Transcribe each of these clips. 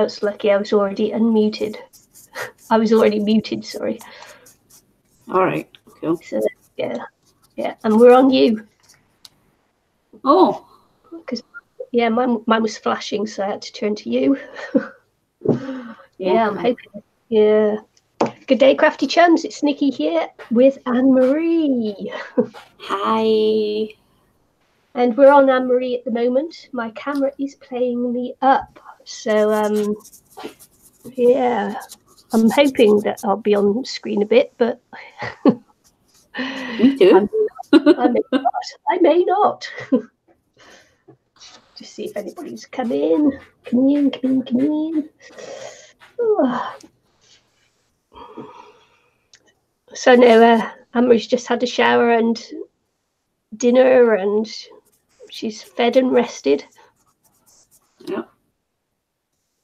That's lucky. I was already unmuted. I was already muted, sorry. All right, cool. So, yeah, and we're on you. Oh. Because, yeah, mine was flashing, so I had to turn to you. Yeah, I'm hoping. Yeah. Good day, Crafty Chums. It's Nikki here with Anne-Marie. Hi. And we're on Anne-Marie at the moment. My camera is playing me up. So, yeah, I'm hoping that I'll be on screen a bit, but Me too. I may not. Just see if anybody's come in. Come in. Oh. So no, Anne-Marie's just had a shower and dinner, and she's fed and rested. Yeah.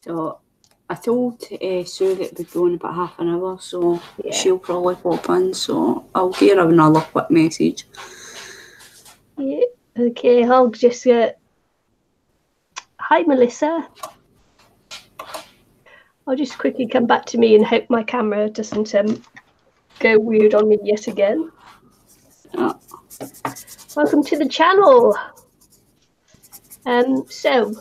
So I told Sue that we'd go in about half an hour, so she'll probably pop in. So I'll give her another quick message. Yeah. Okay. I'll just hi, Melissa. I'll just quickly come back to me and hope my camera doesn't go weird on me yet again. Yeah. Welcome to the channel. So,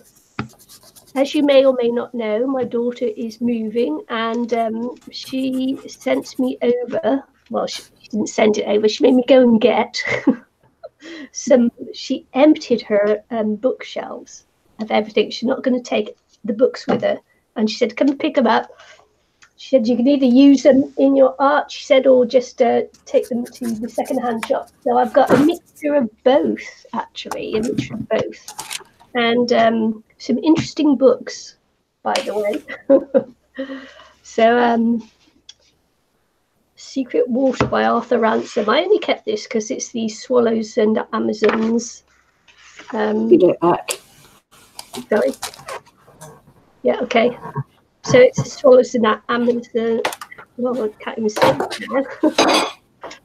as you may or may not know, my daughter is moving, and she sent me over. Well, she didn't send it over. She made me go and get some. She emptied her bookshelves of everything. She's not going to take the books with her, and she said, "Come and pick them up." She said, "You can either use them in your art," she said, "or just take them to the second-hand shop." So I've got a mixture of both, actually, and some interesting books, by the way. So, Secret Water by Arthur Ransom. I only kept this because it's the Swallows and Amazons. Be right back. Sorry. Yeah, okay. So it's the Swallows and Amazon. Well, I can't even say that.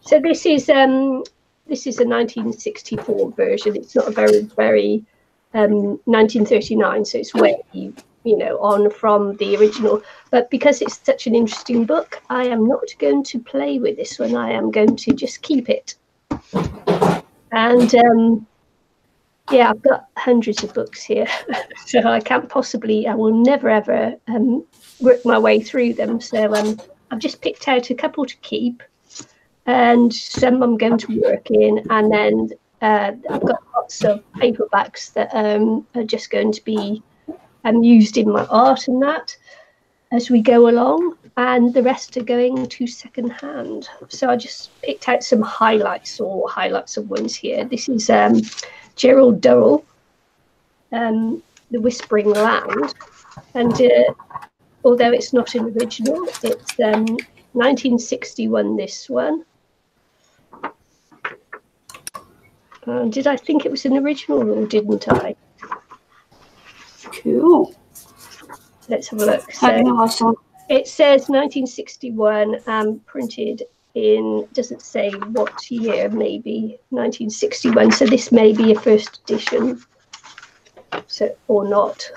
So this is a 1964 version. It's not a very 1939, so it's way on from the original. But because it's such an interesting book, I am not going to play with this one. I am going to just keep it. And yeah, I've got hundreds of books here, so I will never ever work my way through them. So I've just picked out a couple to keep, and some I'm going to work in, and then I've got lots of paperbacks that are just going to be used in my art and that as we go along, and the rest are going to secondhand. So I just picked out some highlights of ones here. This is Gerald Durrell, The Whispering Land, and although it's not an original, it's 1961, this one. Did I think it was an original or didn't I? Cool. Let's have a look. So it says 1961, printed in, doesn't say what year, maybe 1961. So this may be a first edition, so or not.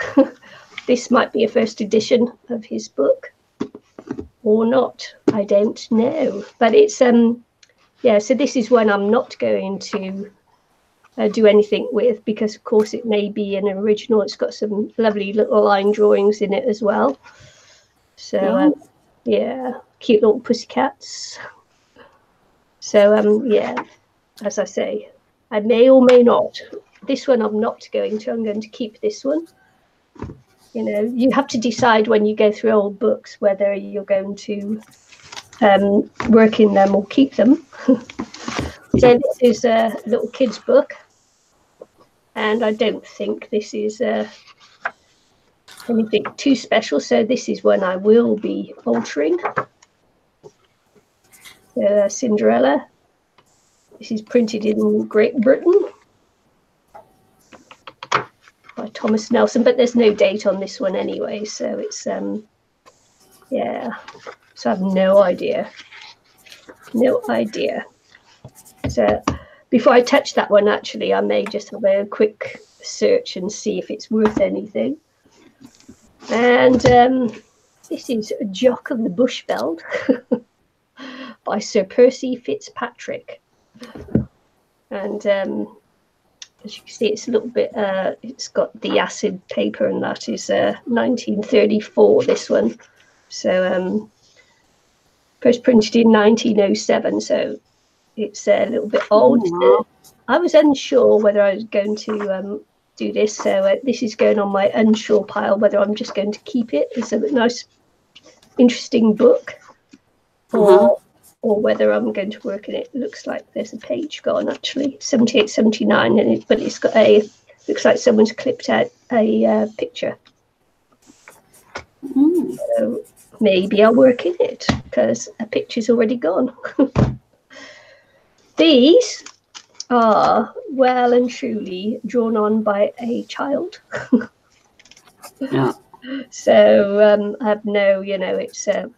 This might be a first edition of his book, or not. I don't know. But it's yeah. So this is one I'm not going to do anything with, because of course it may be an original. It's got some lovely little line drawings in it as well. So yeah, cute little pussycats. So yeah, as I say, I may or may not. This one I'm not going to. I'm going to keep this one. You have to decide when you go through old books whether you're going to work in them or keep them. So this is a little kid's book, and I don't think this is anything too special. So this is one I will be altering. Cinderella. This is printed in Great Britain by Thomas Nelson, but there's no date on this one anyway. So it's yeah. So I have no idea. So before I touch that one, actually, I may just have a quick search and see if it's worth anything. And this is Jock of the Bushveld by Sir Percy Fitzpatrick. And as you can see, it's a little bit, it's got the acid paper, and that is 1934, this one. So first printed in 1907, so it's a little bit old. Oh, wow. I was unsure whether I was going to do this, so this is going on my unsure pile, whether I'm just going to keep it. It's a nice, interesting book, or whether I'm going to work in it. It looks like there's a page gone, actually, 78, 79, but it's got looks like someone's clipped out a picture. So maybe I'll work in it, because a picture's already gone. These are well and truly drawn on by a child. Yeah. So I have no, it's of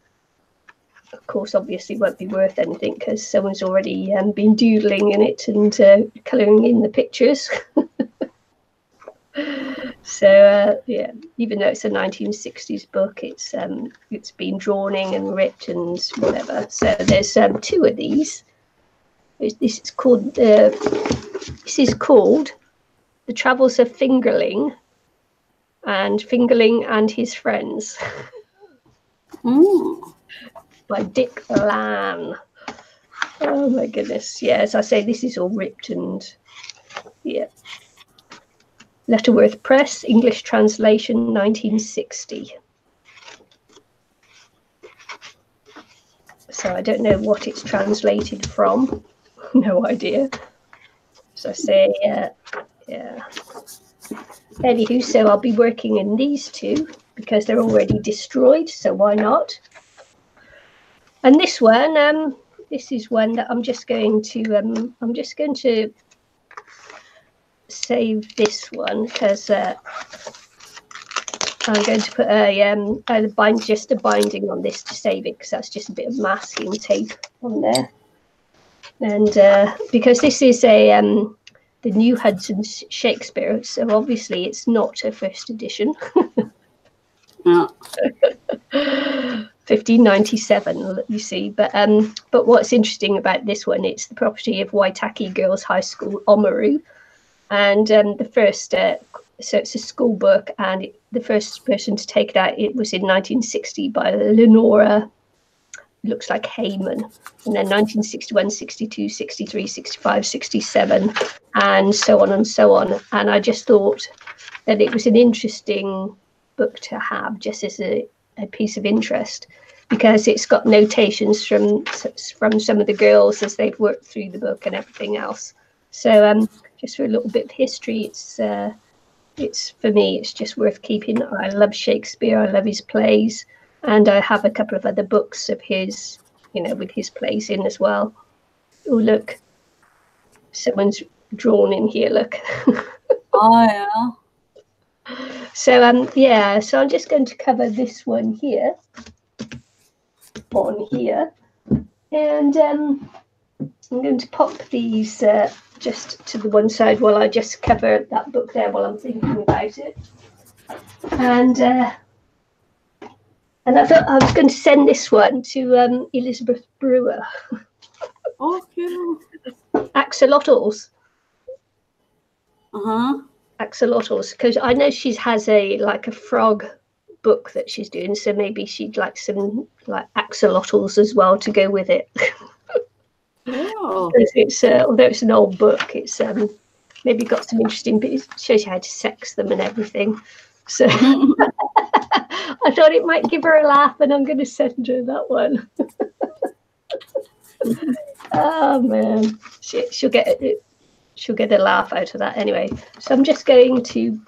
course obviously won't be worth anything, because someone's already been doodling in it and colouring in the pictures. So yeah, even though it's a 1960s book, it's been drawn in and ripped and whatever. So there's two of these. This is called The Travels of Fingerling and His Friends by Dick Lan. Oh my goodness. Yeah, as I say, this is all ripped and yeah. Letterworth Press, English translation, 1960. So I don't know what it's translated from. No idea. So I say, yeah. Anywho, so I'll be working in these two because they're already destroyed, so why not? And this one, this is one that I'm just going to save this one, because I'm going to put just a binding on this to save it, because that's just a bit of masking tape on there. And because this is the New Hudson Shakespeare, so obviously it's not a first edition. Yeah. 1597, you see. But what's interesting about this one, it's the property of Waitaki Girls High School, Oamaru. And the first, so it's a school book, and the first person to take it out, it was in 1960 by Lenora, looks like Heyman, and then 1961, 62, 63, 65, 67, and so on and so on. And I just thought that it was an interesting book to have, just as a piece of interest, because it's got notations from some of the girls as they've worked through the book and everything else. So just for a little bit of history, it's for me, it's just worth keeping. I love Shakespeare. I love his plays. And I have a couple of other books of his, with his plays in as well. Oh, look. Someone's drawn in here, look. Oh, yeah. So, yeah, so I'm just going to cover this one here, on here. And I'm going to pop these just to the one side while I just cover that book there while I'm thinking about it. And I thought I was going to send this one to Elizabeth Brewer. Oh, cool. Axolotls. Axolotls, because I know she has a frog book that she's doing, so maybe she'd like some axolotls as well to go with it. Oh. It's although it's an old book, it's maybe got some interesting bits. It shows you how to sex them and everything. So I thought it might give her a laugh, and I'm going to send her that one. Oh man, she'll get a laugh out of that anyway. So I'm just going to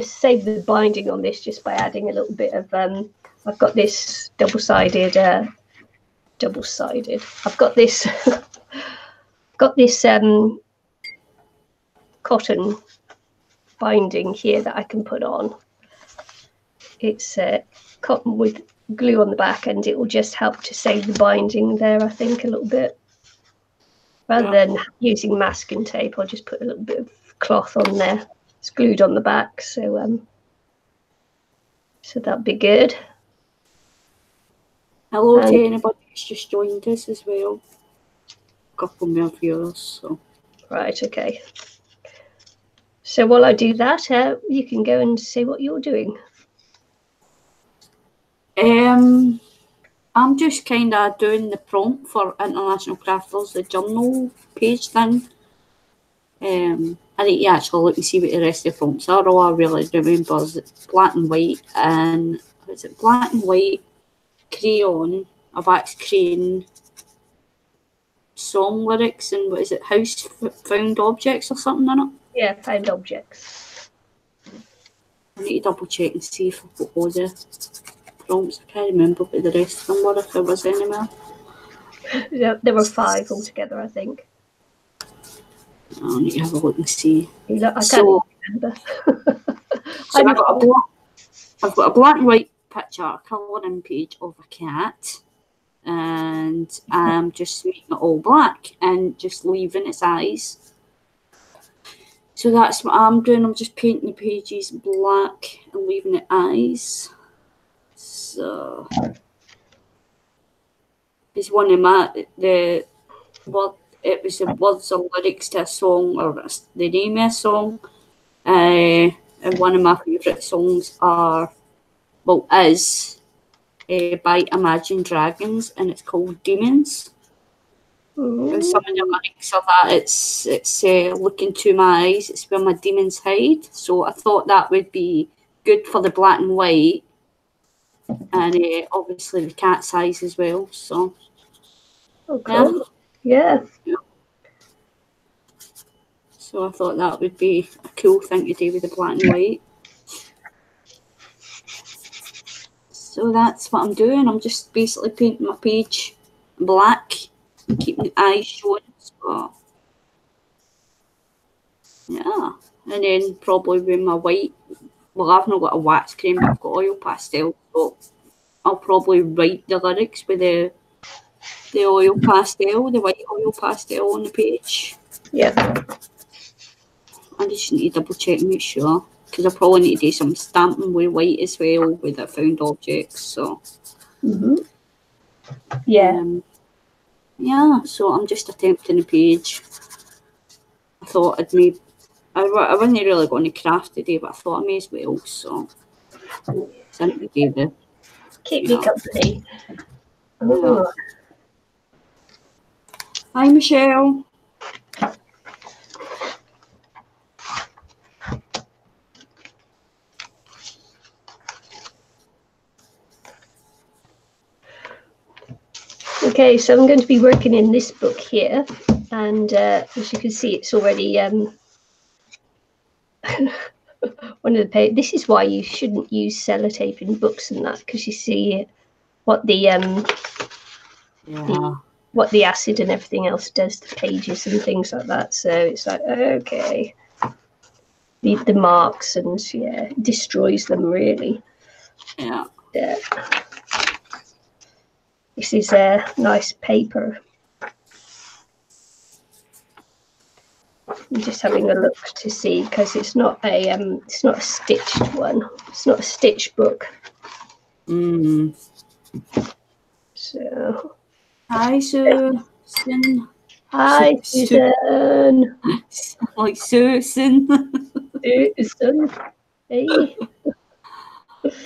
save the binding on this just by adding a little bit of I've got this double-sided. I've got this cotton binding here that I can put on. It's cotton with glue on the back, and it will just help to save the binding there, I think, a little bit. Rather than using masking tape, I'll just put a little bit of cloth on there. It's glued on the back, so So that'd be good. Hello to anybody who's just joined us as well. A couple more viewers. So. Right, okay. So while I do that, you can go and say what you're doing. I'm just kind of doing the prompt for International Crafters, the journal page thing. I need to actually look and see what the rest of the prompts are. All I really remember is it's black and white, and is it black and white, crayon, a wax crayon, song lyrics, and what is it, house found objects or something in it? Yeah, found objects. I need to double check and see if I've got all the prompts. I can't remember what the rest of them were, if there was any more. There were 5 altogether, I think. I need to have a look and see. I can't remember. So I've got a black and white picture, a colouring page of a cat, and I'm just making it all black and just leaving its eyes. So that's what I'm doing. I'm just painting the pages black and leaving it eyes. So it's one of it was the words or lyrics to a song, or the name of a song. And one of my favourite songs is by Imagine Dragons, and it's called Demons. And some of the lyrics are that it's look into my eyes, it's where my demons hide. So I thought that would be good for the black and white, and obviously the cat's eyes as well. So cool. Yeah. So I thought that would be a cool thing to do with the black and white. So that's what I'm doing. I'm just basically painting my page black, keeping the eyes showing. So yeah, and then probably with my white. Well, I've not got a wax cream, but I've got oil pastel. So I'll probably write the lyrics with the oil pastel, the white oil pastel on the page. Yeah. I just need to double check and make sure, because I probably need to do some stamping with white as well with the found objects. So yeah. Yeah, so I'm just attempting a page. I thought I wasn't really going to craft today, but I thought I may as well. So simply gave it. Keep me company. Yeah. Hi, Michelle. Okay, so I'm going to be working in this book here, and as you can see, it's already one of the pages. This is why you shouldn't use sellotape in books and that, because you see what the what the acid and everything else does to pages and things like that. So it's like, okay, the marks, and destroys them really. Yeah. This is a nice paper. I'm just having a look to see, because it's not a stitched one. It's not a stitched book. So. Hi, Susan. Hi, Susan. Like Susan. Susan. Hey.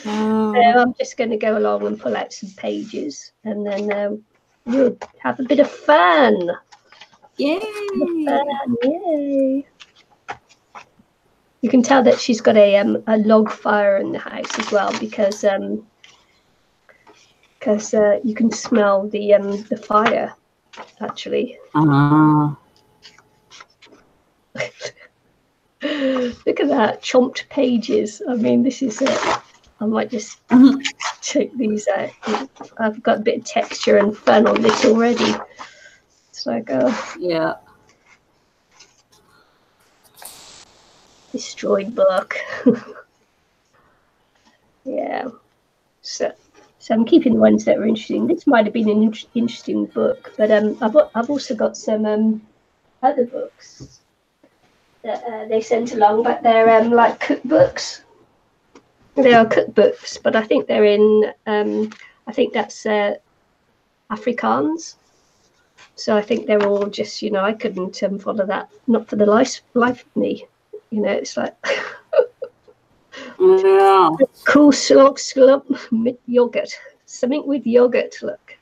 So I'm just going to go along and pull out some pages, and then we'll have a bit of fun. Yay! Yay! You can tell that she's got a log fire in the house as well, because you can smell the fire actually. Look at that, chomped pages. I mean, this is it. I might just take these out. I've got a bit of texture and fun on this already. It's like, yeah. Destroyed book. Yeah. So I'm keeping the ones that are interesting. This might have been an interesting book, but I've also got some other books that they sent along, but they're like cookbooks. They are cookbooks, but I think they're in, I think that's Afrikaans. So I think they're all just, I couldn't follow that, not for the life of me. It's like cool slop with yogurt, something with yogurt. Look,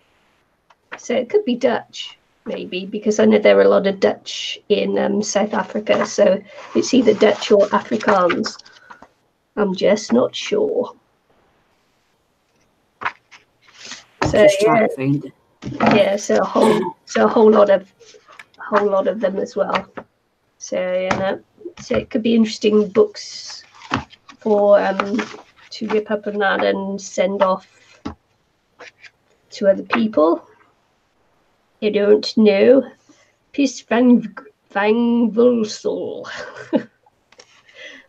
so it could be Dutch, maybe, because I know there are a lot of Dutch in South Africa. So it's either Dutch or Afrikaans. I'm just not sure. So just trying to find it. Yeah, so a whole lot of them as well. So so it could be interesting books for to rip up on that and send off to other people. I don't know. Pis van Vulsel.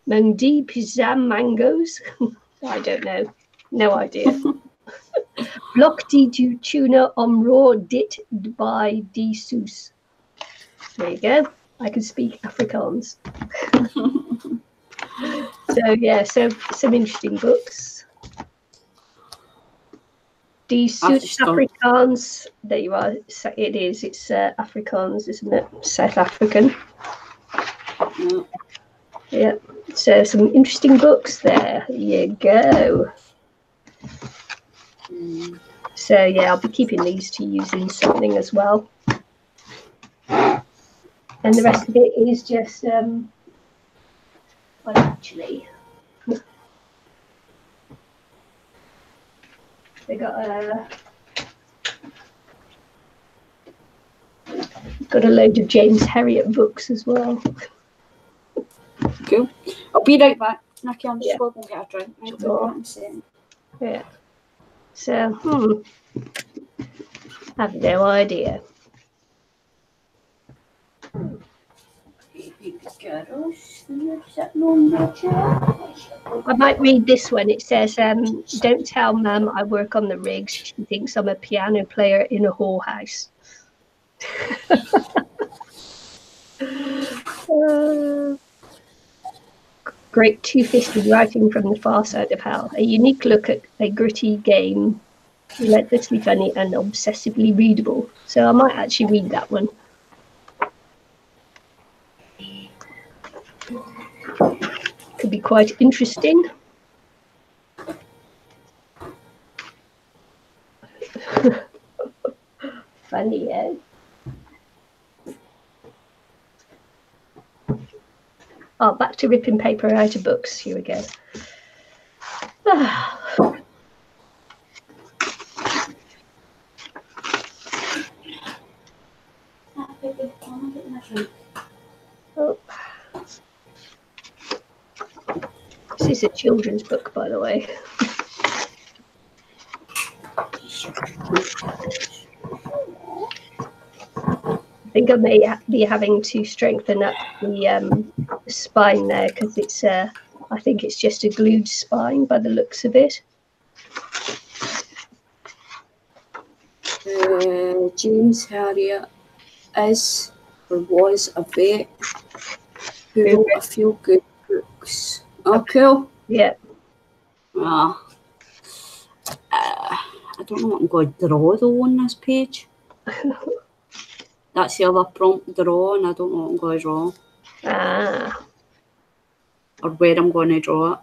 Mangdi Pizam mangoes. I don't know. No idea. Blok die tuna omroer dit by die soes. There you go. I can speak Afrikaans. So some interesting books. Die soes Afrikaans. There you are. It is. It's Afrikaans, isn't it? South African. Yeah. So some interesting books there. There you go. So yeah, I'll be keeping these to use in something as well. And the rest of it is just well, actually they got a load of James Herriot books as well. Cool. I'll be right back. Nikki, I'm just going to get a drink. Yeah. So, I have no idea. I might read this one. It says, don't tell Mum I work on the rigs. She thinks I'm a piano player in a whorehouse. Great two-fisted writing from the far side of hell. A unique look at a gritty game, relentlessly funny and obsessively readable. So I might actually read that one. Could be quite interesting. Funny, eh? Oh, back to ripping paper out of books. Here we go. Oh. This is a children's book, by the way. I think I may be having to strengthen up the spine there because it's I think it's just a glued spine by the looks of it. James Herriot is or was a vet who wrote a few good books. Oh, cool. Yeah. I don't know what I'm going to draw though on this page. That's the other prompt, draw, and I don't know what I'm going to draw. Or where I'm going to draw it.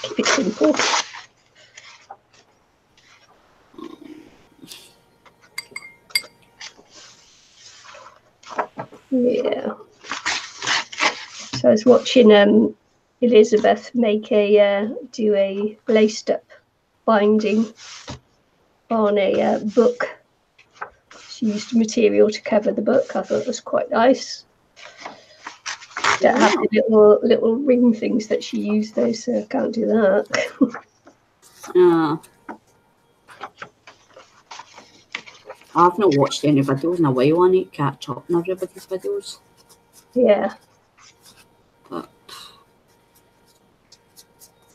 Keep it simple. Yeah. So I was watching Elizabeth make do a laced up binding on a book. She used material to cover the book. I thought it was quite nice. Don't have the little ring things that she used though, so I can't do that. I've not watched any videos in a while. I need to catch up on everybody's videos. Yeah. But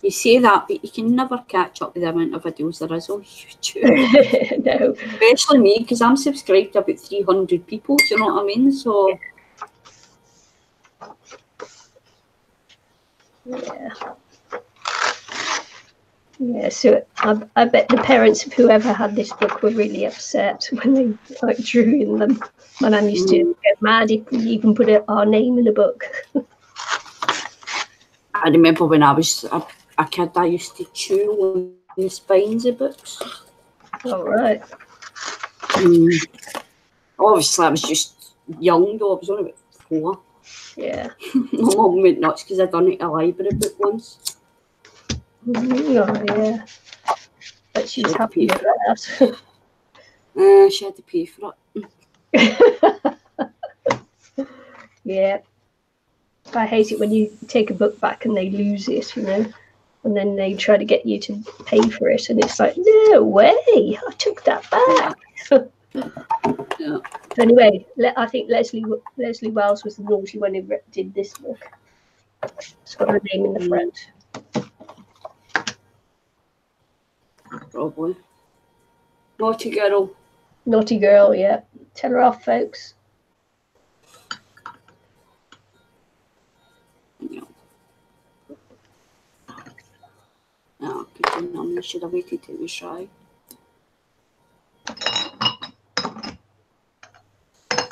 you say that, but you can never catch up with the amount of videos there is on YouTube. No. Especially me, because I'm subscribed to about 300 people, do you know what I mean? So... Yeah. Yeah, so I bet the parents of whoever had this book were really upset when they like drew in them. My nan used to get mad if we even put our name in a book. I remember when I was a kid, I used to chew on the spines of books. All right. Obviously, I was just young though. I was only about 4. Yeah. My mum went nuts because I'd done it a library book once. Oh, yeah. But she was happy with that. She had to pay for it. Yeah. I hate it when you take a book back and they lose it, you know, and then they try to get you to pay for it, and it's like, no way, I took that back. Yeah. Anyway, I think Leslie Wells was the naughty one who did this book. It's got her name in the front. Probably. Naughty girl. Naughty girl, yeah. Tell her off, folks. Yeah. No, I should have waited till it was dry.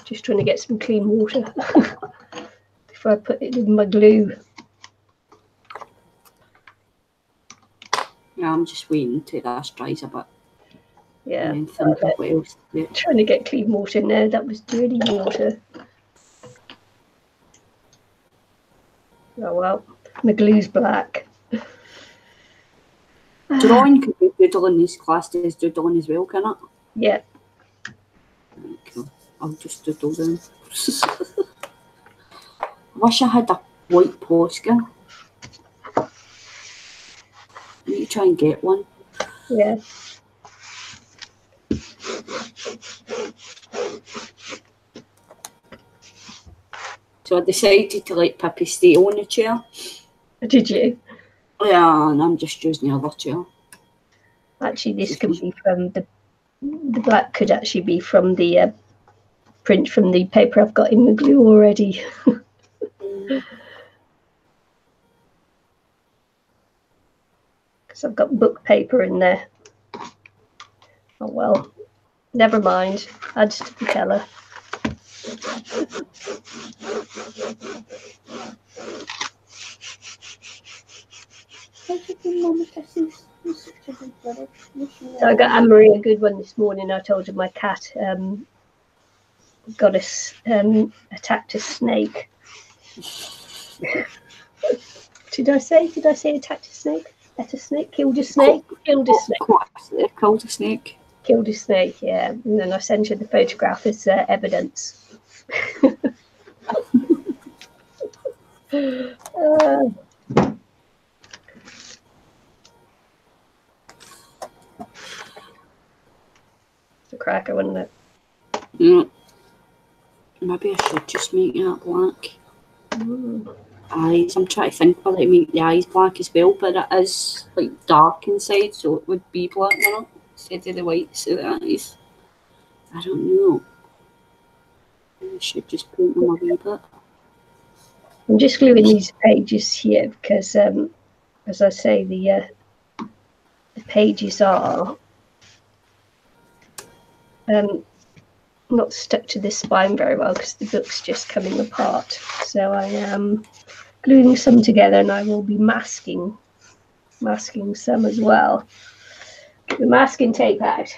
Just trying to get some clean water before I put it in my glue. Yeah, I'm just waiting till that dries a bit. Yeah. And then think of what else to do. Trying to get clean water. No, that was dirty water. Oh well, my glue's black. Drawing can be doodling. This class is doodling as well, can it? Yeah. Okay. I'll just doodle them. I wish I had a white Posca. I need to try and get one. Yeah. So I decided to let Pippi stay on the chair. Did you? Yeah, and I'm just using the other chair. Actually, this could be from the black could actually be from the print from the paper I've got in the glue already. Because I've got book paper in there. Oh well, never mind. Adds to the colour. So I got Anne-Marie a good one this morning. I told her my cat got attacked a snake. Did I say attacked a snake? At a snake? Killed a snake? Killed a snake. Killed a snake. Killed a snake, yeah. And then I sent her the photograph as evidence. It's a cracker, wasn't it? Yeah. Maybe I should just make that black. Eyes. I'm trying to think whether to make the eyes black as well, but it is like dark inside, so it would be black now instead of the whites of the eyes. I don't know. I should just paint them a wee bit. I'm just gluing these pages here because, as I say, the pages are not stuck to this spine very well because the book's just coming apart. So I am gluing some together, and I will be masking some as well. Get the masking tape out.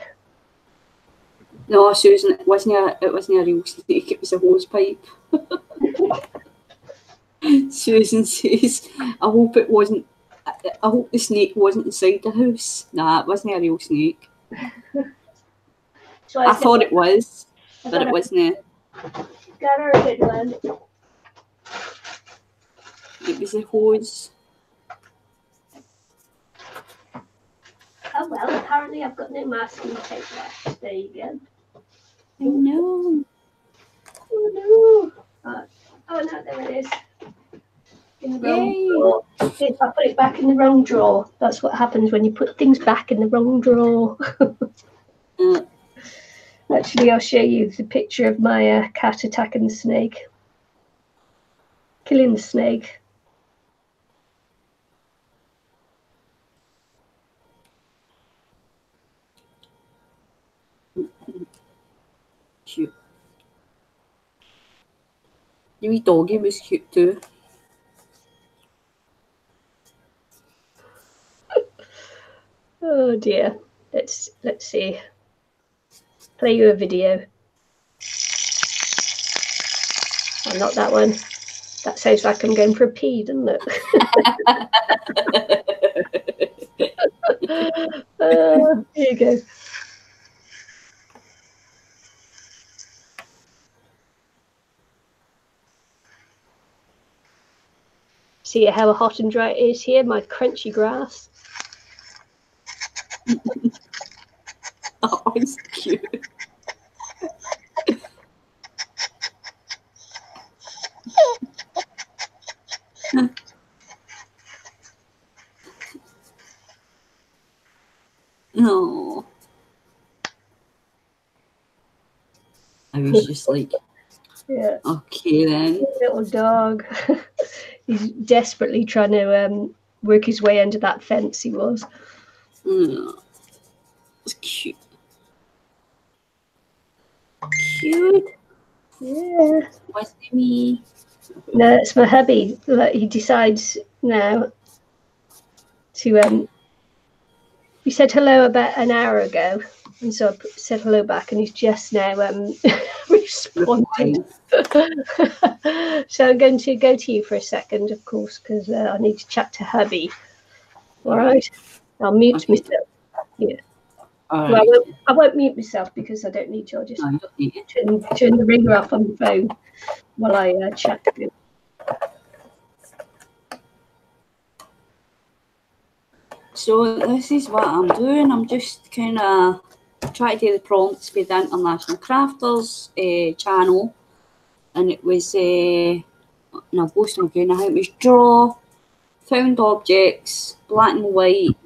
No, Susan, it wasn't a real snake, it was a hose pipe. Susan says, I hope the snake wasn't inside the house. Nah, it wasn't a real snake. So I thought it was, but it wasn't. Got her a good one. It was a hose. Oh well, apparently I've got no masking tape left. There you go. I know. Oh no. Oh no, there it is. In the wrong drawer. I put it back in the wrong drawer. That's what happens when you put things back in the wrong drawer. Actually, I'll show you the picture of my cat attacking the snake. Killing the snake. cute. The wee doggy was cute too. Oh dear. Let's see. Play you a video. Oh, not that one. That sounds like I'm going for a pee, doesn't it? Here you go. See how hot and dry it is here? My crunchy grass. Oh, it's cute. No. I was just like, yeah. Okay then. Little dog. He's desperately trying to work his way under that fence. He was. It's cute. Cute. Yeah. What's me? No, it's my hubby. He decides now to he said hello about an hour ago, and so I said hello back, and he's just now responded. So I'm going to go to you for a second, of course, because I need to chat to hubby. All right, I'll mute myself. Yeah. Well, I won't mute myself because I don't need to. I'll just turn the ringer off on the phone while I chat to him. So this is what I'm doing. I'm just kind of trying to do the prompts for the International Crafters channel, and it was no, both of them. I think it was draw, found objects, black and white,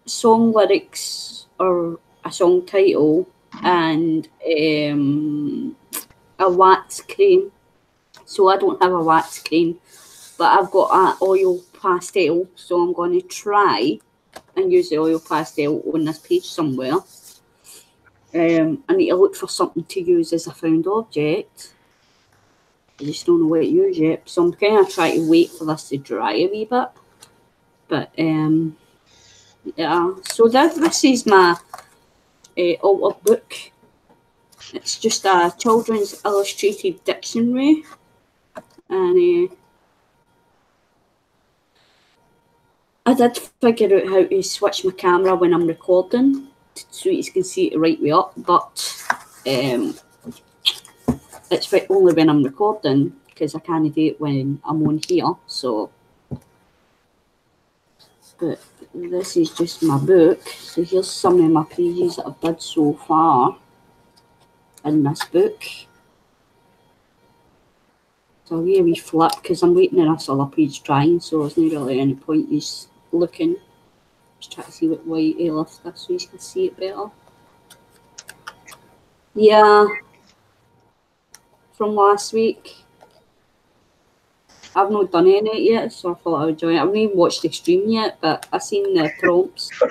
song lyrics or a song title, and a wax cream. So I don't have a wax cream, but I've got an oil pastel, so I'm going to try and use the oil pastel on this page somewhere. I need to look for something to use as a found object. I just don't know where to use it, so I'm kind of trying to wait for this to dry a wee bit. But yeah, so this is my altar book. It's just a children's illustrated dictionary, and I did figure out how to switch my camera when I'm recording so you can see it right way up, but it's only when I'm recording because I can't do it when I'm on here. So, but this is just my book. So here's some of my pages that I've done so far in this book. So I'll give a wee flip because I'm waiting on this other page drying, so there's not really any point in looking. Just try to see what way to lift this so you can see it better. Yeah, from last week. I've not done any yet, so I thought I would join it. I haven't even watched the stream yet, but I've seen the prompts. So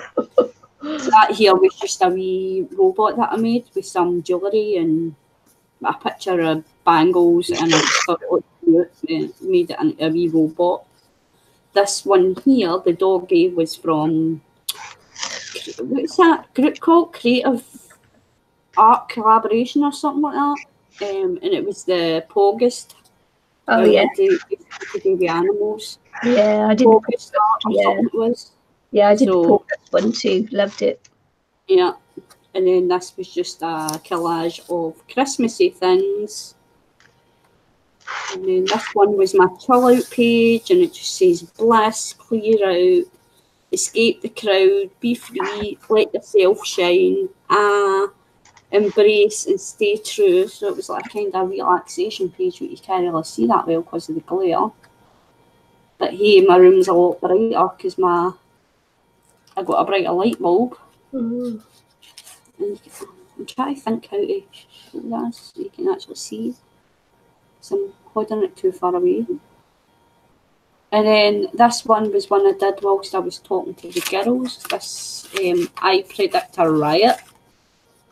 that here was just a wee robot that I made with some jewellery and a picture of bangles, and I just thought it looked cute, made it into a wee robot. This one here, the doggy, was from, what's that group called? Creative Art Collaboration or something like that. And it was the Pegasus. Oh yeah. To do the animals. Yeah, I did. Pegasus art or something it was. Yeah, I did the Pegasus one too. Loved it. Yeah. And then this was just a collage of Christmassy things. And then this one was my chill out page, and it just says bliss, clear out, escape the crowd, be free, let yourself shine, embrace and stay true. So it was like a kind of relaxation page, but you can't really see that well because of the glare. But hey, my room's a lot brighter because I got a brighter light bulb. And I'm trying to think how to show that so you can actually see. So I'm holding it too far away. And then this one was one I did whilst I was talking to the girls. This I Predict a Riot.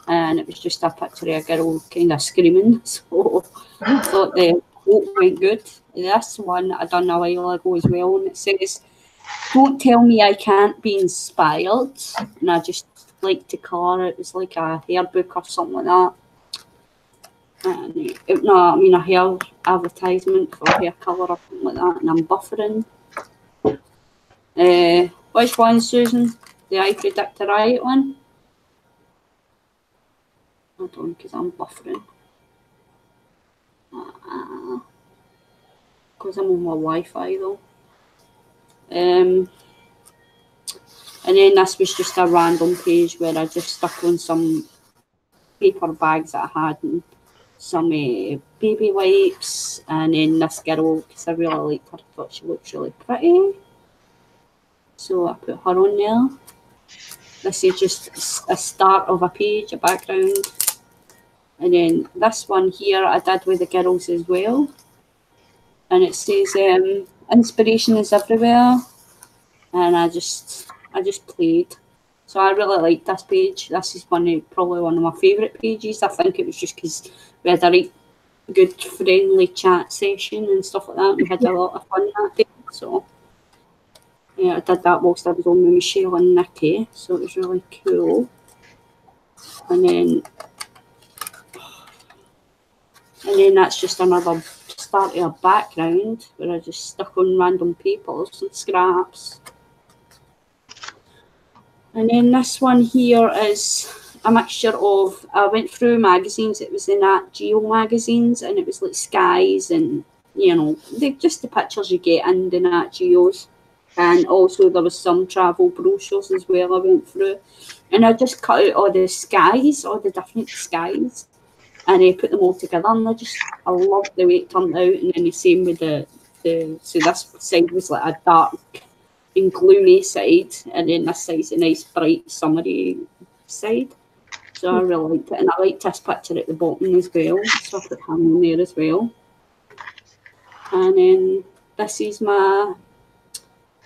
and it was just a picture of a girl kind of screaming. So I thought the quote went good. This one I done a while ago as well, and it says, "Don't tell me I can't be inspired." And I just like to colour it. It was like a hair book or something like that. And a hair advertisement for hair colour or something like that. And I'm buffering. Which one, Susan? Did I predict the right one? Hold on, because I'm buffering. Because I'm on my Wi-Fi though. And then this was just a random page where I just stuck on some paper bags that I had and some baby wipes, and then this girl, because I really liked her, I thought she looked really pretty, so I put her on there. This is just a start of a page, a background, and then this one here I did with the girls as well, and it says inspiration is everywhere, and I just played. So I really liked this page. This is probably one of my favourite pages. I think it was just because we had a right good friendly chat session and stuff like that. We had a lot of fun that day. So yeah, I did that whilst I was on with Michelle and Nikki. So it was really cool. And then that's just another start of a background where I just stuck on random papers and scraps. And then this one here is a mixture of, I went through magazines, it was the Nat Geo magazines, and it was like skies and, just the pictures you get in the Nat Geos. And also there was some travel brochures as well I went through. And I just cut out all the skies, all the different skies, and I put them all together, and I loved the way it turned out. And then the same with so this side was like a dark and gloomy side, and then this side's a nice bright summery side. So I really liked it, and I liked this picture at the bottom as well, so I put him on there as well. And then this is my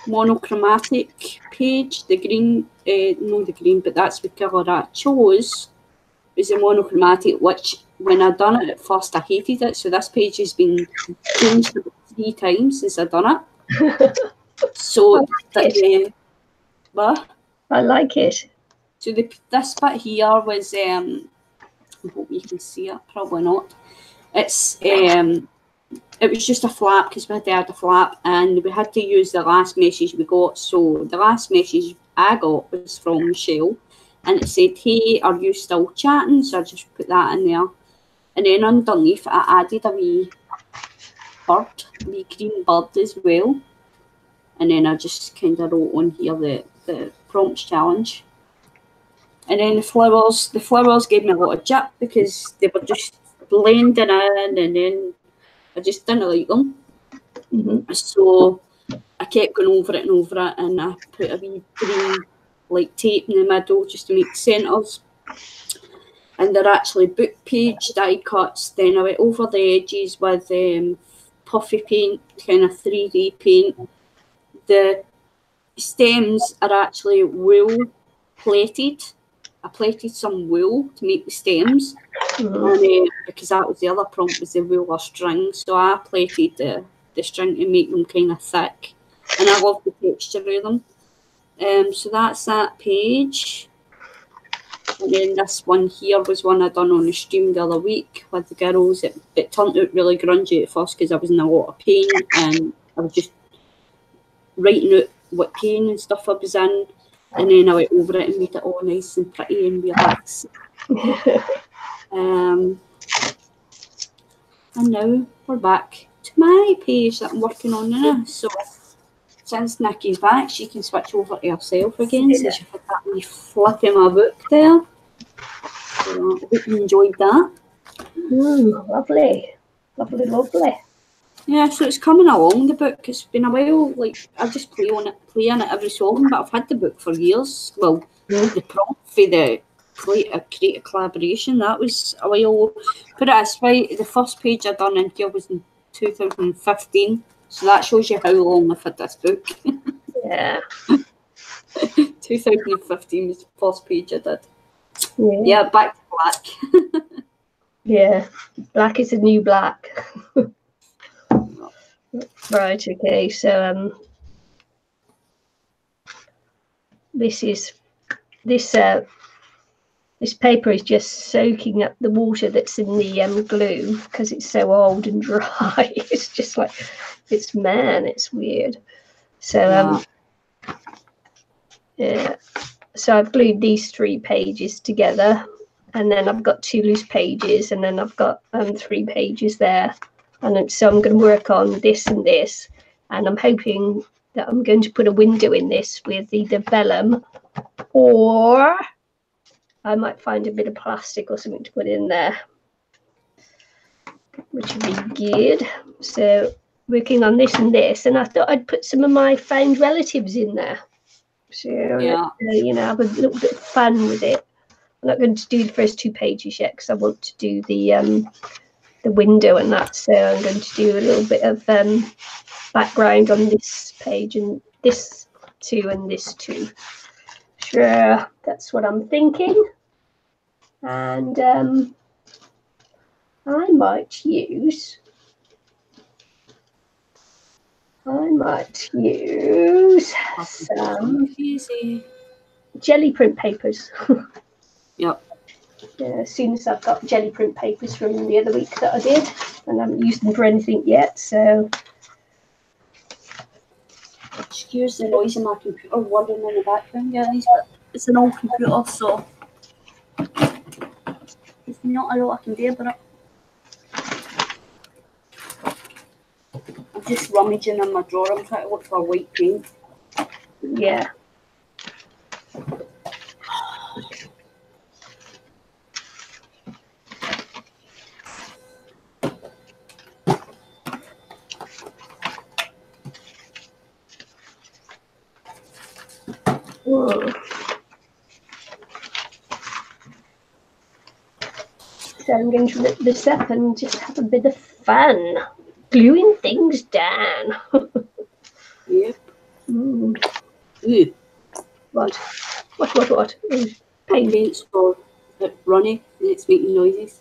monochromatic page, the green, no the green, but that's the colour I chose, is a monochromatic, which when I done it at first I hated it, so this page has been changed 3 times since I done it. So I like it. So this bit here was I hope you can see it, probably not. It's it was just a flap because we had to add a flap, and we had to use the last message we got. So the last message I got was from Michelle, and it said, "Hey, are you still chatting?" So I just put that in there, and then underneath I added a wee green bird as well. And then I just kind of wrote on here the prompts challenge. And then the flowers gave me a lot of jip because they were just blending in, and then I just didn't like them. Mm-hmm. So I kept going over it and over it, and I put a wee green tape in the middle just to make centres. And they're actually book page die cuts. Then I went over the edges with puffy paint, kind of 3D paint. The stems are actually wool plated. I plated some wool to make the stems, and because that was the other prompt, was the wool or string. So I plated the string to make them kind of thick, and I love the texture of them. So that's that page. And then this one here was one I done on the stream the other week with the girls. It turned out really grungy at first because I was in a lot of pain, and I was just writing out what pain and stuff I was in, and then I went over it and made it all nice and pretty and relaxed. And now we're back to my page that I'm working on now. So since Nikki's back, she can switch over to herself again. So she had that wee flip in my book there. So I hope you enjoyed that. Lovely. Lovely, lovely. Yeah, so it's coming along, the book. It's been a while, I just play on it every so often, but I've had the book for years. Well, the prompt for the creative collaboration, that was a while. Put it this way, the first page I done in here was in 2015, so that shows you how long I've had this book. Yeah. 2015 was the first page I did. Yeah, back to black. Yeah, black is the new black. Right, okay, so this paper is just soaking up the water that's in the glue because it's so old and dry. It's just like, it's weird. So yeah, so I've glued these 3 pages together, and then I've got 2 loose pages, and then I've got 3 pages there, and so I'm going to work on this and this, and I'm hoping that I'm going to put a window in this with either vellum, or I might find a bit of plastic or something to put in there, which would be good. So working on this and this, and I thought I'd put some of my found relatives in there. So, you know, have a little bit of fun with it. I'm not going to do the first 2 pages yet because I want to do the window and that. So I'm going to do a little bit of background on this page and this 2 and this 2. Sure, that's what I'm thinking. And I might use some jelly print papers. Yep. As soon as I've got jelly print papers from the other week that I did, and I haven't used them for anything yet, so. Excuse the noise of my computer whirring in the background, guys, but it's an old computer, so there's not a lot I can do about it. I'm just rummaging in my drawer. I'm trying to look for white paint. Yeah. Whoa. So I'm going to rip this up and just have a bit of fun gluing things down. Yep. What? Paint's for runny and it's making noises.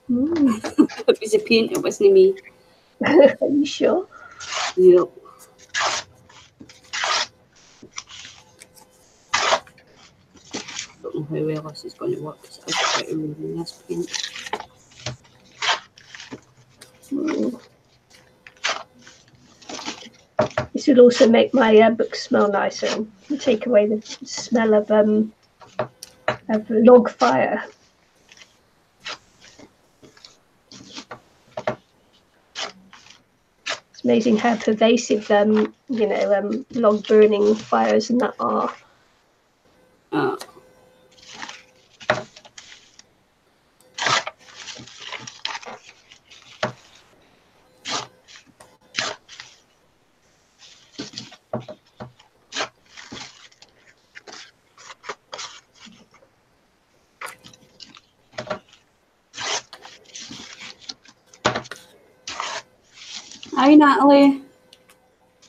It was a paint, it wasn't me. Are you sure? Yep. Don't know how well this is going to work because it's quite a in this paint. This would also make my book smell nicer and take away the smell of log fire. It's amazing how pervasive you know, log burning fires and that are. Hi, Natalie.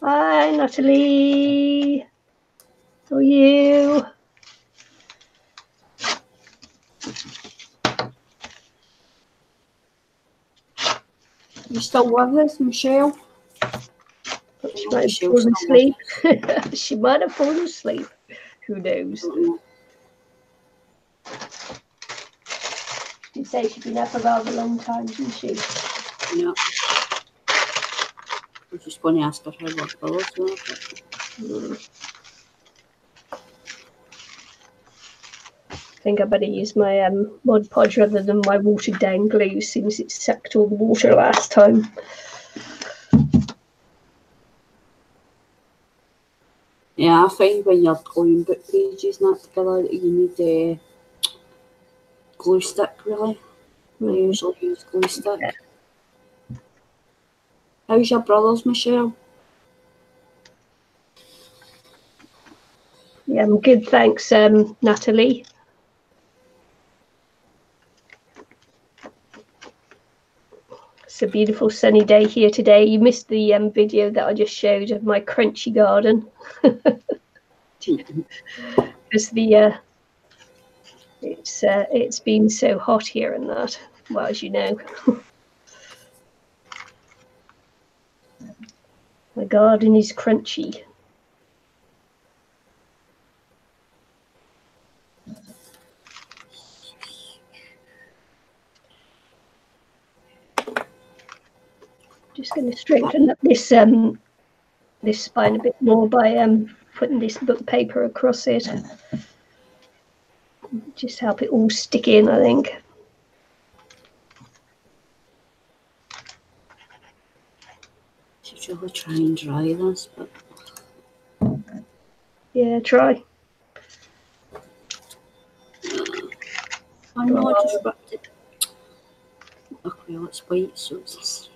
Hi, Natalie. How are you? You still with us, Michelle? She might have fallen asleep. She might have fallen asleep. Who knows? She'd say she'd been up a rather long time, didn't she? Yeah. I was just going to ask her how her pillows were. I think I better use my Mod Podge rather than my watered down glue, since it sucked all the water last time. Yeah, I find when you're gluing book pages and that together, you need a glue stick, really. I usually use glue stick. Yeah. How's your brothers, Michelle? Yeah, I'm good, thanks, Natalie. It's a beautiful sunny day here today. You missed the video that I just showed of my crunchy garden. Because it's it's been so hot here and that. Well, as you know. My garden is crunchy. Just going to straighten up this this spine a bit more by putting this book paper across it. Just help it all stick in, I think. Should really try and dry this, but yeah, try. I know I just wrapped it. Oh well, it's white, so it's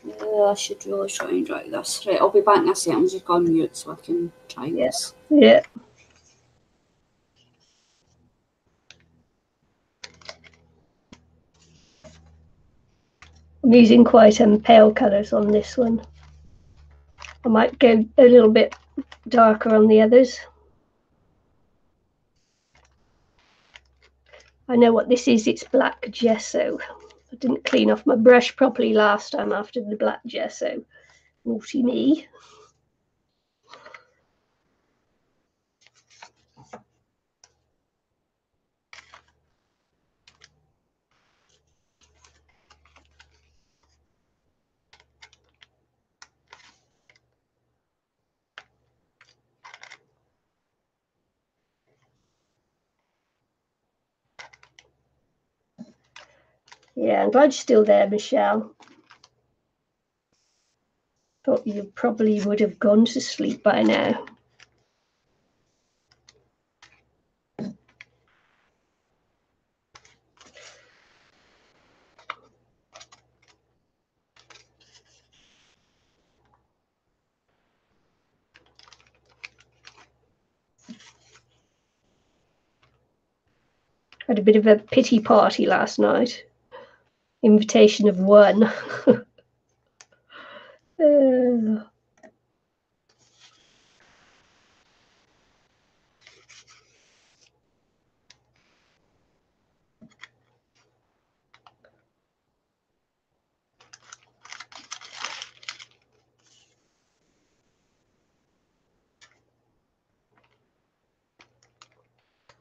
yeah, I should really try and dry this. Right, I'll be back in a second. I'm just on mute so I can try this. Yeah. I'm using quite pale colours on this one. I might go a little bit darker on the others. I know what this is, it's black gesso. I didn't clean off my brush properly last time after the black gesso. Naughty me. Yeah, I'm glad you're still there, Michelle. Thought you probably would have gone to sleep by now. Had a bit of a pity party last night. Invitation of one.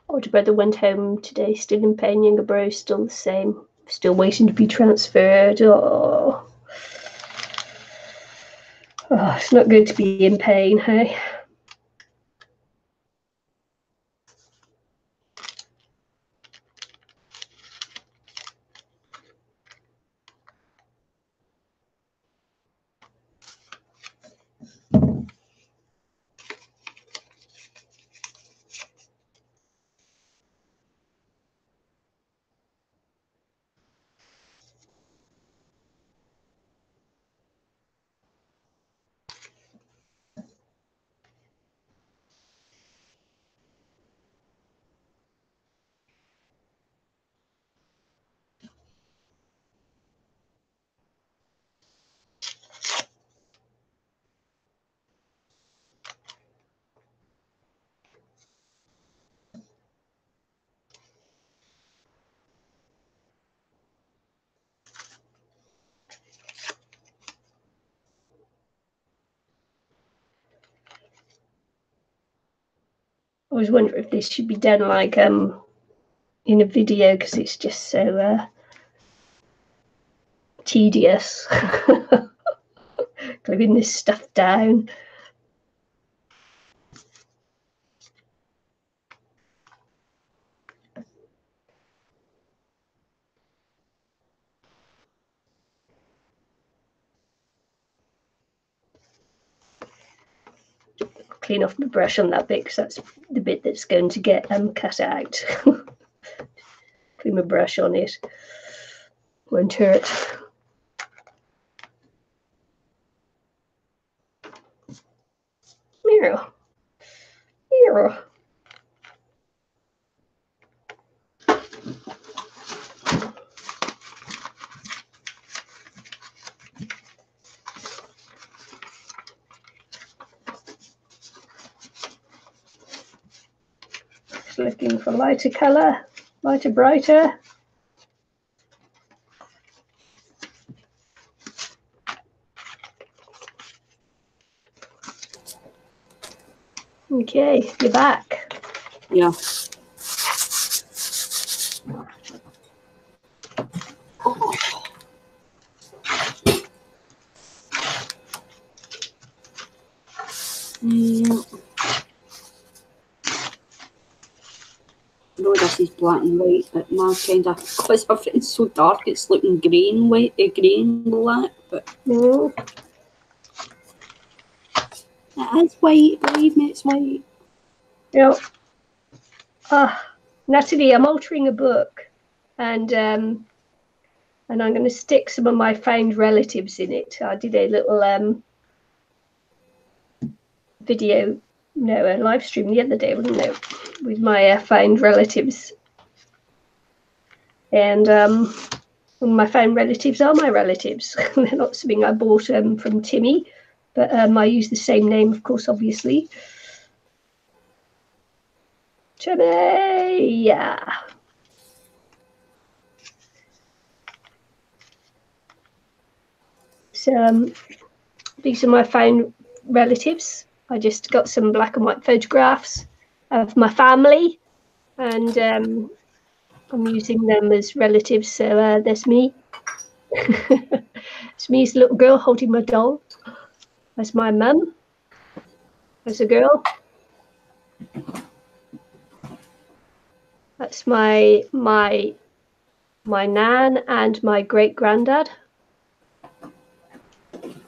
Older brother went home today, still in pain. Younger bro, still the same. Still waiting to be transferred. Oh, it's not good to be in pain, hey? I always wonder if this should be done like in a video, because it's just so tedious. Gluing this stuff down. Clean off my brush on that bit, because that's the bit that's going to get cut out. Clean my brush on it. Won't hurt. Mirror. Mirror. just looking for lighter colour, lighter, brighter. Okay, you're back. Yeah. No, this is black and white, but my kind of, because everything's so dark, it's looking grey and white, grey and black, but it is white, believe me, it's white. Yeah. Natalie, I'm altering a book, and I'm going to stick some of my found relatives in it. I did a little video, no, a live stream the other day, wasn't it, with my found relatives. And my found relatives are my relatives. They're not something I bought from Timmy, but I use the same name, of course, obviously. Timmy, yeah. So these are my found relatives. I just got some black and white photographs of my family, and I'm using them as relatives. So there's me. It's me as a little girl holding my doll. That's my mum as a girl. That's my nan and my great granddad.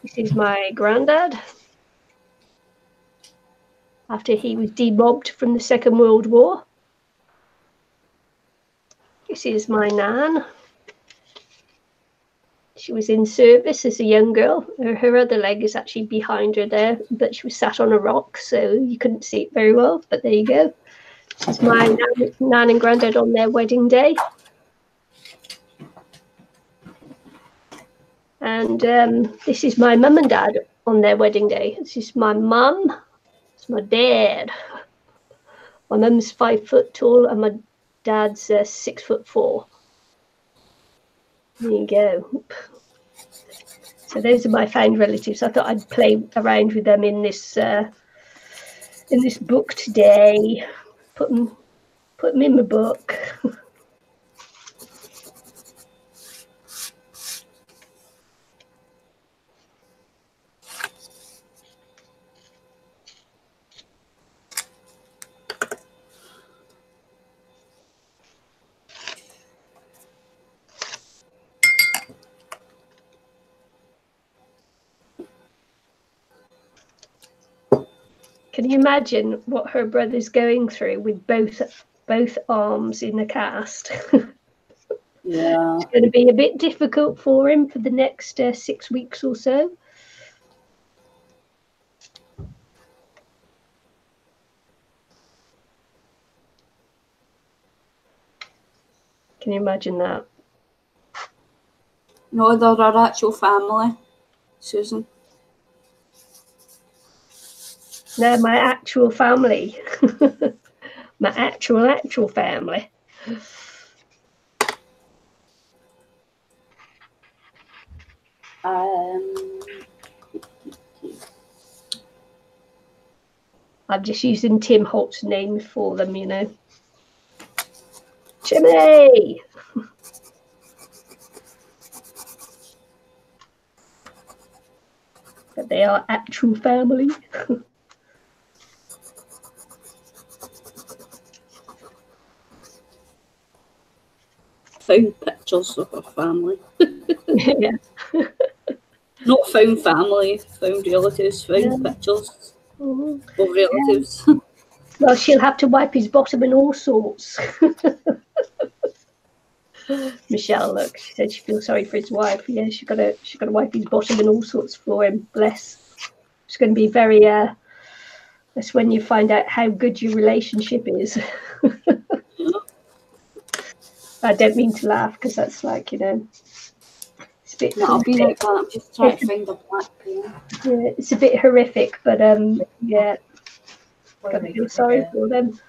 This is my granddad after he was demobbed from the Second World War. This is my nan. She was in service as a young girl. Her other leg is actually behind her there, but she was sat on a rock, so you couldn't see it very well, but there you go. This is my nan and granddad on their wedding day. And this is my mum and dad on their wedding day. This is my mum. It's my dad. My mum's 5 foot tall and my dad's 6'4". There you go. So those are my found relatives. I thought I'd play around with them in this book today. Put them in my book. Can you imagine what her brother's going through with both arms in the cast? Yeah. It's going to be a bit difficult for him for the next 6 weeks or so. Can you imagine that? No, they're our actual family, Susan. No, my actual family. My actual family. I'm just using Tim Holt's name for them, you know. Jimmy! But they are actual family. Found pictures of our family. Yeah. Not found family, found relatives, found pictures of relatives. Yeah. Well, she'll have to wipe his bottom and all sorts. Michelle, look, she said she feels sorry for his wife. Yeah, she's got to wipe his bottom and all sorts for him. Bless. It's going to be very. That's when you find out how good your relationship is. I don't mean to laugh because that's like, you know, it's a bit. No, I'll be like that. I'm just trying to find a black pen. Yeah, it's a bit horrific, but yeah, gotta feel sorry for them.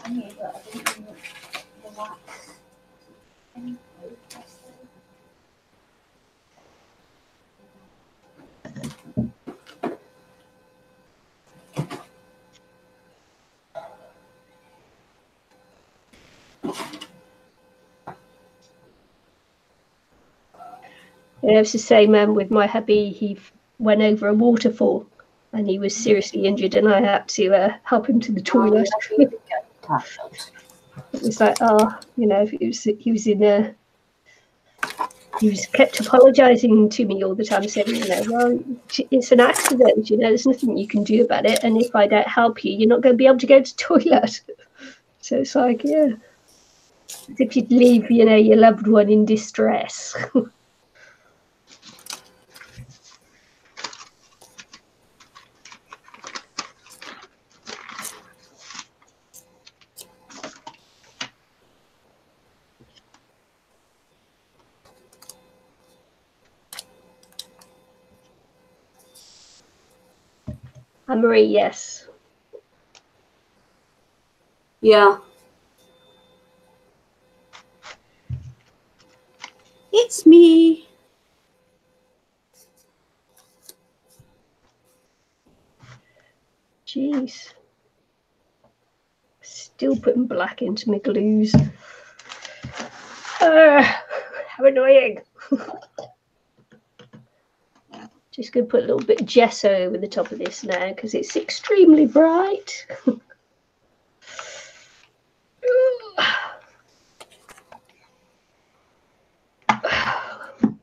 Yeah, but I didn't know the wax. Yeah, it's the same with my hubby. He went over a waterfall and he was seriously injured, and I had to help him to the toilet. It was like, he was kept apologising to me all the time, saying, well, it's an accident, there's nothing you can do about it, and if I don't help you, you're not going to be able to go to the toilet. So it's like, yeah, as if you'd leave, your loved one in distress. Anne-Marie, yes. Yeah. It's me. Jeez. Still putting black into my glues. How annoying. Just going to put a little bit of gesso over the top of this now because it's extremely bright.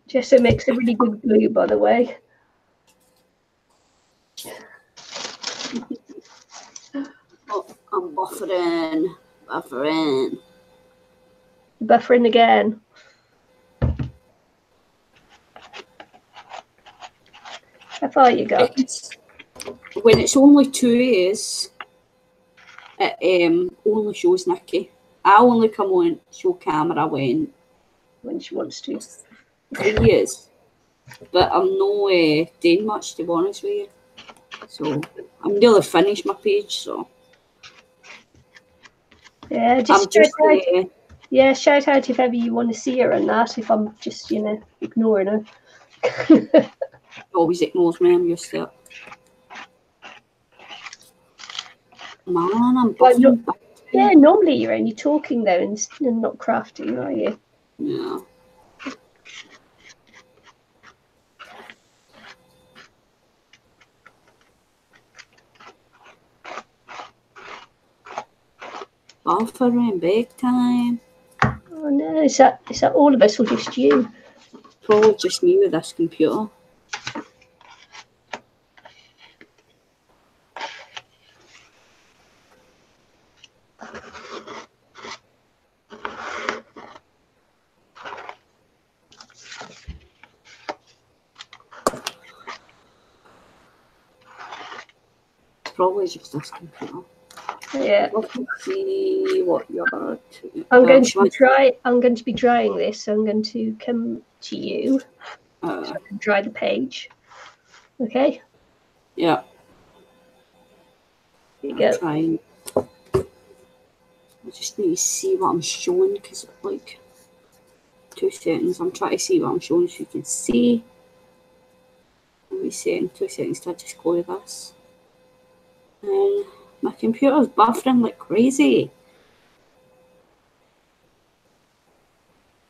Gesso makes a really good glue, by the way. Oh, I'm buffering. Buffering again. How far you got? When it's only 2 years, it only shows Nikki. I only come on show camera when she wants to. 3 years. But I'm not doing much, to be honest with you. So I'm nearly finished my page, so. Yeah, just shout out if ever you want to see her and that, if I'm just, ignoring her. Always ignores me, I'm used to it. Man, I'm buffing. Yeah, normally you're only talking though and not crafting, are you? Yeah. Buffering big time. Oh no, is that all of us or just you? Probably just me with this computer. Probably just this computer. Yeah. Let's see what you're up to. I'm going to be drying this, so I'm going to come to you so I can dry the page. Okay? Yeah. Here you go. Trying. I just need to see what I'm showing because, 2 seconds. I'm trying to see what I'm showing so you can see. Let me see in 2 seconds to just go with this. And my computer's buffering like crazy.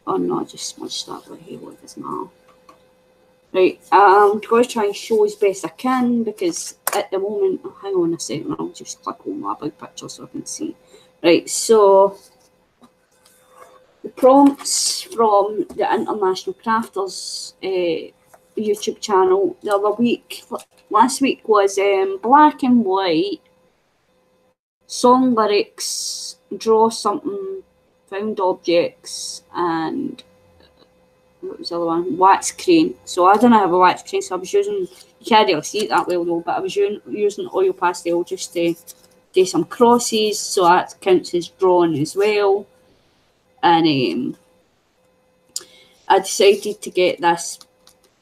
Oh no, I just smudged that like hey, what does now? Right, I'm going to try and show as best I can because at the moment, hang on a second, I'll just click on my big picture so I can see. Right, so the prompts from the International Crafters YouTube channel the other week, last week was black and white, song lyrics, draw something, found objects, and what was the other one? Wax crane. So I don't have a wax crane, so I was using, you can't really see it that well though, but I was using oil pastel just to do some crosses, so that counts as drawing as well. And I decided to get this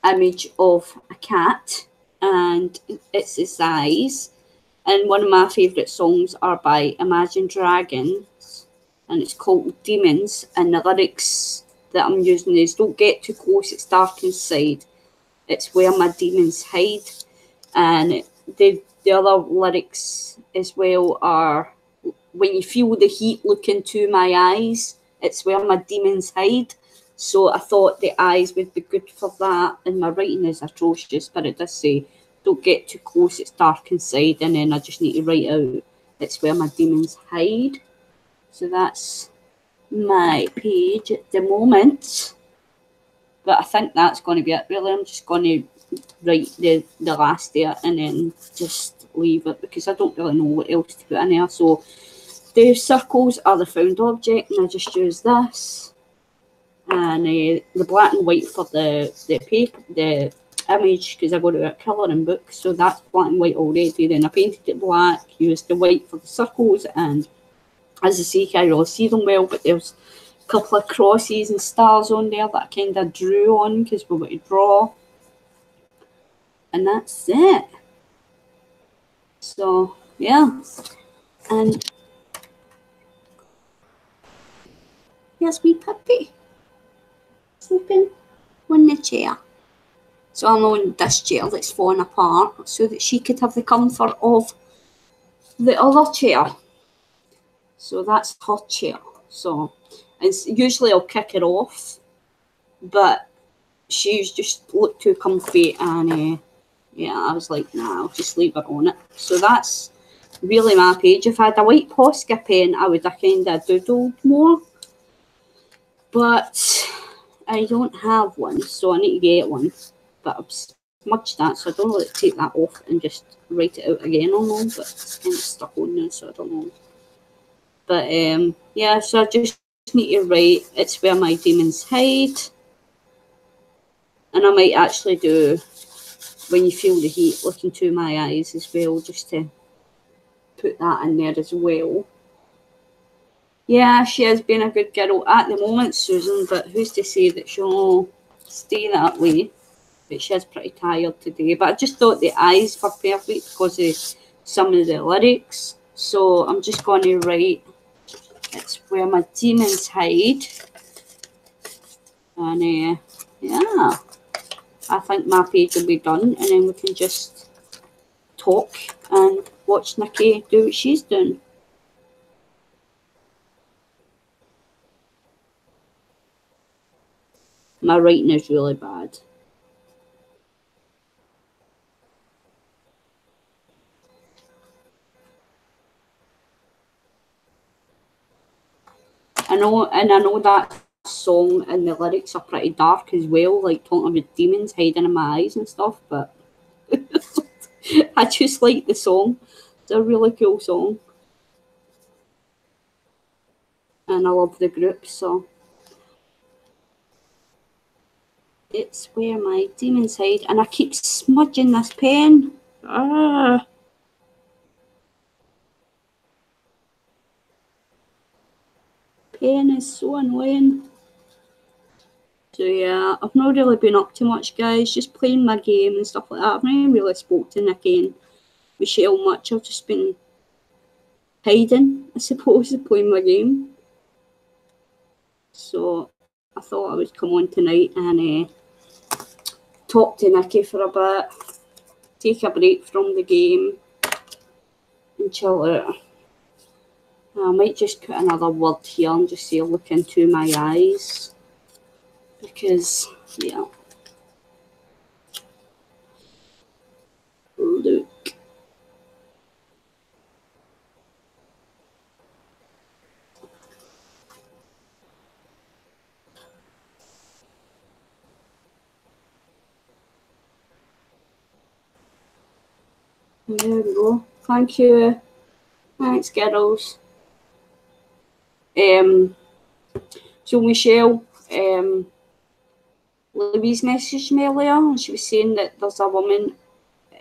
image of a cat, and it's the size, And one of my favourite songs are by Imagine Dragons, and it's called Demons. And the lyrics that I'm using is, don't get too close, it's dark inside. It's where my demons hide. And the other lyrics as well are, when you feel the heat look into my eyes, it's where my demons hide. So I thought the eyes would be good for that. And my writing is atrocious, but it does say, don't get too close, it's dark inside. And then I just need to write out, it's where my demons hide. So that's my page at the moment. But I think that's going to be it, really. I'm just going to write the last there and then just leave it, because I don't really know what else to put in there. So the circles are the found object, and I just use this. And the black and white for the paper, the image, because I got it a colouring book, so that's black and white already. Then I painted it black, used the white for the circles, and as I say, you can't really see them well, but there's a couple of crosses and stars on there that I kind of drew on because we were to draw. And that's it. So, yeah. And here's me puppy sleeping on the chair. So I'm on this chair that's falling apart so that she could have the comfort of the other chair. So that's her chair. So it's usually I'll kick her off, but she's just looked too comfy, and yeah, I was like, nah, I'll just leave her on it. So that's really my page. If I had a white Posca pen, I would have kind of doodled more, but I don't have one, so I need to get one. But I've smudged that, so I don't know how to take that off and just write it out again or no, but it's kind of stuck on now, so I don't know. But yeah, so I just need to write, it's where my demons hide. And I might actually do, when you feel the heat look into my eyes as well, just to put that in there as well. Yeah, she has been a good girl at the moment, Susan, but who's to say that she'll stay that way? But she is pretty tired today. But I just thought the eyes were perfect because of some of the lyrics. So I'm just going to write, it's where my demons hide. And yeah, I think my page will be done. And then we can just talk and watch Nikki do what she's doing. My writing is really bad. I know that song and the lyrics are pretty dark as well, like talking about demons hiding in my eyes and stuff, but I just like the song. It's a really cool song. And I love the group, so it's where my demons hide. And I keep smudging this pen. Ah. Pen is so annoying. So yeah, I've not really been up to much, guys. Just playing my game and stuff like that. I've not even really spoke to Nikki and Michelle much. I've just been hiding, I suppose, and playing my game. So I thought I would come on tonight and talk to Nikki for a bit, take a break from the game and chill out. I might just put another word here and just say look into my eyes, because yeah, look. There we go. Thank you. Thanks, girls. So Michelle, Louise messaged me earlier and she was saying that there's a woman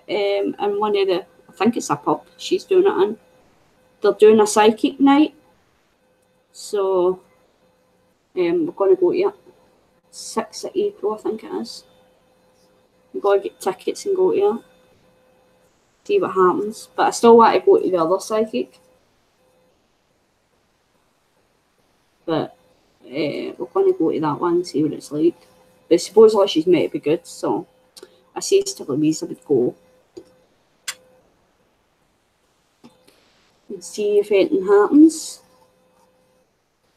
in one of the, I think it's a pub she's doing it in. They're doing a psychic night. So we're going to go to it. 6th of April, I think it is. We've got to get tickets and go to it. See what happens. But I still want to go to the other psychic. But we're going to go to that one and see what it's like. But supposedly she's meant to be good, so I say to Louisa would go. And see if anything happens.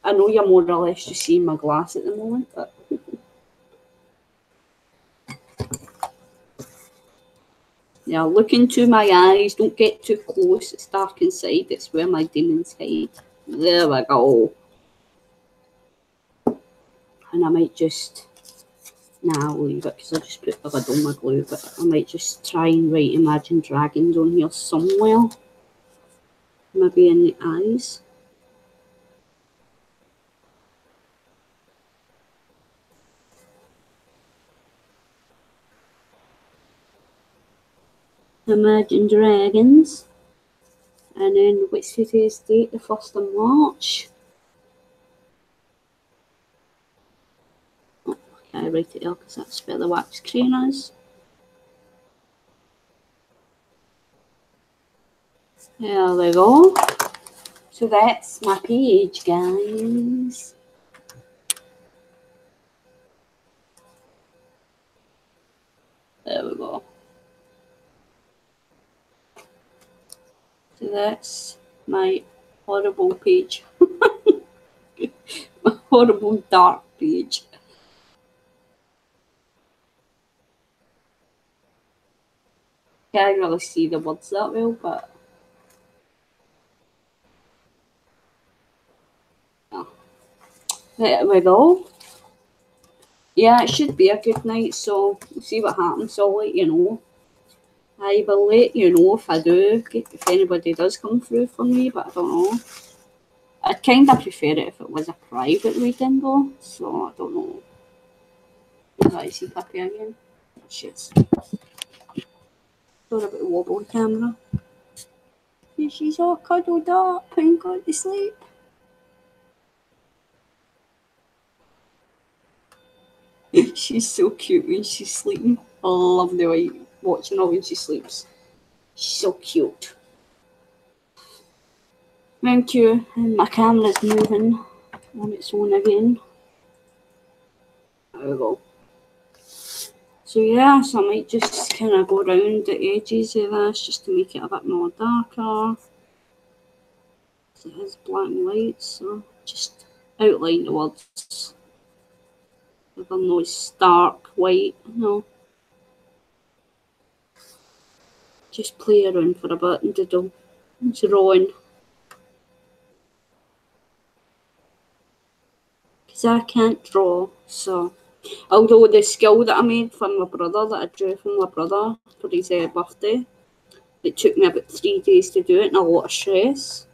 I know you're more or less just seeing my glass at the moment, but yeah, look into my eyes. Don't get too close. It's dark inside. It's where my demons hide. There we go. And I might just... Nah, I'll leave it because I just put the lid on my glue. But I might just try and write Imagine Dragons on here somewhere. Maybe in the eyes. Imagine Dragons. And then what's today's date? The 1st of March. Oh, okay, I write it there because that's where the wax crane is. There we go. So that's my page, guys. There we go. So that's my horrible page. My horrible dark page. Can't really see the words that well, but oh. There we go. Yeah, it should be a good night, so we'll see what happens. I'll let you know. I will let you know if I do, if anybody does come through for me, but I don't know. I'd kind of prefer it if it was a private reading though, so I don't know. I see Puppy again. Oh, shit. Sorry about the wobble camera. Yeah, she's all cuddled up and going to sleep. She's so cute when she's sleeping. I love the way watching her when she sleeps. She's so cute. Thank you. And my camera's moving on its own again. There we go. So yeah, so I might just kind of go around the edges of this just to make it a bit more darker. It is black and white, so just outline the words. If I'm not stark white, no. Just play around for a bit and doodle. Drawing. Because I can't draw, so. Although the skill that I made for my brother, that I drew for my brother for his birthday, it took me about 3 days to do it and a lot of stress.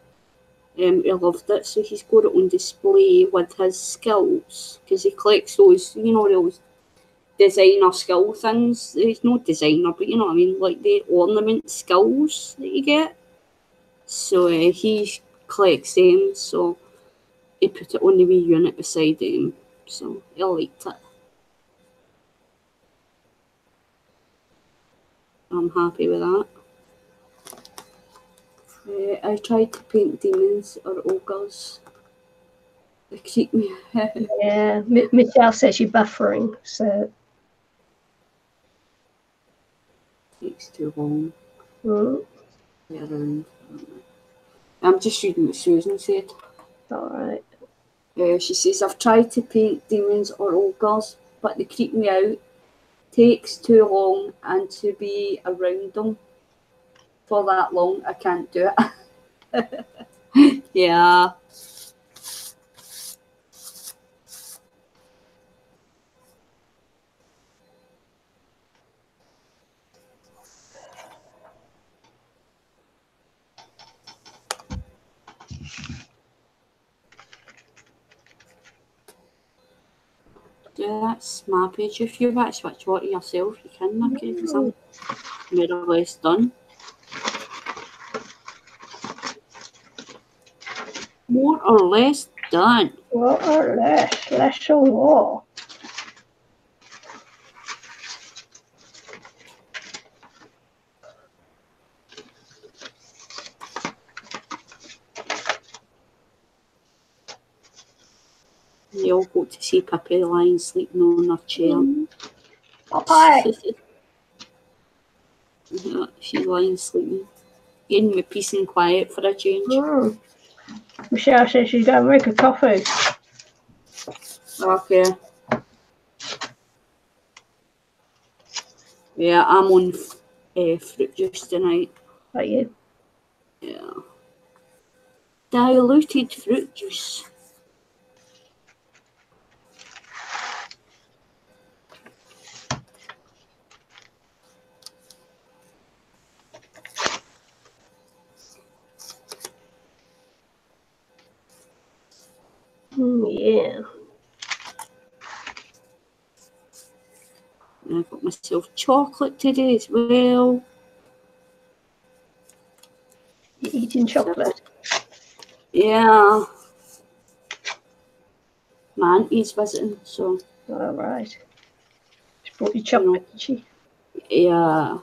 He loved it, so he's got it on display with his skills because he collects those, you know, those designer skill things. He's no designer, but you know what I mean, like the ornament skills that you get. So he collects them, so he put it on the wee unit beside him, so he liked it. I'm happy with that. I tried to paint demons or ogres. They keep me. Yeah, Michelle says you're buffering, so. Takes too long. Mm. Around. I'm just reading what Susan said. Alright. She says, I've tried to paint demons or ogres, but they creep me out. Takes too long, and to be around them for that long, I can't do it. Yeah. Yeah, that's my page. If you want to switch water yourself, you can, Nikki, because I'm more or less done. More or less done. More or less or more. We all got to see Pippi lying sleeping on her chair. Popeye! Yeah, she's lying sleeping. Getting me peace and quiet for a change. Michelle says she's going to make a coffee. Okay. Yeah, I'm on fruit juice tonight. Are you? Yeah. Diluted fruit juice. Yeah. And I got myself chocolate today as well. You're eating chocolate? Yeah. My auntie's visiting, so. All right. She brought you chocolate, did she? Yeah.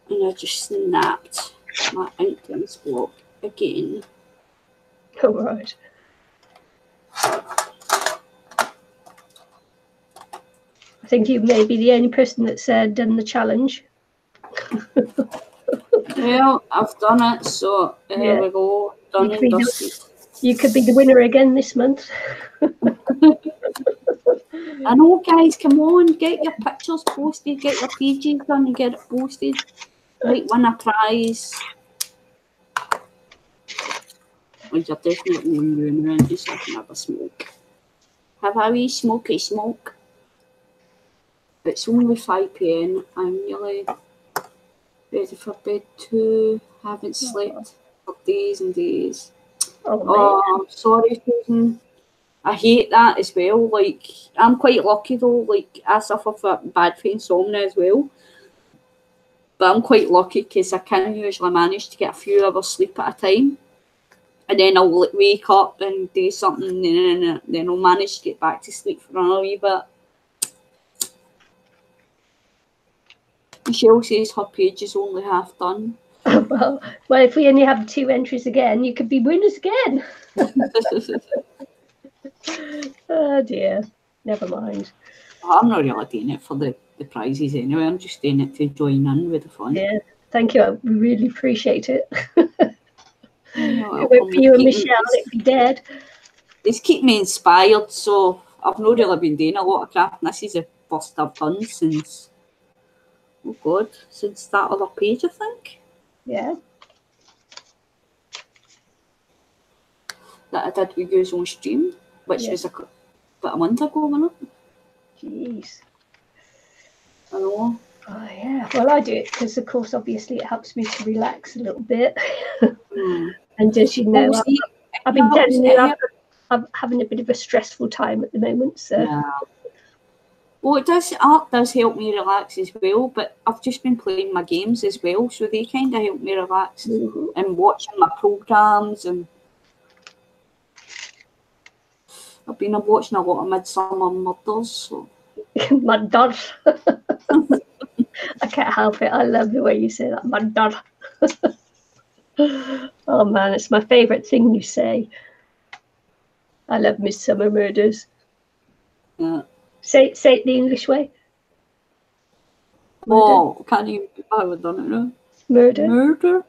And I just snapped my entrance block again. All right. I think you may be the only person that's done the challenge. Well, I've done it, so there we go. Done and dusted. You could be the winner again this month. I know, guys, come on, get your pictures posted, get your pages done and get it posted. Like, win a prize. Well, you're definitely winning around so I can have a smoke. Have a wee smoky smoke. It's only 5 p.m. I'm nearly ready for bed too. Haven't slept for days and days. Oh, I'm sorry, Susan. I hate that as well. Like, I'm quite lucky though. Like, I suffer from bad insomnia as well. But I'm quite lucky because I can usually manage to get a few hours sleep at a time. And then I'll like, wake up and do something and then I'll manage to get back to sleep for another wee bit. Michelle says her page is only half done. well, if we only have 2 entries again, you could be winners again. Oh dear, never mind. I'm not really doing it for the prizes anyway. I'm just doing it to join in with the fun. Yeah, thank you. I really appreciate it. Well, for you and Michelle, it'd be dead. It's keep me inspired, so I've not really been doing a lot of crap. And this is the first I've done since, oh God, since that other page, I think. Yeah. That I did with you on stream, which was about a month ago, wasn't it? Jeez. I know. Oh yeah. Well, I do it because, of course, obviously, it helps me to relax a little bit. And as you know, I've been telling you, I'm having a bit of a stressful time at the moment. So. Yeah. Well, art does help me relax as well, but I've just been playing my games as well, so they kind of help me relax and watching my programs. And I've been watching a lot of Midsummer Murders. So. Murders. I can't help it. I love the way you say that, murder. Oh man, it's my favourite thing you say. I love Midsummer Murders. Yeah. Say it the English way. Murder. Oh, can't you? I haven't done it now. Murder. Murder.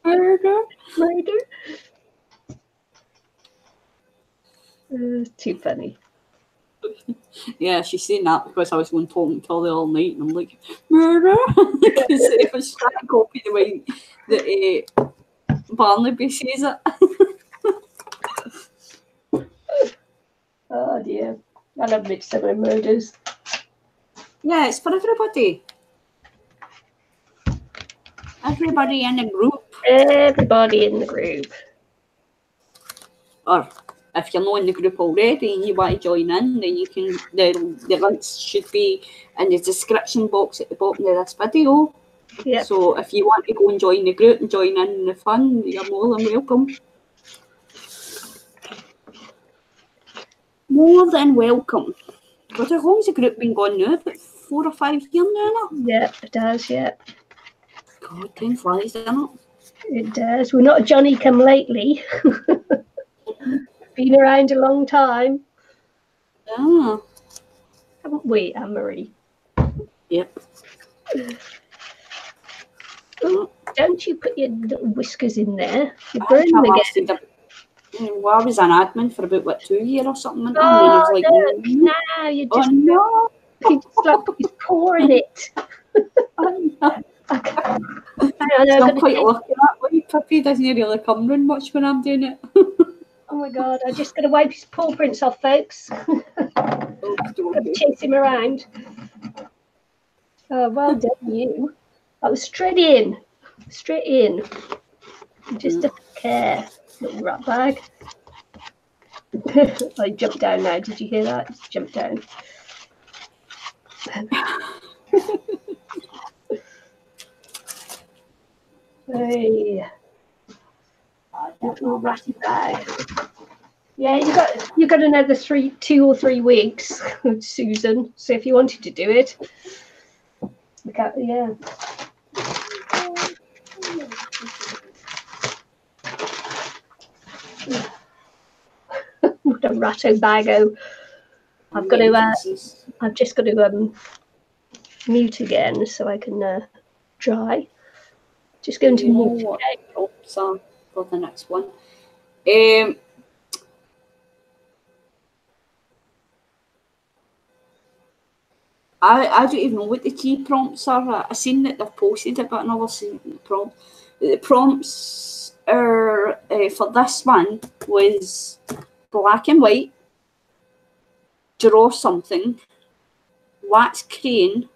Murder. Murder. Too funny. Yeah, she's saying that because I was going talking to her all night, and I'm like, murder. Because it was trying to copy the way that Barnaby says it. Oh dear, I love Midsummer Murders. Yeah, it's for everybody. Everybody in the group. Everybody in the group. Or if you're not in the group already and you want to join in, then you can. The links should be in the description box at the bottom of this video. Yeah. So if you want to go and join the group and join in the fun, you're more than welcome. More than welcome. But how long's the group been going now? About 4 or 5 years now. Yeah, it does. Yeah. God, time flies, doesn't it? It does. We're not a Johnny come lately. Been around a long time. Yeah. Haven't we, Anne-Marie? Yep. Oh, don't you put your little whiskers in there. You're burning them again. Well, I was an admin for about, 2 years or something. And Oh, I was like, no, you just, no. you just like put your paw in it. I'm quite lucky that way. Puppy doesn't really come round much when I'm doing it. Oh my God, I just got to wipe his paw prints off, folks. Chase him around. Oh, well done, you. That was straight in. Straight in. Just doesn't care. Little rat bag. I jumped down now. Did you hear that? Just jumped down. Hey. Little ratty bag. Yeah, you got another 2 or 3 weeks, Susan. So if you wanted to do it, yeah. What a ratto bago. I've just got to mute again so I can dry. Just going to mute. So for the next one. I don't even know what the key prompts are. I seen that they've posted it, but I never seen the prompt. The prompts are for this one was black and white, draw something, wax crane,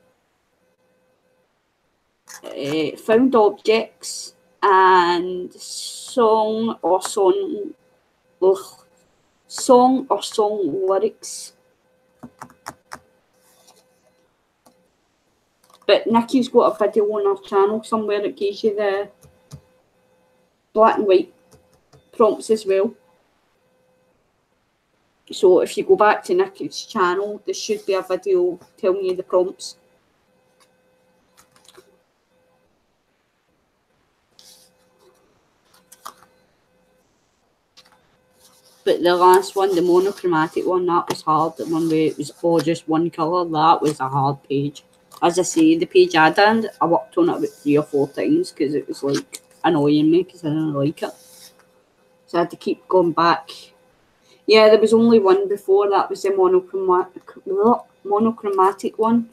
found objects, and song or song lyrics. But Nikki's got a video on her channel somewhere that gives you the black and white prompts as well. So if you go back to Nikki's channel, there should be a video telling you the prompts. But the last one, the monochromatic one, that was hard. The one where it was all just one colour, that was a hard page. As I say, the page I did, I worked on it about 3 or 4 times because it was like annoying me because I didn't like it. So I had to keep going back. Yeah, there was only one before, that was the monochromatic one.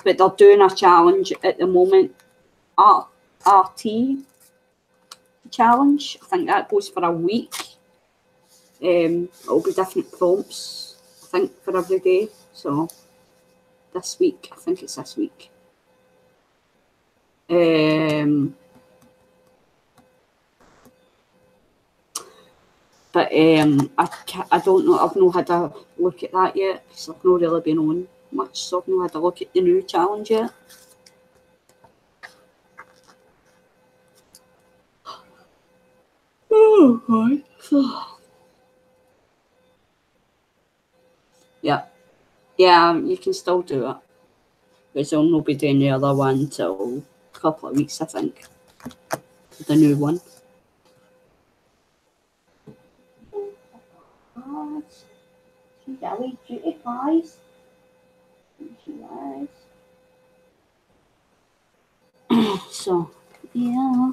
But they're doing a challenge at the moment, RT challenge. I think that goes for a week. It'll be different prompts, I think, for every day. So this week, I think it's this week. But I don't know. I've not had a look at that yet because I've not really been on much, so I've not had a look at the new challenge yet. Oh God. Yeah, you can still do it. Because I'll not be doing the other one till a couple of weeks, I think. The new one. She's really duty, guys. She was. So, yeah.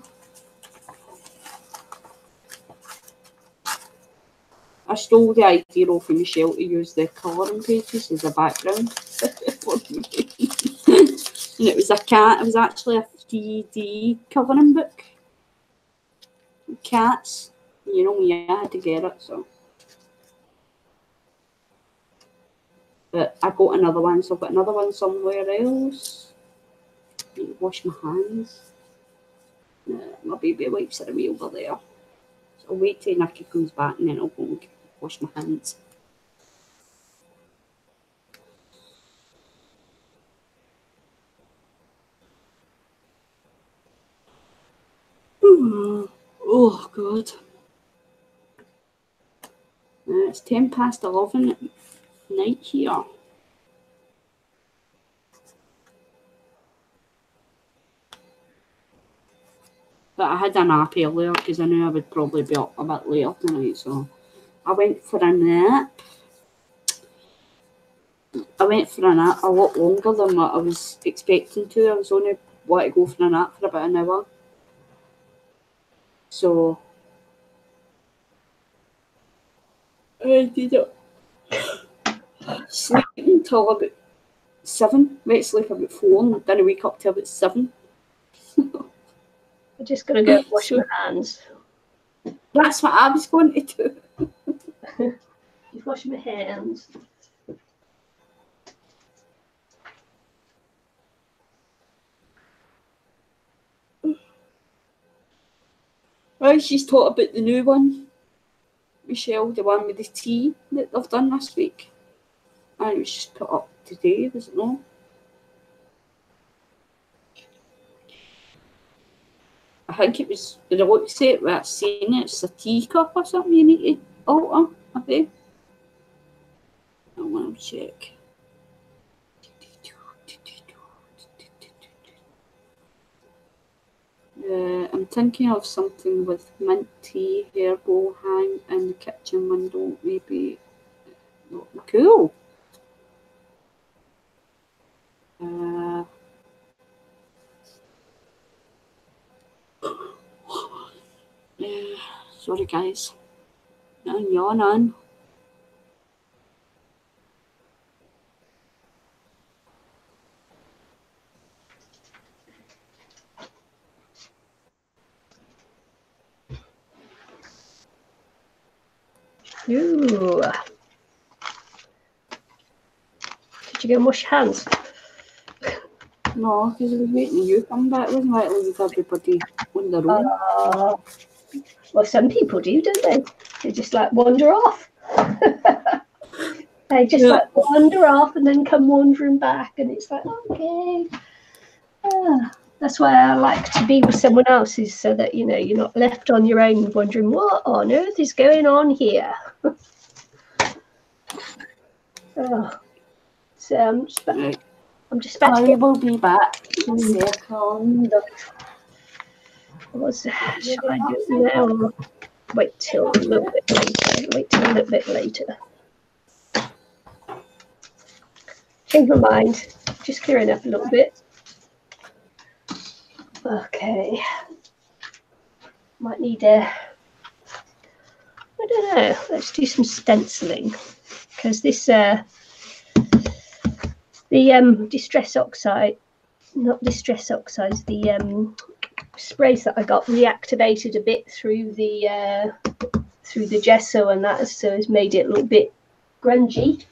I stole the idea off of Michelle to use the colouring pages as a background. And it was a cat. It was actually a 3D colouring book. Cats. You know me, I had to get it, so. But I got another one, so I've got another one somewhere else. I need to wash my hands. My baby wipes are away over there. So I'll wait till Nikki comes back and then I'll go and wash my hands. Oh, God. It's 10 past 11 at night here. But I had a nap earlier because I knew I would probably be up a bit later tonight, so I went for a nap. I went for a nap a lot longer than what I was expecting to. I was only wanting to go for a nap for about an hour. So I did it. Sleep until about 7. Went to sleep about 4 and didn't wake up till about 7. I'm just going to go wash my hands. That's what I was going to do. Just wash my hands. Well, she's taught about the new one, Michelle, the one with the tea that they've done this week. And it was just put up today, was it not? I think it was, the looks at it, where I've seen it, it's a teacup or something you need to alter, I think. I want to check. I'm thinking of something with mint tea, herbal, hang in the kitchen window, maybe. Cool. Sorry guys, I'm yawning. Ooh. Did you go and wash your hands? No, because I was waiting you come back. I wasn't like leave everybody on their own. Well, some people do, don't they? They just like wander off. They just like wander off and then come wandering back, and it's like, okay. That's why I like to be with someone else, is so that, you know, you're not left on your own wondering what on earth is going on here. So I'm just about to I will be back in a second. Shall I do it now or wait till a little bit later? Change my mind. Just clearing up a little bit. Okay. Might need I don't know. Let's do some stenciling, because this the distress oxide, not distress oxides, the sprays that I got reactivated a bit through the gesso, and that has made it a little bit grungy,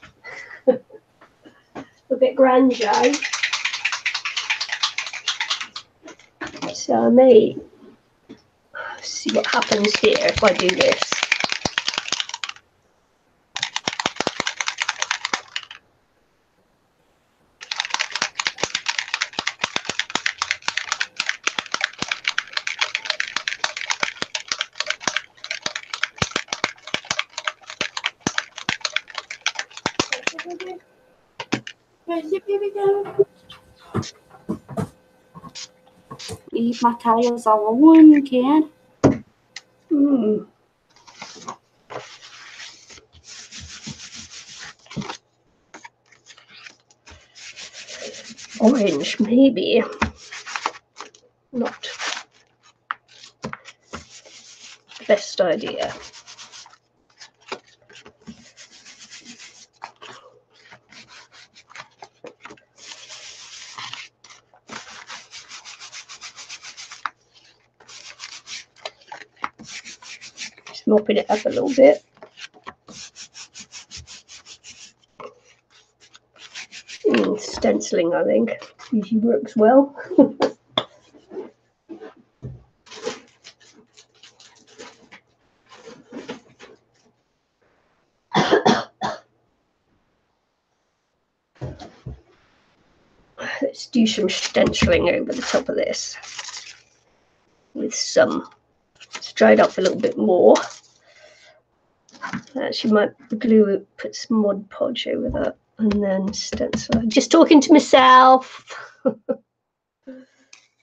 a bit grungy. So I may see what happens here if I do this. Leave my tires alone, kid. Orange, maybe. Not the best idea. Just mopping it up a little bit. Stenciling, I think, usually works well. Let's do some stenciling over the top of this with some. Let's dry it up a little bit more. Actually, might glue, put some Mod Podge over that, and then stencil. Just talking to myself.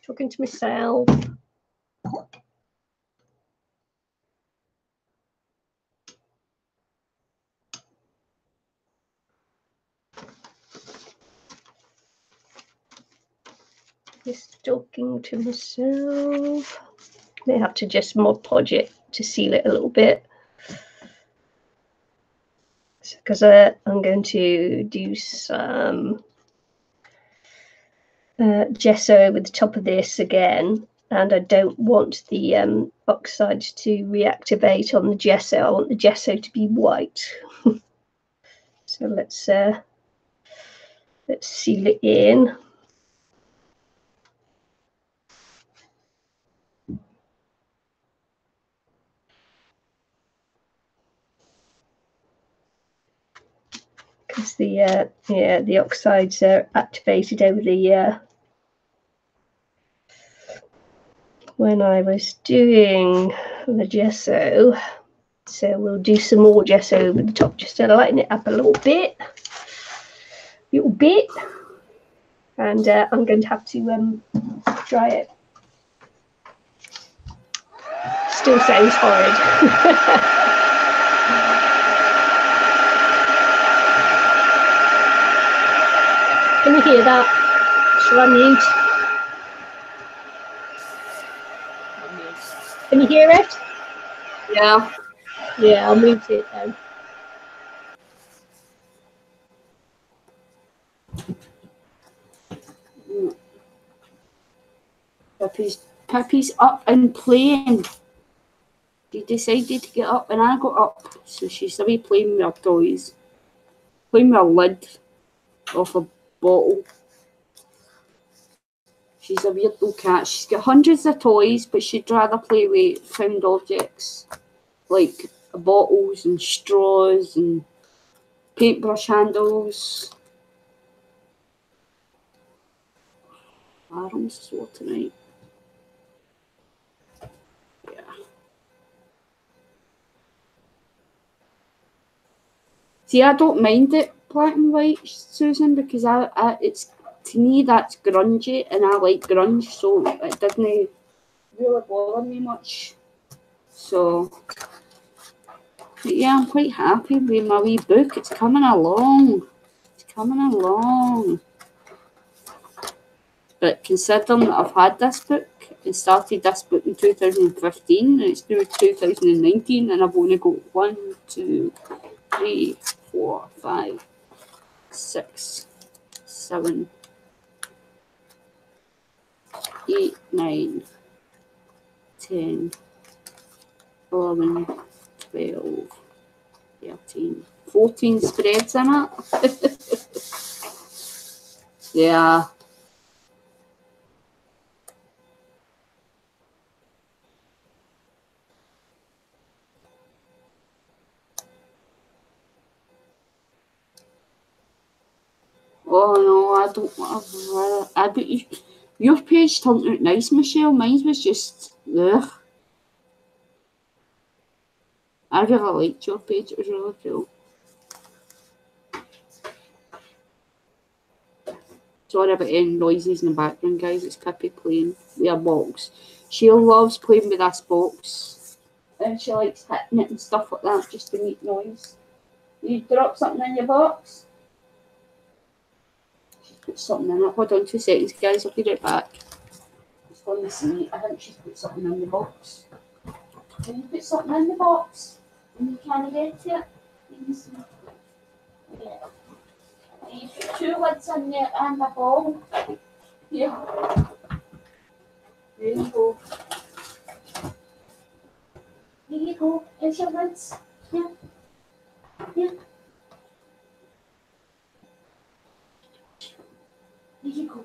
Talking to myself. Just talking to myself. May have to just Mod Podge it to seal it a little bit. Because I'm going to do some gesso over the top of this again, and I don't want the oxides to reactivate on the gesso. I want the gesso to be white. So let's seal it in. Because the oxides are activated over the when I was doing the gesso. So we'll do some more gesso over the top just to lighten it up a little bit. And I'm going to have to dry it. Still sounds horrid. Can you hear that? Shall I mute? Can you hear it? Yeah. Yeah, I'll mute it then. Pippi's up and playing. She decided to get up and I got up. So she's away playing with her toys. Playing with a lid off a bottle. She's a weird little cat. She's got hundreds of toys, but she'd rather play with found objects like bottles and straws and paintbrush handles. Arms sore tonight. Yeah. See, I don't mind it black and white, Susan, because it's, to me, that's grungy, and I like grunge, so it doesn't really bother me much. So, but yeah, I'm quite happy with my wee book. It's coming along. It's coming along. But considering that I've had this book and started this book in 2015, and it's through 2019, and I've only got 1, 2, 3, 4, 5, 6, 7, 8, 9, 10, 11, 12, 13, 14 spreads in it. Yeah. Oh no, I don't. Your page turned out nice, Michelle. Mine was just ugh. I really liked your page. It was really cool. Sorry about any noises in the background, guys. It's Pippi playing with a box. She loves playing with this box, and she likes hitting it and stuff like that just to make noise. You drop something in your box? Put something in it. Hold on 2 seconds, guys. I'll be right back. Just want to see. I think she's put something in the box. Can you put something in the box and you can't get it? Let me see. Yeah. You put 2 lids in there and a ball. Yeah. There you go. There you go. Here's your lids. Yeah. Yeah. There you go.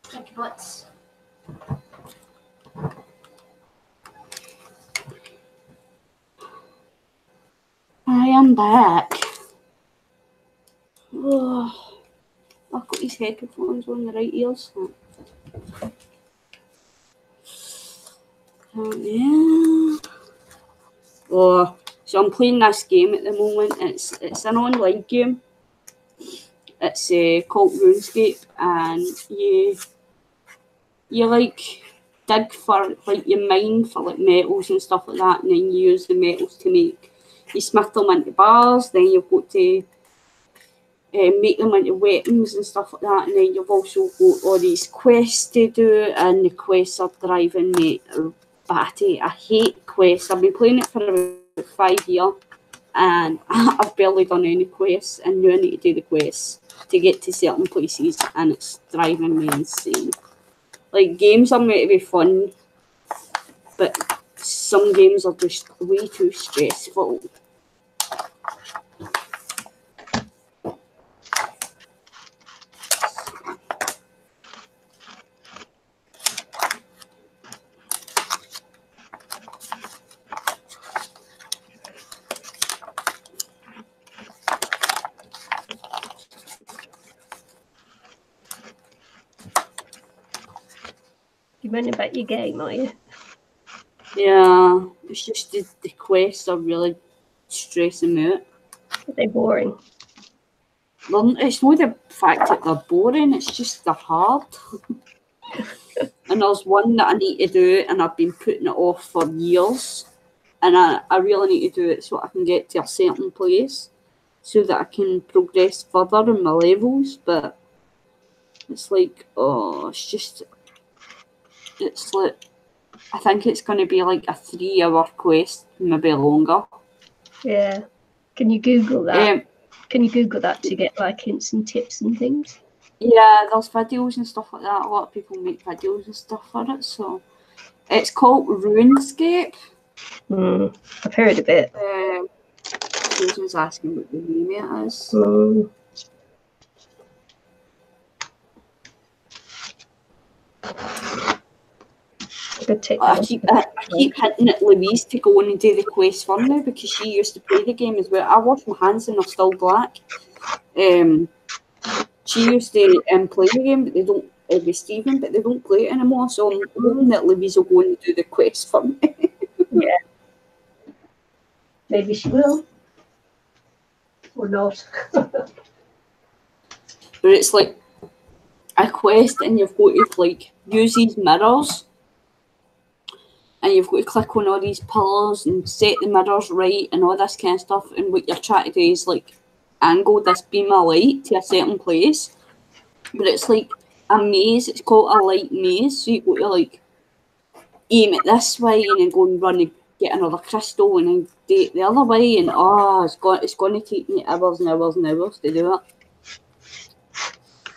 Take your lids. I am back. Oh, I've got these headphones on the right ears. Yeah. Oh, so I'm playing this game at the moment. It's an online game. It's called RuneScape, and you like dig for like you mine for like metals and stuff like that, and then you use the metals to make you smith them into bars. Then you've got to make them into weapons and stuff like that. And then you've also got all these quests to do, and the quests are driving me batty. I hate quests. I've been playing it for about 5 years, and I've barely done any quests, and now I need to do the quests to get to certain places, and it's driving me insane. Like, games are meant to be fun, but some games are just way too stressful. You're moaning about your game, are you? Yeah, it's just the quests are really stressing me out. Are they boring? Well, it's not the fact that they're boring, it's just they're hard. And there's one that I need to do, and I've been putting it off for years. And I really need to do it so I can get to a certain place, so that I can progress further in my levels. But it's like, it's like, I think it's going to be like a 3-hour quest, maybe longer. Yeah. Can you Google that? Can you Google that to get like hints and tips and things? Yeah, there's videos and stuff like that. A lot of people make videos and stuff for it. So it's called RuneScape. I've heard of it. Susan's asking what the name it is. I keep hinting at Louise to go in and do the quest for me, because she used to play the game as well. I wash my hands and they're still black. She used to play the game, but they don't. With Stephen, but they don't play it anymore. So I'm hoping that Louise will go in and do the quest for me. Yeah, maybe she will, or not. But it's like a quest, and you've got to like use these mirrors. And you've got to click on all these pillars and set the mirrors right and all this kind of stuff. And what you're trying to do is like angle this beam of light to a certain place. But it's like a maze. It's called a light maze. So you've got to like aim it this way and then go and run and get another crystal and then do it the other way. And it's going to take me hours and hours and hours to do it.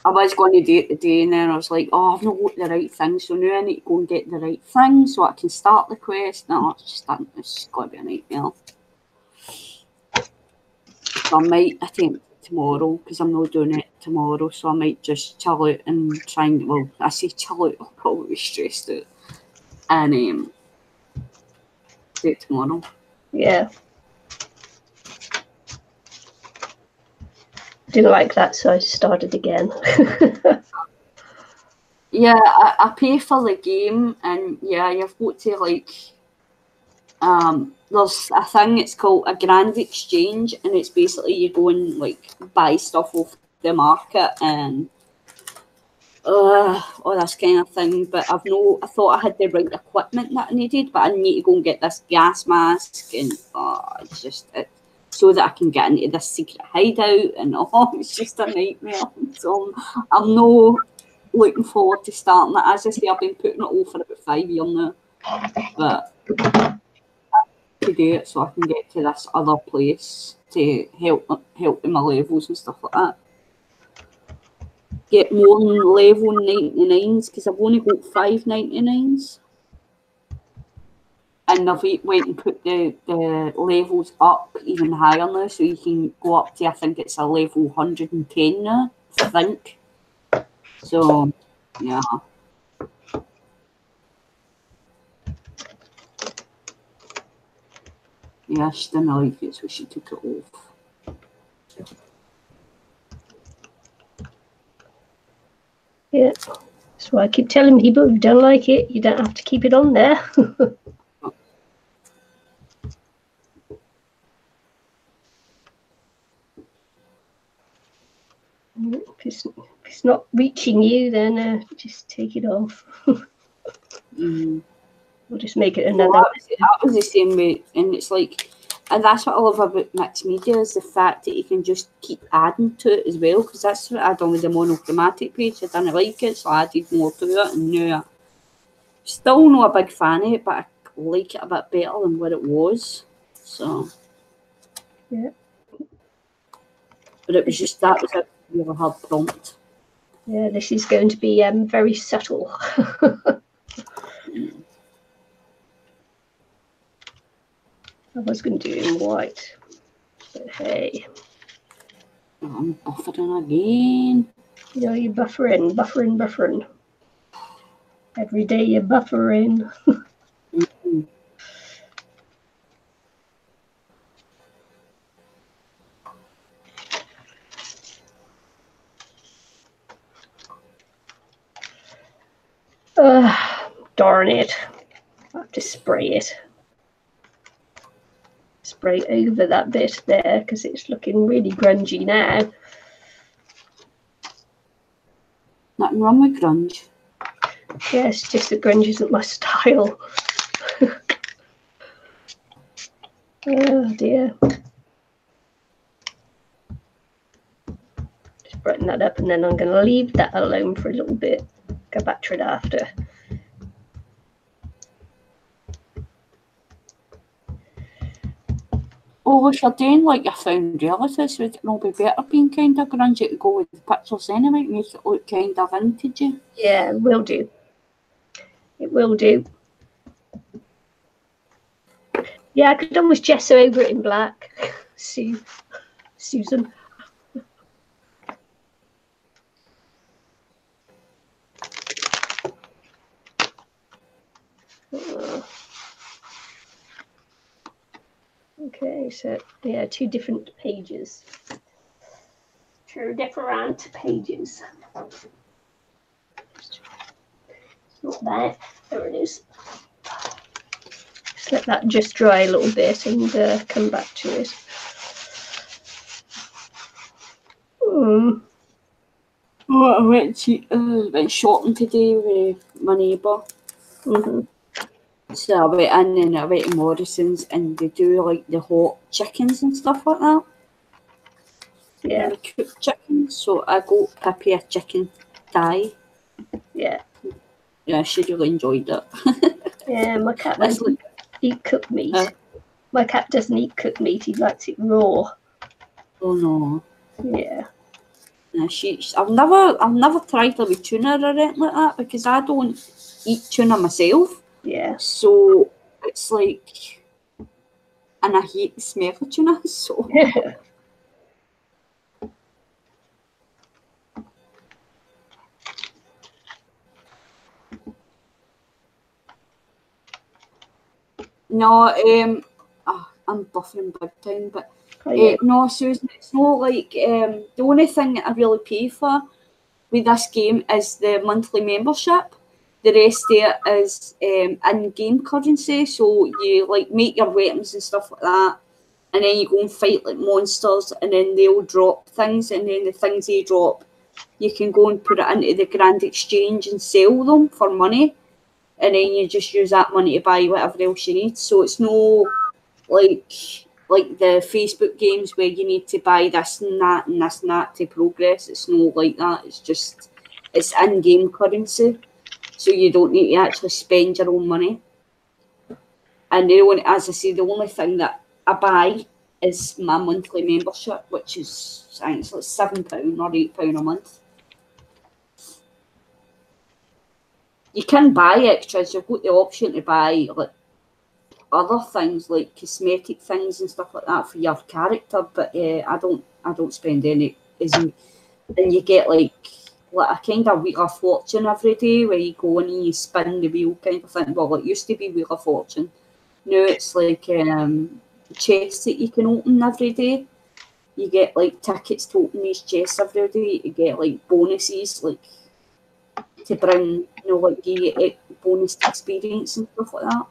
I was going to do it today, and then I was like, I've not got the right thing, so now I need to go and get the right thing so I can start the quest. No, it's just going to be a nightmare. So I might attempt it tomorrow, because I'm not doing it tomorrow, so I might just chill out and try and, well, I say chill out, I'll probably be stressed out, and do it tomorrow. Yeah. Didn't like that, so I started again. Yeah, I pay for the game, and yeah, you've got to like, there's a thing, it's called a grand exchange, and it's basically you go and like buy stuff off the market and all this kind of thing. But I thought I had the right equipment that I needed, but I need to go and get this gas mask, and it's just so that I can get into this secret hideout, and it's just a nightmare. So I'm no looking forward to starting it. As I say, I've been putting it all for about 5 years now, but I have to do it so I can get to this other place to help in my levels and stuff like that. Get more than level 99s, because I've only got 5 99s. And I've went and put the levels up even higher now, so you can go up to, I think it's a level 110 now, I think. So, yeah. Yeah, she didn't like it, so she took it off. Yeah, that's why I keep telling people, if you don't like it, you don't have to keep it on there. If it's not reaching you, then just take it off. We'll just make it another. Well, that was the same way, and it's like And that's what I love about mixed media, is the fact that you can just keep adding to it as well, because that's what I done with the monochromatic page. I didn't like it, so I added more to it, and now I'm still not a big fan of it, but I like it a bit better than what it was. So yeah. But it was just, that was a really hard prompt. Yeah, this is going to be very subtle. I was going to do it in white, but hey. I'm buffering again. Yeah, you're buffering. Every day you're buffering. Mm-hmm. Darn it. I have to spray it. Spray over that bit there because it's looking really grungy now. Nothing wrong with grunge. Yeah, it's just that grunge isn't my style. Oh dear. Just brighten that up, and then I'm going to leave that alone for a little bit. Go back to it after. Oh, if you're doing like your found relatives, would it not be better being kind of grungy to go with the pictures anyway, make it look kind of vintagey? Yeah, it will do. It will do. Yeah, I could almost gesso over it in black. Susan. Okay, so yeah, two different pages. Two different pages. Not that. There it is. Just let that just dry a little bit and come back to it. Oh, I went shopping today with my neighbour. So I went in and I went to Morrison's, and they do like the hot chickens and stuff like that. Yeah. The cooked chickens. So I got Pippi a chicken thigh. Yeah. Yeah, she really enjoyed it. Yeah, my cat doesn't eat cooked meat. My cat doesn't eat cooked meat. He likes it raw. Oh no. Yeah. I've never tried it with tuna or anything like that, because I don't eat tuna myself. Yeah. So it's like, and I hate the smell of tuna. So. No, I'm buffering big time, but no, Susan, it's not like the only thing that I really pay for with this game is the monthly membership. The rest there is in-game currency, so you like make your weapons and stuff like that, and then you go and fight like monsters, and then they'll drop things, and then the things they drop, you can go and put it into the Grand Exchange and sell them for money. And then you just use that money to buy whatever else you need. So it's no like the Facebook games where you need to buy this and that and this and that to progress. It's no like that. It's in-game currency, so you don't need to actually spend your own money. And as I say, the only thing that I buy is my monthly membership, which is I think it's like £7 or £8 a month. You can buy extras. You've got the option to buy like other things, like cosmetic things and stuff like that for your character. But I don't spend any. And you get like a kind of Wheel of Fortune every day, where you go in and you spin the wheel kind of thing. Well, it used to be Wheel of Fortune. Now it's like chests that you can open every day. You get like tickets to open these chests every day. You get like bonuses, like to bring, like give you bonus experience and stuff like that.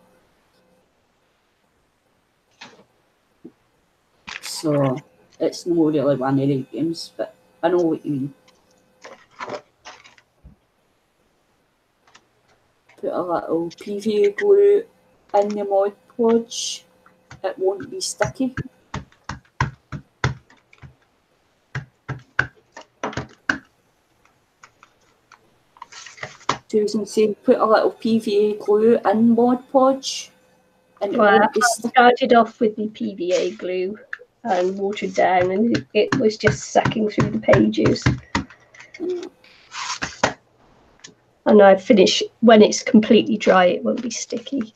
So it's not really one of the games, but I know what you mean. Put a little PVA glue in the Mod Podge. it won't be sticky. Susan saying put a little PVA glue in Mod Podge. And well, I started off with the PVA glue and watered down, and it was just sucking through the pages. And I finish when it's completely dry, it won't be sticky.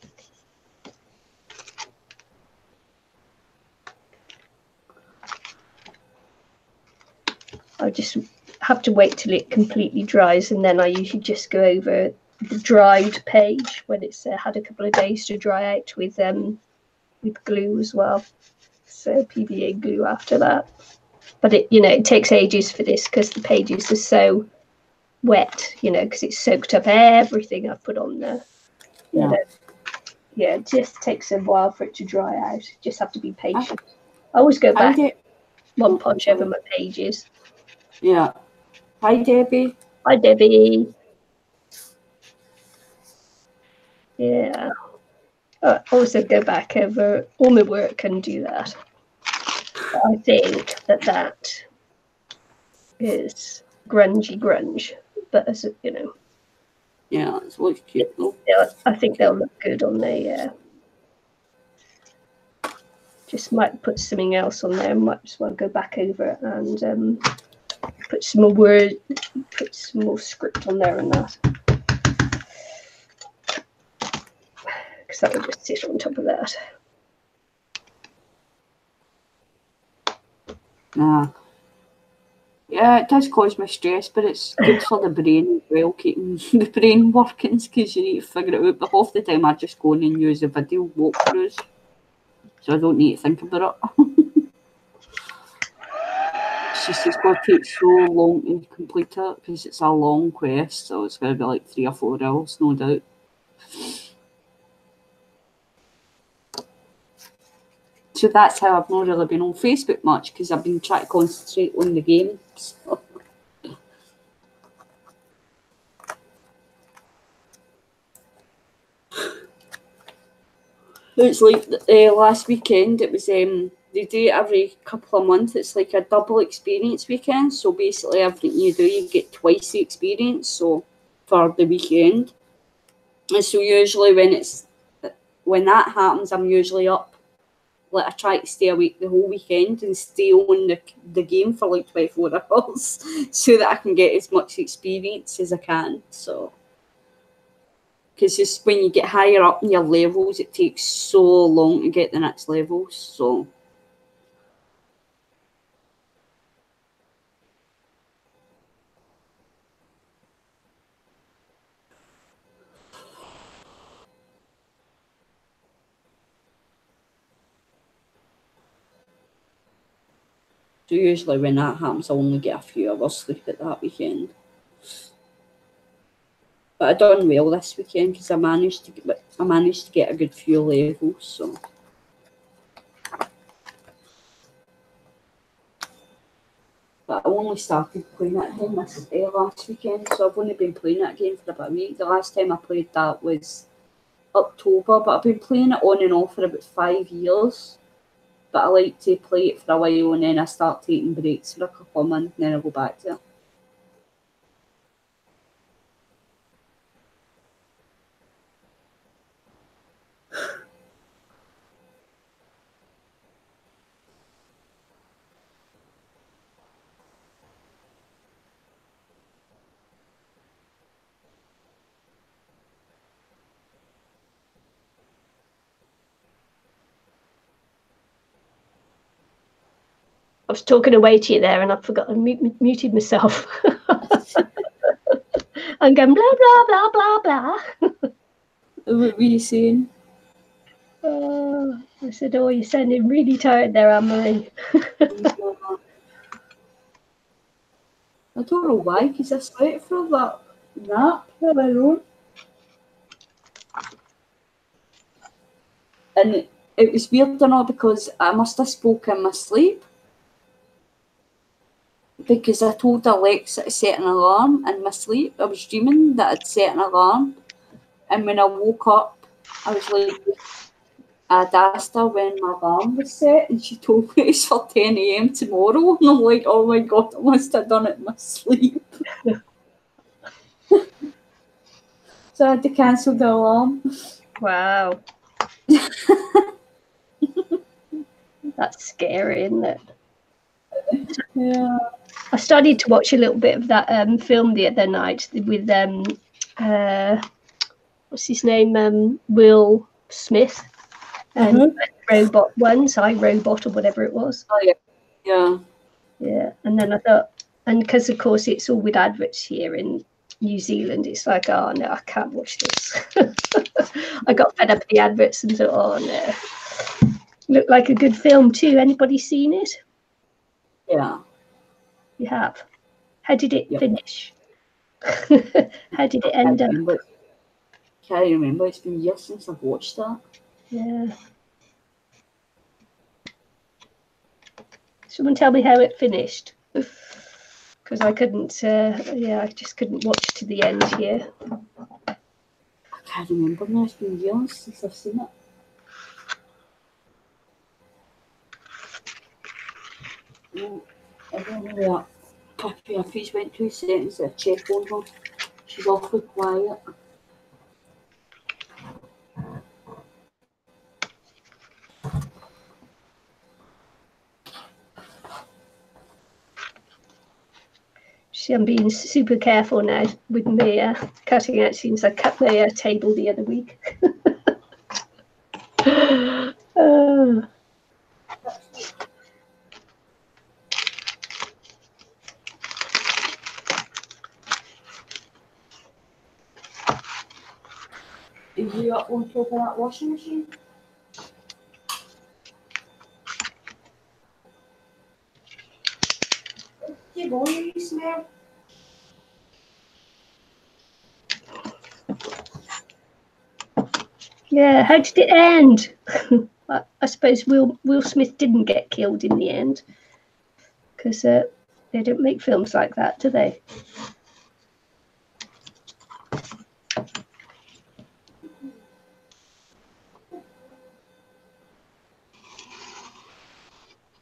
I just have to wait till it completely dries, and then I usually just go over the dried page when it's had a couple of days to dry out with glue as well. So PVA glue after that. But it takes ages for this because the pages are so wet, because it's soaked up everything I've put on there. Yeah. It just takes a while for it to dry out. You just have to be patient. I always go back one punch over my pages. Yeah. Hi, Debbie. Hi, Debbie. Yeah. I also go back over all my work and do that. I think that is grunge, but as yeah, it's looks cute though. Yeah, I think they'll look good on the. Just might put something else on there. Might just want to go back over it and put some more words, put some more script on there and that, because that will just sit on top of that. Yeah, it does cause me stress, but it's good for the brain as well, keeping the brain working, because you need to figure it out. But half the time I just go in and use the video walkthroughs, so I don't need to think about it. It's going to take so long to complete it, because it's a long quest, so it's going to be like 3 or 4 hours, no doubt. So that's how I've not really been on Facebook much, because I've been trying to concentrate on the games. It's like last weekend, it was, they do it every couple of months. It's like a double experience weekend. So basically everything you do, you get twice the experience, so for the weekend. And so usually when that happens, I'm usually up. Like I try to stay awake the whole weekend and stay on the game for like 24 hours so that I can get as much experience as I can. So, because just when you get higher up in your levels, it takes so long to get the next levels. So, usually when that happens, I only get a few hours sleep at that weekend. But I done well this weekend because I managed to get a good few levels. So. But I only started playing it again last weekend, so I've only been playing it again for about a week. The last time I played that was October, but I've been playing it on and off for about 5 years. But I like to play it for a while and then I start taking breaks for a couple of months and then I go back to it. I was talking away to you there and I forgot I muted myself. I'm going blah, blah, blah, blah, blah. What were you saying? I said, oh, you're sounding really tired there, Anne-Marie. I don't know why, because I slept for that nap of my own. And it was weird or not, because I must have spoken in my sleep. Because I told Alexa to set an alarm in my sleep. I was dreaming that I'd set an alarm. And when I woke up, I was like, I'd asked her when my alarm was set, and she told me it's for 10 a.m. tomorrow. And I'm like, oh my God, I must have done it in my sleep. So I had to cancel the alarm. Wow. That's scary, isn't it? Yeah. I started to watch a little bit of that film the other night with what's his name? Will Smith and Robot Ones, iRobot or whatever it was. Oh yeah. Yeah. Yeah. And then I thought, and because of course it's all with adverts here in New Zealand, it's like, oh no, I can't watch this. I got fed up with the adverts and thought, oh no. Looked like a good film too. Anybody seen it? Yeah. You have. How did it finish? How did it end up? Can't remember. It's been years since I've watched that. Yeah. Someone tell me how it finished. Because I couldn't, I just couldn't watch to the end here. I can't remember now. It's been years since I've seen it. I don't know where Cafe went 2 seconds to check on her. She's awfully quiet. See, I'm being super careful now with my cutting out since I cut my table the other week. Is you up on top of that washing machine? You go, you smell. Yeah, how did it end? I suppose Will Smith didn't get killed in the end, because they don't make films like that, do they?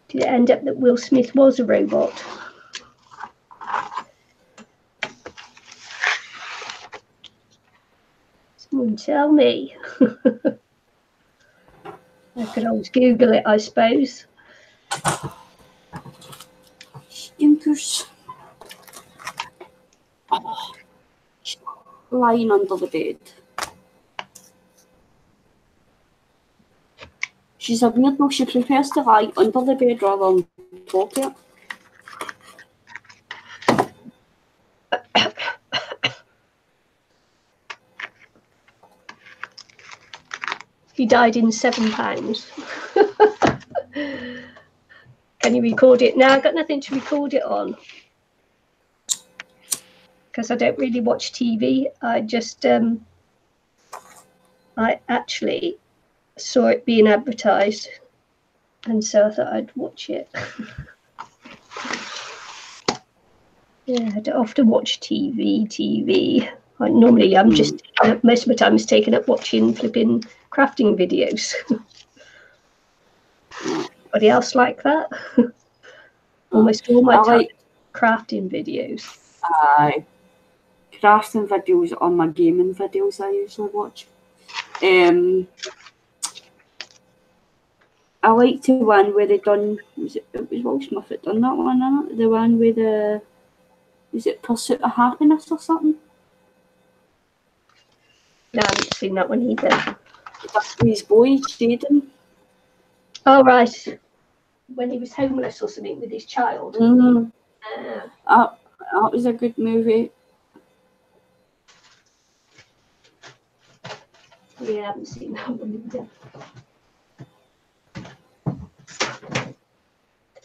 Did it end up that Will Smith was a robot? Someone tell me. I could always Google it, I suppose. Stinkers. Oh, lying under the bed. She's a weirdo. She prefers to lie under the bed rather than top it. He died in £7. Can you record it? No, I've got nothing to record it on. Because I don't really watch TV. I just, I actually saw it being advertised. And so I thought I'd watch it. Yeah, I don't often watch TV. Normally I'm just, most of my time is taken up watching flipping crafting videos. Anybody else like that? Almost all my time crafting videos. Crafting videos are my gaming videos I usually watch. I liked the one where they done, it was Will Smith that done that one, isn't it? The one where is it Pursuit of Happiness or something? No, I haven't seen that one either. His boy, Jaden. Oh, right. When he was homeless or something with his child. Mm-hmm. That was a good movie. Yeah, I haven't seen that one either.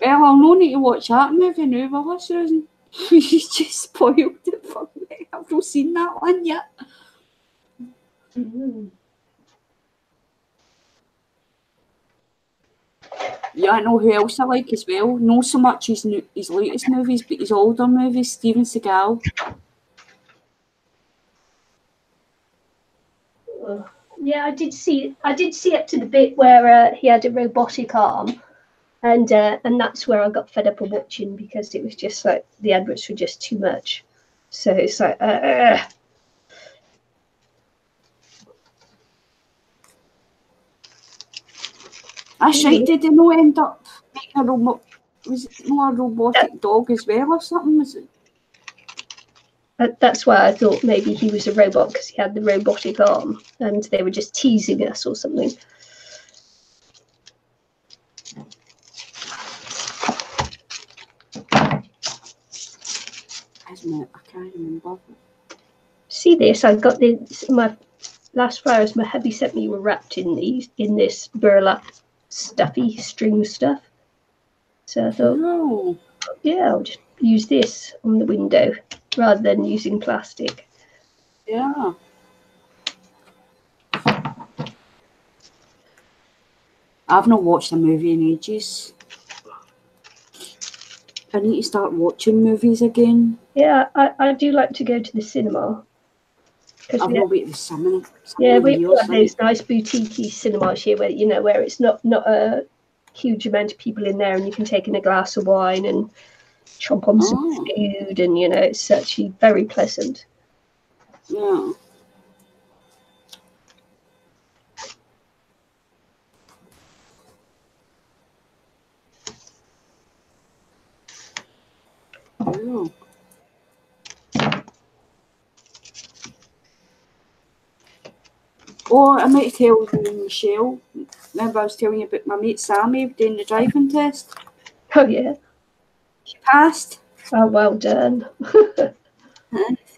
Well, I'll no need to watch that movie now, will I, Susan? You just spoiled it for me. I've not seen that one yet. Mm-hmm. Yeah, I know who else I like as well. Not so much his latest movies, but his older movies, Steven Seagal. Yeah, I did see up to the bit where he had a robotic arm, and that's where I got fed up of watching, because it was just like the adverts were just too much. So it's like, I right. Did they not end up making a robot? Was it not a robotic dog as well or something? Was it? That's why I thought maybe he was a robot, because he had the robotic arm, and they were just teasing us or something. Isn't it? I can't remember. See this? I got my last flowers my hubby sent me were wrapped in this burlap stuffy string stuff. So I thought, yeah, I'll just use this on the window rather than using plastic. Yeah. I've not watched a movie in ages. I need to start watching movies again. Yeah, I do like to go to the cinema. I've not been to the cinema. Yeah, we have those nice boutique cinemas here where it's not a huge amount of people in there, and you can take in a glass of wine and chomp on some food, and it's actually very pleasant. Yeah. Oh. I might tell you, Michelle. Remember I was telling you about my mate Sammy doing the driving test? Oh yeah. She passed. Oh, well done.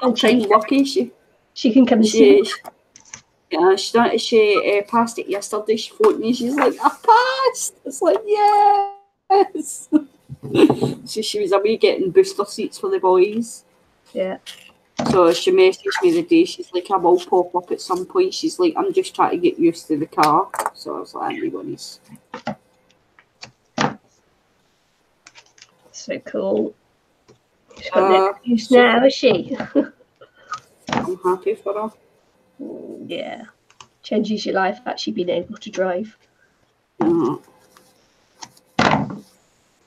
And she's lucky. She can come and see. Yeah, she passed it yesterday. She phoned me. She's like, I passed. It's like, yes. So she was away getting booster seats for the boys. Yeah. So she messaged me the day. She's like, I will pop up at some point. She's like, I'm just trying to get used to the car. So I was like, anybody's. So cool. She's got no excuse now, is she? I'm happy for her. Yeah. Changes your life, actually being able to drive.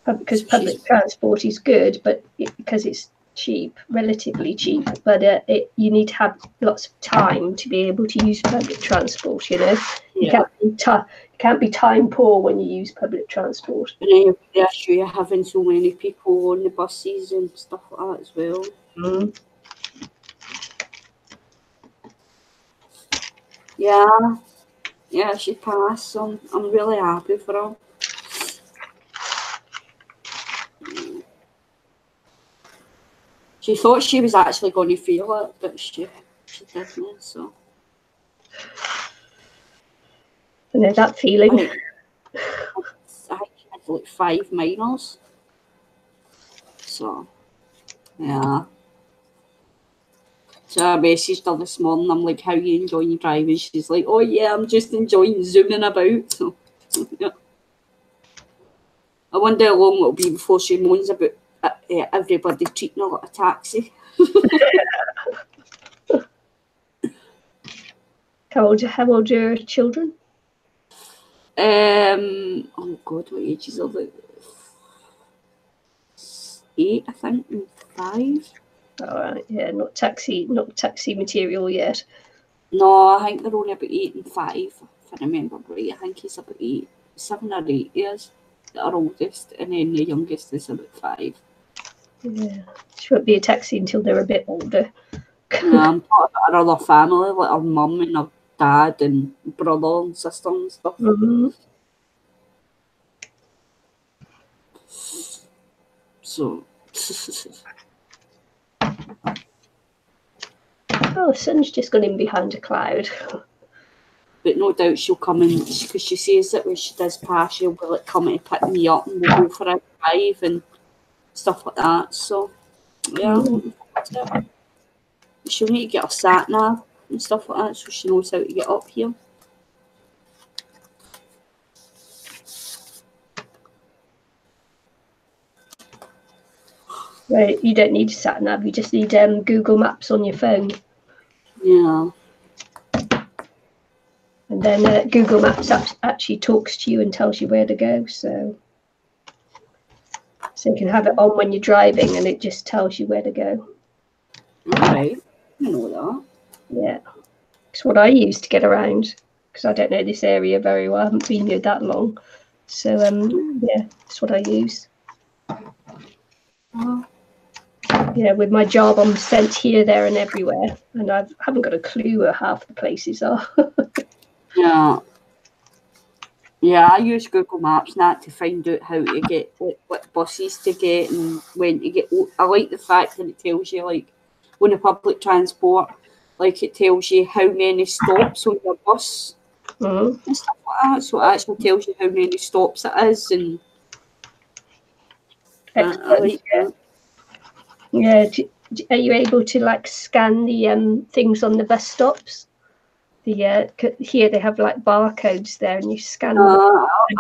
Because public transport is good, but because it's cheap, relatively cheap, but you need to have lots of time to be able to use public transport. You can't be time poor when you use public transport. And the issue you're having so many people on the buses and stuff like that as well. Mm. Yeah, she passed. So I'm really happy for her. She thought she was actually going to fail it, but she didn't. So I know that feeling. I think she had like 5 minors. So yeah. So I messaged her this morning. I'm like, how are you enjoying driving? She's like, oh yeah, I'm just enjoying zooming about. So yeah. I wonder how long it'll be before she moans about everybody treating her like a taxi. How old are your children? Oh God, what ages are they? 8, I think, and 5. All right, yeah, not taxi material yet. No, I think they're only about 8 and 5, if I remember right. I think he's about 7 or 8 years, our oldest, and then the youngest is about 5. Yeah, she won't be a taxi until they're a bit older. I'm part of our other family, like our mum and our dad and brother and sister and stuff. Mm-hmm. So. Oh, the sun's just gone in behind a cloud. But no doubt she'll come in, because she says that when she does pass, she'll be like coming to pick me up and we'll go for a drive and stuff like that. So, yeah, she'll need to get her sat nav and stuff like that so she knows how to get up here. Right, you don't need sat nav, you just need Google Maps on your phone. Yeah. And then Google Maps actually talks to you and tells you where to go. So you can have it on when you're driving, and it just tells you where to go. Right, I know that. Yeah, it's what I use to get around, because I don't know this area very well. I haven't been here that long. So yeah, it's what I use. Yeah, with my job, I'm sent here, there, and everywhere, and I haven't got a clue where half the places are. Yeah, I use Google Maps now to find out how to get, like, what buses to get and when to get. I like the fact that it tells you, like, on the public transport, like, it tells you how many stops on your bus and stuff like that. So it actually tells you how many stops it is, and I like that. Yeah, are you able to like scan the things on the bus stops? Here they have like barcodes there, and you scan them.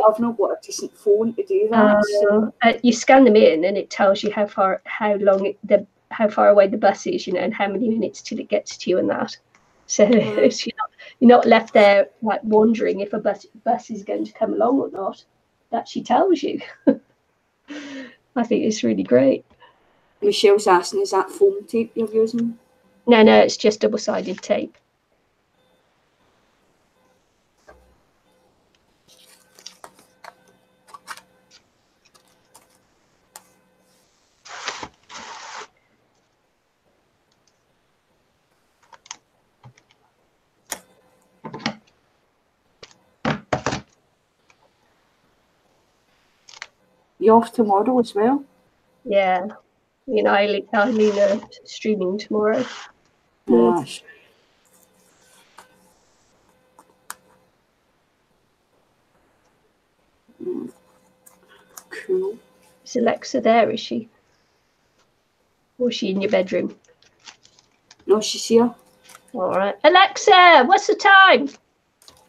I've not got a decent phone to do that. You scan them in, and it tells you how far away the bus is, and how many minutes till it gets to you, and that. So you're not left there like wondering if a bus is going to come along or not. It actually tells you. I think it's really great. Michelle's asking, is that foam tape you're using? No, it's just double-sided tape. You off tomorrow as well? Yeah. Eileen are streaming tomorrow. Gosh. Cool. Is Alexa there, is she? Or is she in your bedroom? No, she's here. All right. Alexa, what's the time?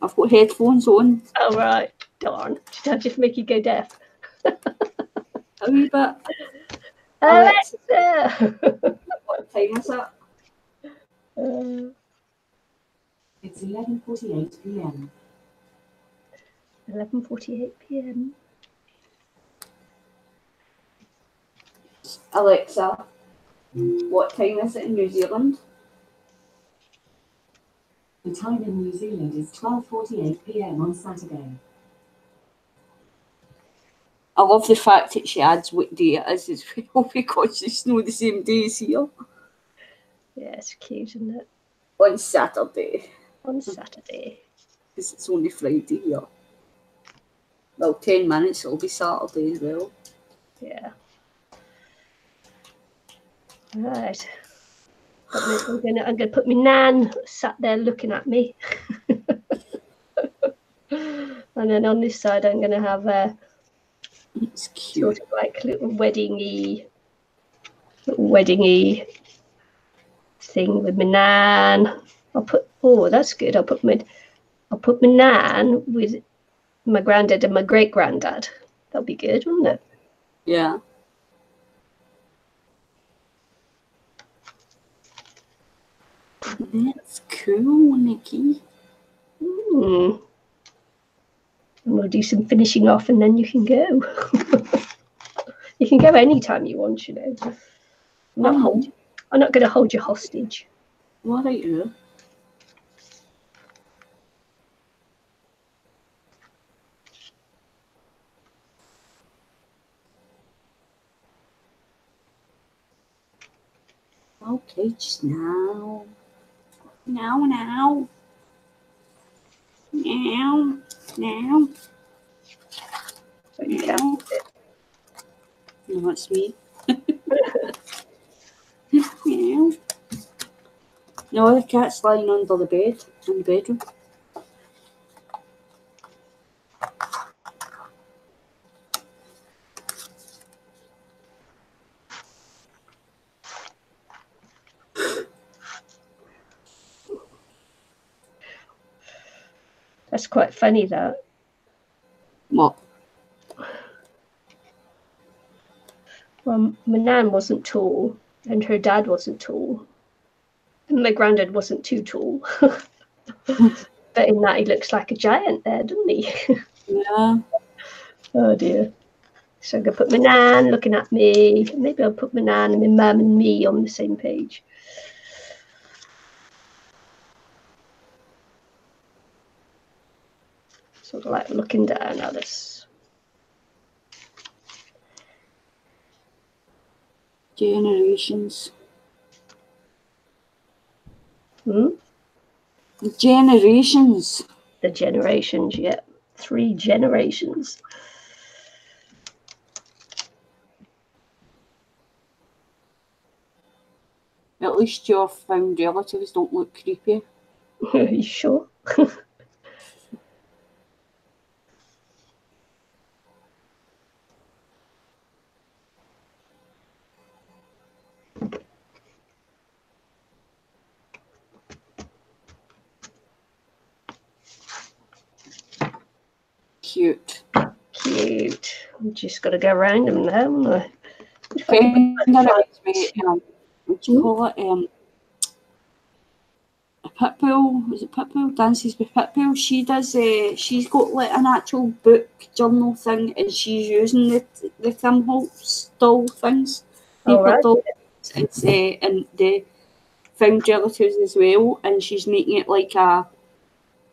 I've got headphones on. Oh, right. Darn. Did I just make you go deaf? A wee bit. Alexa! What time is it? It's 11:48 p.m. 11:48 p.m. Alexa, what time is it in New Zealand? The time in New Zealand is 12:48 p.m. on Saturday. I love the fact that she adds what day it is as well, because it's not the same day as here. Yeah, it's cute, isn't it? On Saturday. On Saturday. Because it's only Friday here. Well, 10 minutes, it'll be Saturday as well. Yeah. Right. I'm gonna put my nan sat there looking at me. And then on this side I'm gonna have a sort of like little wedding-y thing with my nan. That's good. I'll put my nan with my granddad and my great granddad. That'll be good, wouldn't it? Yeah. That's cool, Nikki. And we'll do some finishing off, and then you can go. You can go anytime you want, I'm not going to hold you hostage. What are you? Okay, just now. Now. So you can. No, that's me. Meow. No, the cat's lying under the bed in the bedroom. That's quite funny, that. What? Well, my nan wasn't tall, and her dad wasn't tall, and my granddad wasn't too tall. But in that, he looks like a giant there, doesn't he? Yeah. Oh dear. So I'm going to put my nan looking at me. Maybe I'll put my nan and my mum and me on the same page. Sort of like looking down at us. Generations. Hmm? Generations. The generations, yeah. 3 generations. At least your found relatives don't look creepy. Are you sure? Cute. Cute. I'm just got to go around them now, haven't I? What do you call it? A pit bull. Was it pit bull? Dances with pit bull. She does. She's got like an actual book journal thing, and she's using the Tim Holtz doll things. Paper dolls. It's and the found relatives as well, and she's making it like a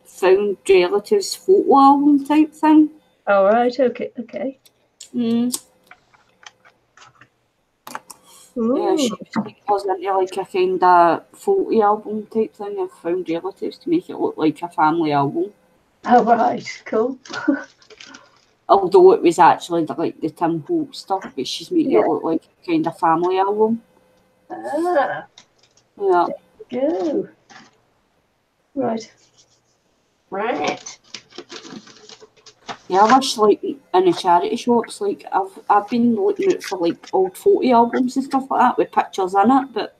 found relatives photo album type thing. All right. Okay. Yeah, she was into like a kind of photo album type thing of found relatives to make it look like a family album. Oh, right. Cool. Although it was actually like the Tim Holtz stuff, but she's making it look like a kind of family album. Ah. Yeah. There you go. Right. Yeah, I wish like in the charity shops, like I've been looking out for like old photo albums and stuff like that with pictures in it, but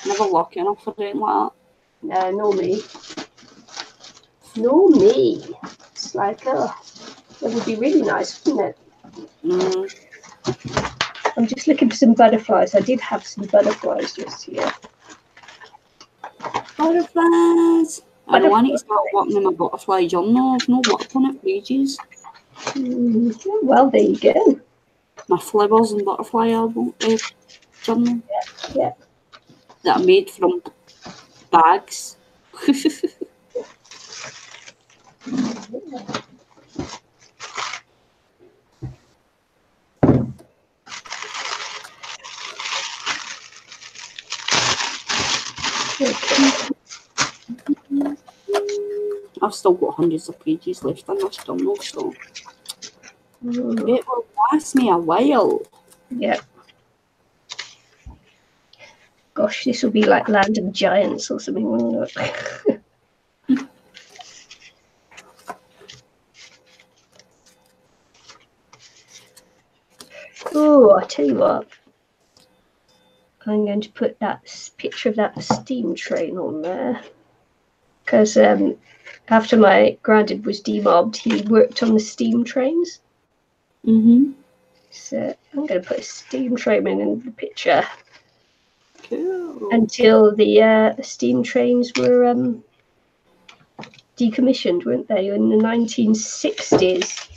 never lucky enough for anything like that. No me. It's like, that would be really nice, wouldn't it? I'm just looking for some butterflies. I did have some butterflies just here. Butterflies! I know I need to start working on my butterfly journal. I've not worked on it for ages. Well, there you go. My flowers and butterfly album journal. Yeah. That I made from bags. I've still got hundreds of pages left in this journal, so it will last me a while. Yeah. Gosh, this will be like Land of Giants or something, wouldn't it? Oh, I tell you what. I'm going to put that picture of that steam train on there. Because after my granddad was demobbed, he worked on the steam trains. So I'm going to put a steam train in the picture. Cool. Until the steam trains were decommissioned, weren't they, in the 1960s?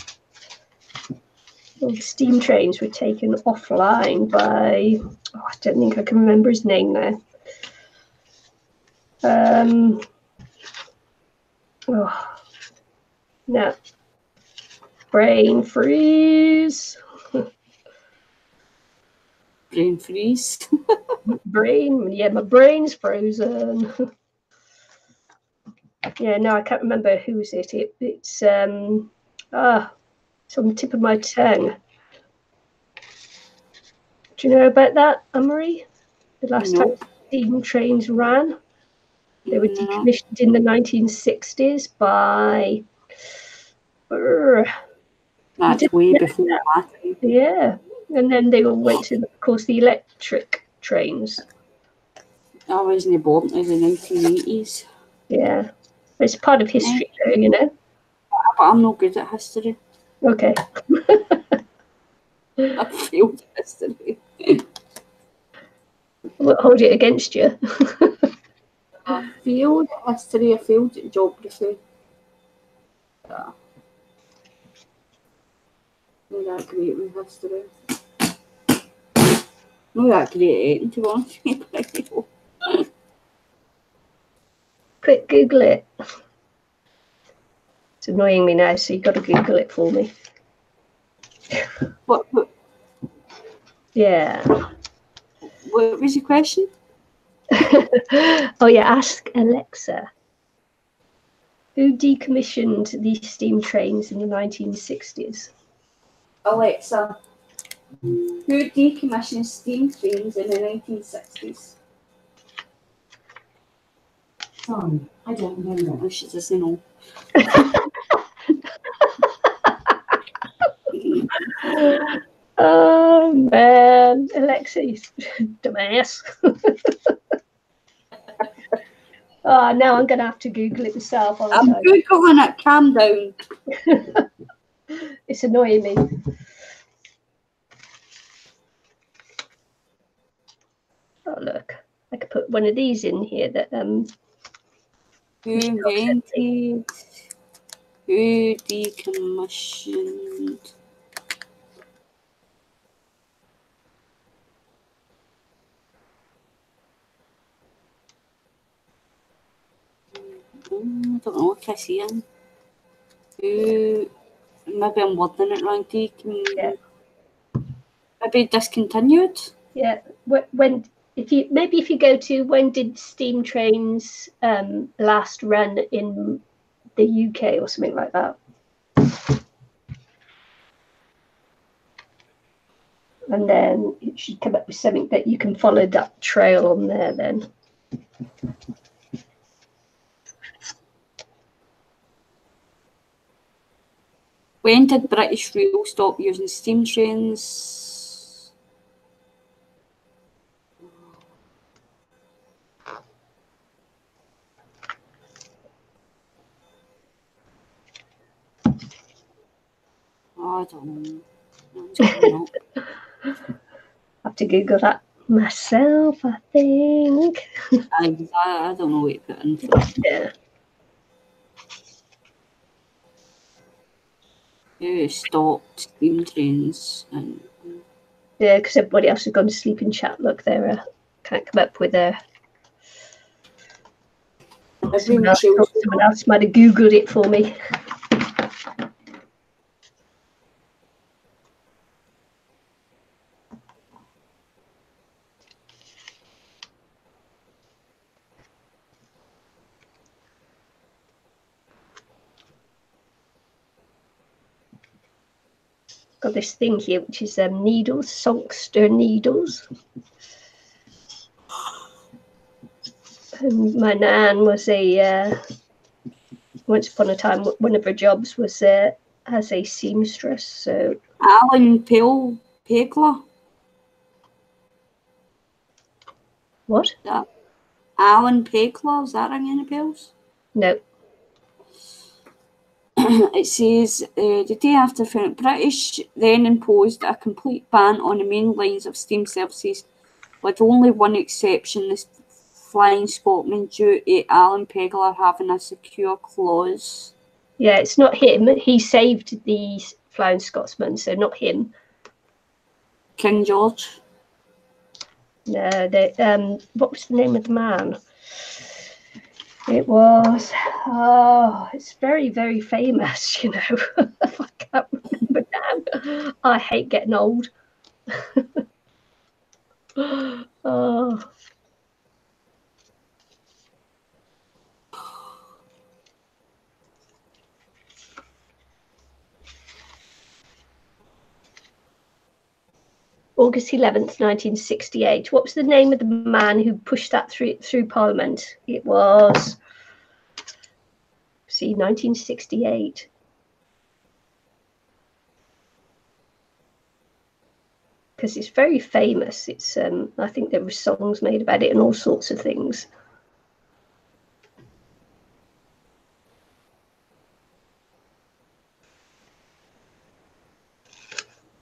All the steam trains were taken offline by, I don't think I can remember his name now. No. Brain freeze. Brain freeze. My brain's frozen. Yeah, no, I can't remember who's it. It's on the tip of my tongue. Do you know about that, Anne-Marie? The last time steam trains ran, they were decommissioned in the 1960s by. That's way before that. Yeah, and then they all went to, of course, the electric trains. I wasn't born in the 1980s. Yeah, it's part of history, though, you know. But I'm not good at history. Okay. I failed at history. We'll hold it against you. I failed at history, I failed at geography. Not that great with history. Not that great at to be honest. Quick, Google it. It's annoying me now, so you've got to Google it for me. What? Yeah. What was your question? Oh yeah, ask Alexa. Who decommissioned these steam trains in the 1960s? Alexa, who decommissioned steam trains in the 1960s? Sorry, I don't know that. Oh, she doesn't know. Oh man, Alexis, dumbass. Oh, now I'm going to have to Google it myself. I'm Googling it, calm down. It's annoying me. Oh look, I could put one of these in here that Who invented? Who decommissioned? I don't know, Cassian. Who? Maybe I'm wording it wrong. Yeah. Maybe discontinued. Yeah. When if you go to when did steam trains last run in the UK or something like that. And then it should come up with something that you can follow that trail on there then. When did British Rail stop using steam trains? Oh, I don't know. I have to Google that myself, I think. I don't know what to put in for. Yeah. Who stopped steam trains? And Yeah, because everybody else has gone to sleep in chat. Look, they can't come up with a. Someone else might have Googled it for me. Got this thing here, which is needles, songster needles. And my nan was once upon a time, one of her jobs was as a seamstress. So Alan Pegler. What? Alan Pegler, is that ringing any bells? No. It says, the day after British then imposed a complete ban on the main lines of steam services, with only one exception, the Flying Scotsman, due to Alan Pegler having a secure clause. Yeah, it's not him. He saved the Flying Scotsman, so not him. King George. No, what was the name of the man? It was, it's very, very famous, you know. I can't remember now. I hate getting old. Oh. August 11th, 1968. What was the name of the man who pushed that through Parliament? It was, 1968. Because it's very famous. It's I think there were songs made about it and all sorts of things.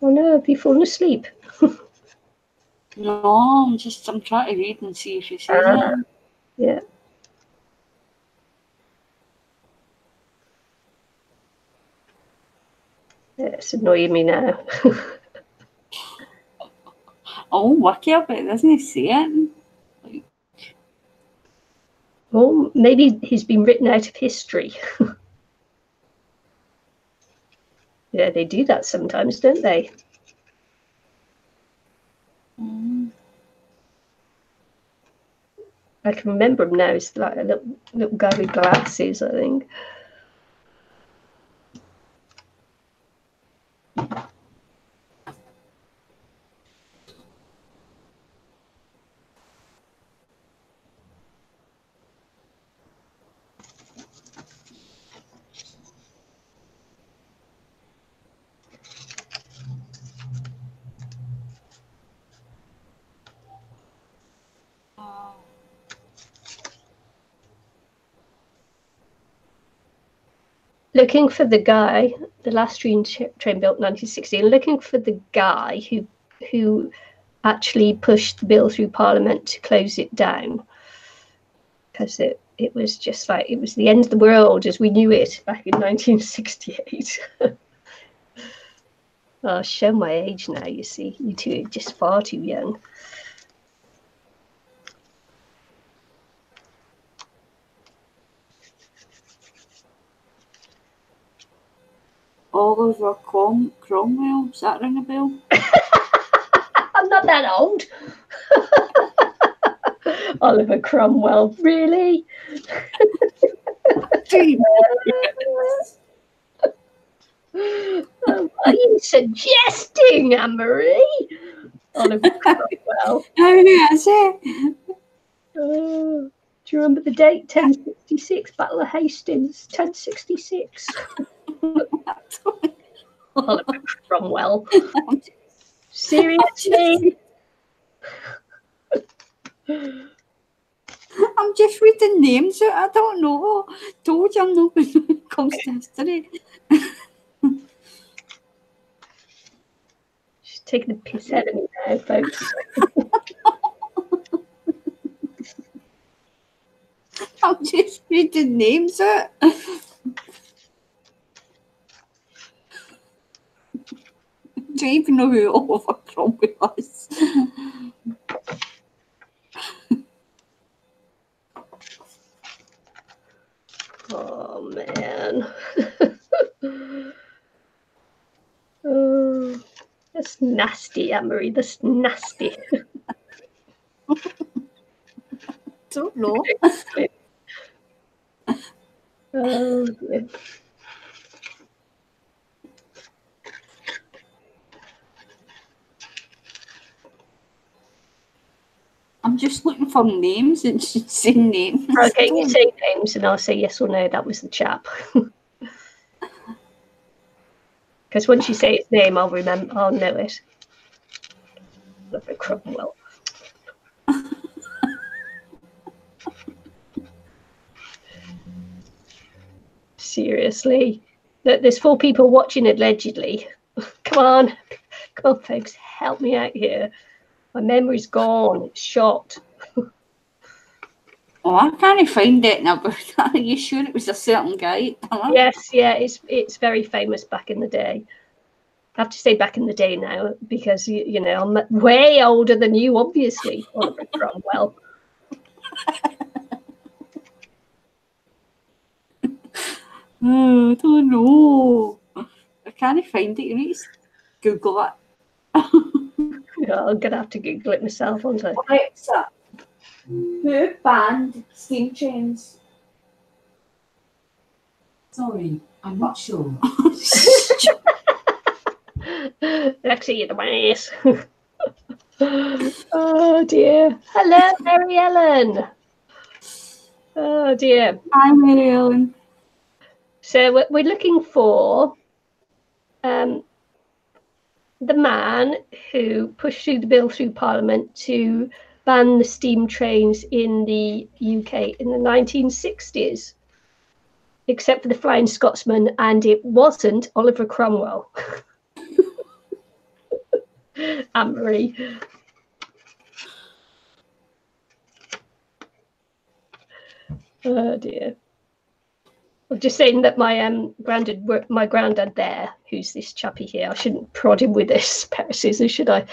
Oh no, have you fallen asleep? No, I'm trying to read and see if you see it. Yeah. It's annoying me now. Oh, Wiki, but it doesn't say it. Well, maybe he's been written out of history. Yeah, they do that sometimes, don't they? I can remember him now. He's like a little guy with glasses, I think. Looking for the guy, the last train built in 1960, and looking for the guy who actually pushed the bill through Parliament to close it down, because it was just like it was the end of the world as we knew it back in 1968. I'll show my age now. You see, you two are just far too young. Oliver Cromwell, does that ring a bell? I'm not that old. Oliver Cromwell, really? Are you suggesting, Anne-Marie? Oliver Cromwell. Oh, yes, it. Do you remember the date? 1066, Battle of Hastings, 1066. Oliver Cromwell. Seriously? I'm just reading names out. I don't know. Told you I'm not good when it comes to history. She's taking the piss out of me now, folks. I'm just reading names out. Do you even know who Oliver Cromwell is? Oh, man. Oh, that's nasty, Anne-Marie. That's nasty. Don't know. Oh, dear. I'm just looking for names and she's saying names. Okay, you say names and I'll say yes or no. That was the chap. Because once you say his name, I'll remember. I'll know it. Oliver Cromwell. Seriously, there's 4 people watching allegedly. Come on, folks, help me out here. My memory's gone. It's shot. Oh, I can't find it now, but are you sure it was a certain guy? Yes, yeah, it's very famous back in the day. I have to say back in the day now because you know I'm way older than you, obviously, Oliver Cromwell. I don't know. I can't find it. You need to Google it. Yeah, I'm gonna have to Google it myself, aren't I? Alexa, who banned steam trains? Sorry, I'm not sure. Actually, you're the ass. Oh dear. Hello, Mary Ellen. Oh dear. Hi, Mary Ellen. So we're looking for the man who pushed through the bill through Parliament to ban the steam trains in the UK in the 1960s, except for the Flying Scotsman, and it wasn't Oliver Cromwell. Anne-Marie. Oh dear. I'm just saying that my granddad there, who's this chappy here, I shouldn't prod him with this pair of scissors, should I?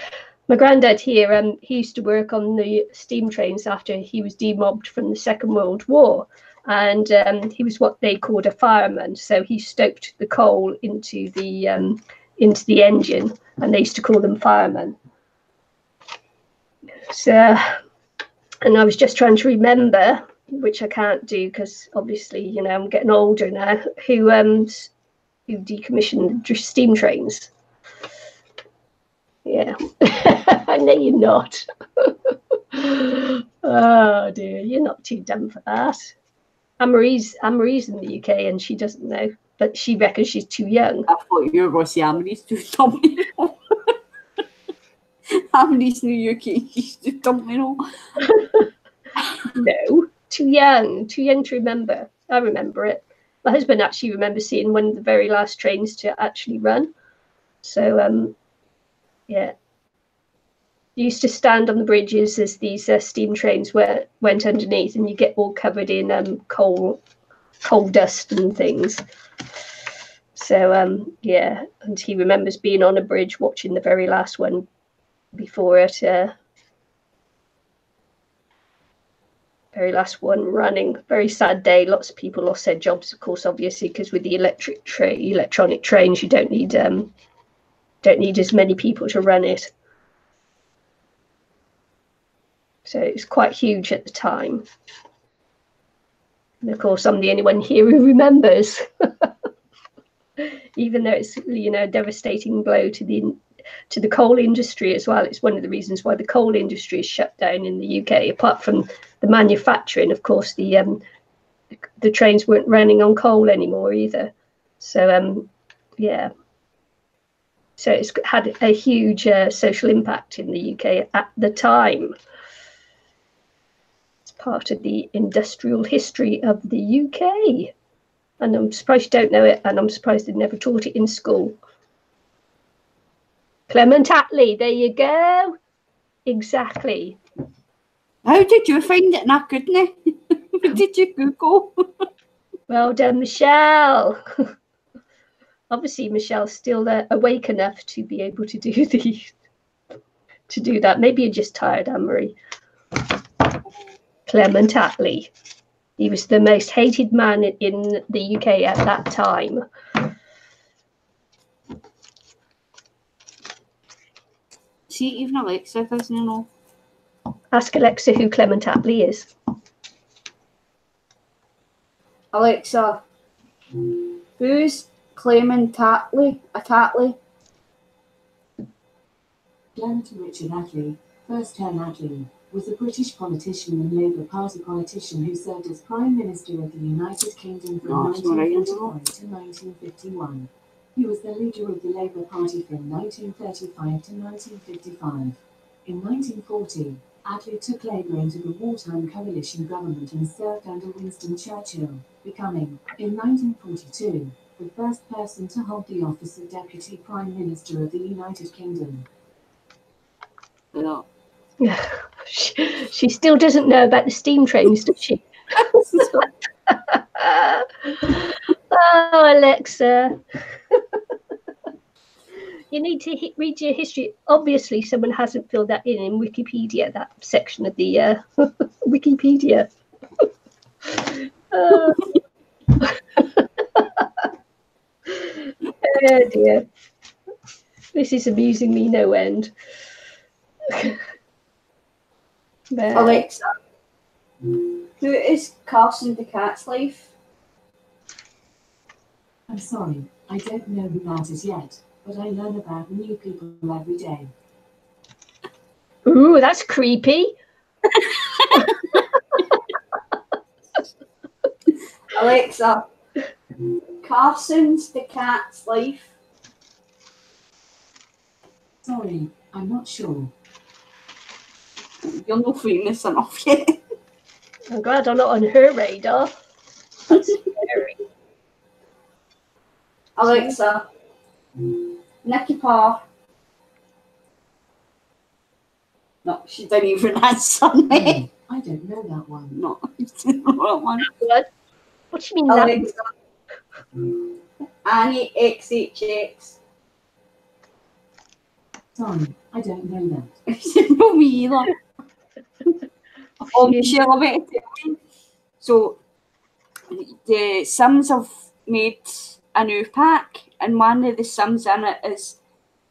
My granddad here, he used to work on the steam trains after he was demobbed from the Second World War, and he was what they called a fireman. So he stoked the coal into the engine, and they used to call them firemen. So, and I was just trying to remember, which I can't do because obviously, you know, I'm getting older now, who decommissioned the steam trains. Yeah. I know you're not. Oh dear, you're not too dumb for that. Anne-Marie's in the UK and she doesn't know, but she reckons she's too young. I thought you were going to say Anne-Marie's too dumb. Anne-Marie's in the UK, she's too dumb, you know. No, too young to remember. I remember it. My husband actually remembers seeing one of the very last trains to actually run. So, yeah. You used to stand on the bridges as these steam trains went underneath, and you get all covered in coal dust and things. So, yeah, and he remembers being on a bridge watching the very last one before it. Very last one running. Very sad day. Lots of people lost their jobs, of course, obviously, because with the electronic trains, you don't need as many people to run it. So it was quite huge at the time. And of course, I'm the only one here who remembers, even though it's, you know, a devastating blow to the coal industry as well. It's one of the reasons why the coal industry is shut down in the UK. Apart from the manufacturing, of course, the trains weren't running on coal anymore either. So yeah. So it's had a huge social impact in the UK at the time. It's part of the industrial history of the UK. And I'm surprised you don't know it, and I'm surprised they never taught it in school. Clement Attlee, there you go. Exactly. How did you find it? Not good, ne? Did you Google? Well done, Michelle. Obviously, Michelle's still awake enough to be able to do that. Maybe you're just tired, Anne-Marie. Clement Attlee. He was the most hated man in the UK at that time. See, even Alexa doesn't know. Ask Alexa who Clement Attlee is. Alexa, who's Clement Attlee? Clement Richard Attlee, first term Attlee, was a British politician and Labour Party politician who served as Prime Minister of the United Kingdom from 1945 to 1951. He was the leader of the Labour Party from 1935 to 1955. In 1940, Attlee took Labour into the wartime coalition government and served under Winston Churchill, becoming, in 1942, the first person to hold the office of Deputy Prime Minister of the United Kingdom. No. She still doesn't know about the steam trains, does she? Oh, Alexa. You need to read your history. Obviously, someone hasn't filled that in Wikipedia, that section of the Wikipedia. Oh dear. This is amusing me no end. Alexa, who is carsondcat's life? I'm sorry, I don't know who that is yet, but I learn about new people every day. Ooh, that's creepy. Alexa, Carson's the cat's life. Sorry, I'm not sure. You're not famous enough yet. I'm glad I'm not on her radar. That's scary. Alexa, Nicky Parr. No, she didn't even answer me. I don't know that one. No, she didn't know that one. What? What do you mean Alexa, Annie XHX. Sorry, I don't know that. No, me either. Oh, Michelle, I better tell you. So, the Sims have made a new pack, and one of the Sims in it is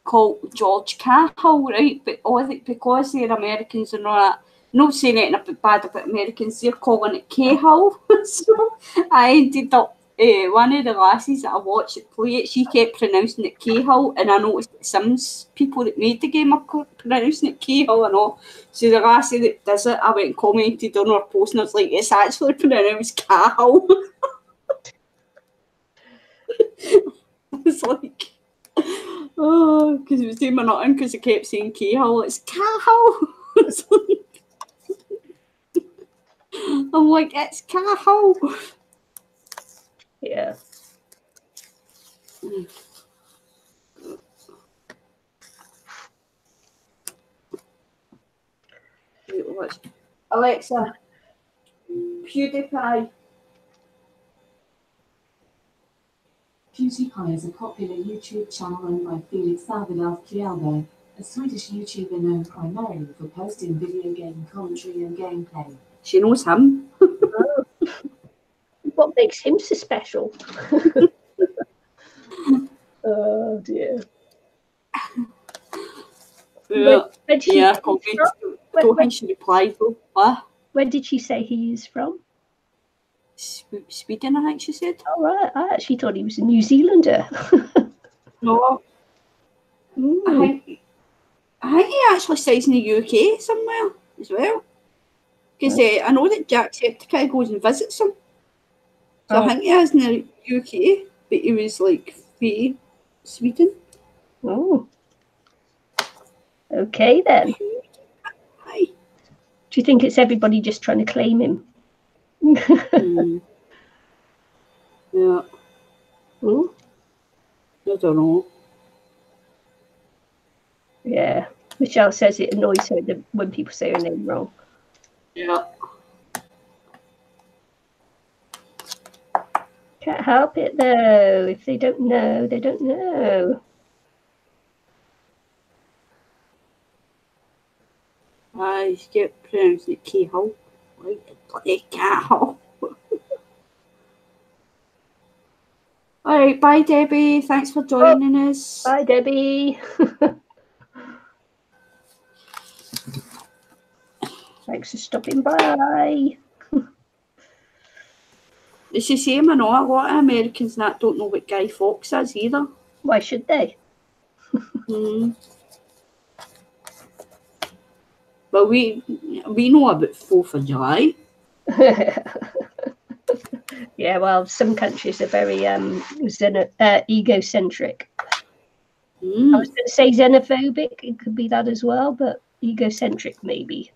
called George Cahill, right? But because they're Americans and all that, not saying anything bad about Americans, they're calling it Cahill. So I ended up, one of the lasses that I watched it play it, she kept pronouncing it Cahill, and I noticed that Sims people that made the game are pronouncing it Cahill and all. So the lassie that does it, I went and commented on her post, and I was like, it's actually pronounced Cahill. It's like, oh, because it was doing my nothing because I kept saying Cahill. It's Cahill. It's like, I'm like, it's Cahill. Yeah. Alexa, PewDiePie. PewDiePie is a popular YouTube channel owned by Felix Davidov Kjellberg, a Swedish YouTuber known primarily for posting video game commentary and gameplay. She knows him. Oh. What makes him so special? Oh dear. Yeah, When don't think she replied though. What? Where did she say he is from? Sweden, I think she said. Oh, right. I actually thought he was a New Zealander. No. I think he actually stays in the UK somewhere as well. Because I know that Jacksepticeye goes and visits him. So I think he is in the UK, but he was like free Sweden. Oh. Okay then. Hi. Do you think it's everybody just trying to claim him? Yeah. Ooh. I don't know. Yeah. Michelle says it annoys her when people say her name wrong. Yeah. Can't help it though. If they don't know, they don't know. I get pronounced it keyhole. Like cow. Alright, bye Debbie. Thanks for joining us. Bye Debbie. Thanks for stopping by. It's the same, I know. A lot of Americans that don't know what Guy Fawkes is either. Why should they? But we know about 4th of July. Yeah, well, some countries are very egocentric. I was going to say xenophobic. It could be that as well, but egocentric maybe.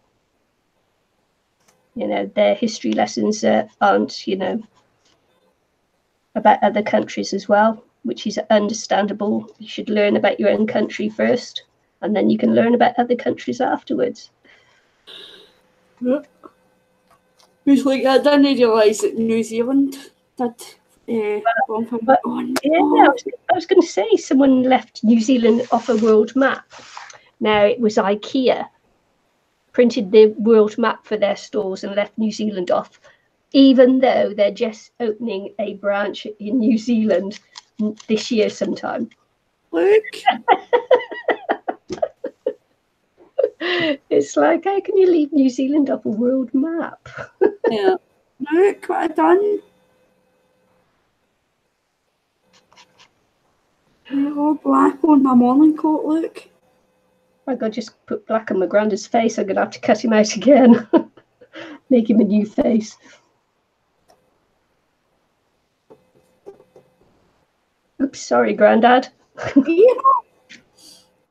You know, their history lessons aren't, about other countries as well, which is understandable. You should learn about your own country first, and then you can learn about other countries afterwards. Yeah. It's like I didn't realise that New Zealand did. I was going to say someone left New Zealand off a world map. Now it was IKEA printed the world map for their stores and left New Zealand off, even though they're just opening a branch in New Zealand this year sometime. Look. It's like, how can you leave New Zealand off a world map? Yeah. Look what I've done. All black on my morning coat, look. I got just put black on my granddad's face. I'm going to have to cut him out again. Make him a new face. Oops, sorry, Grandad.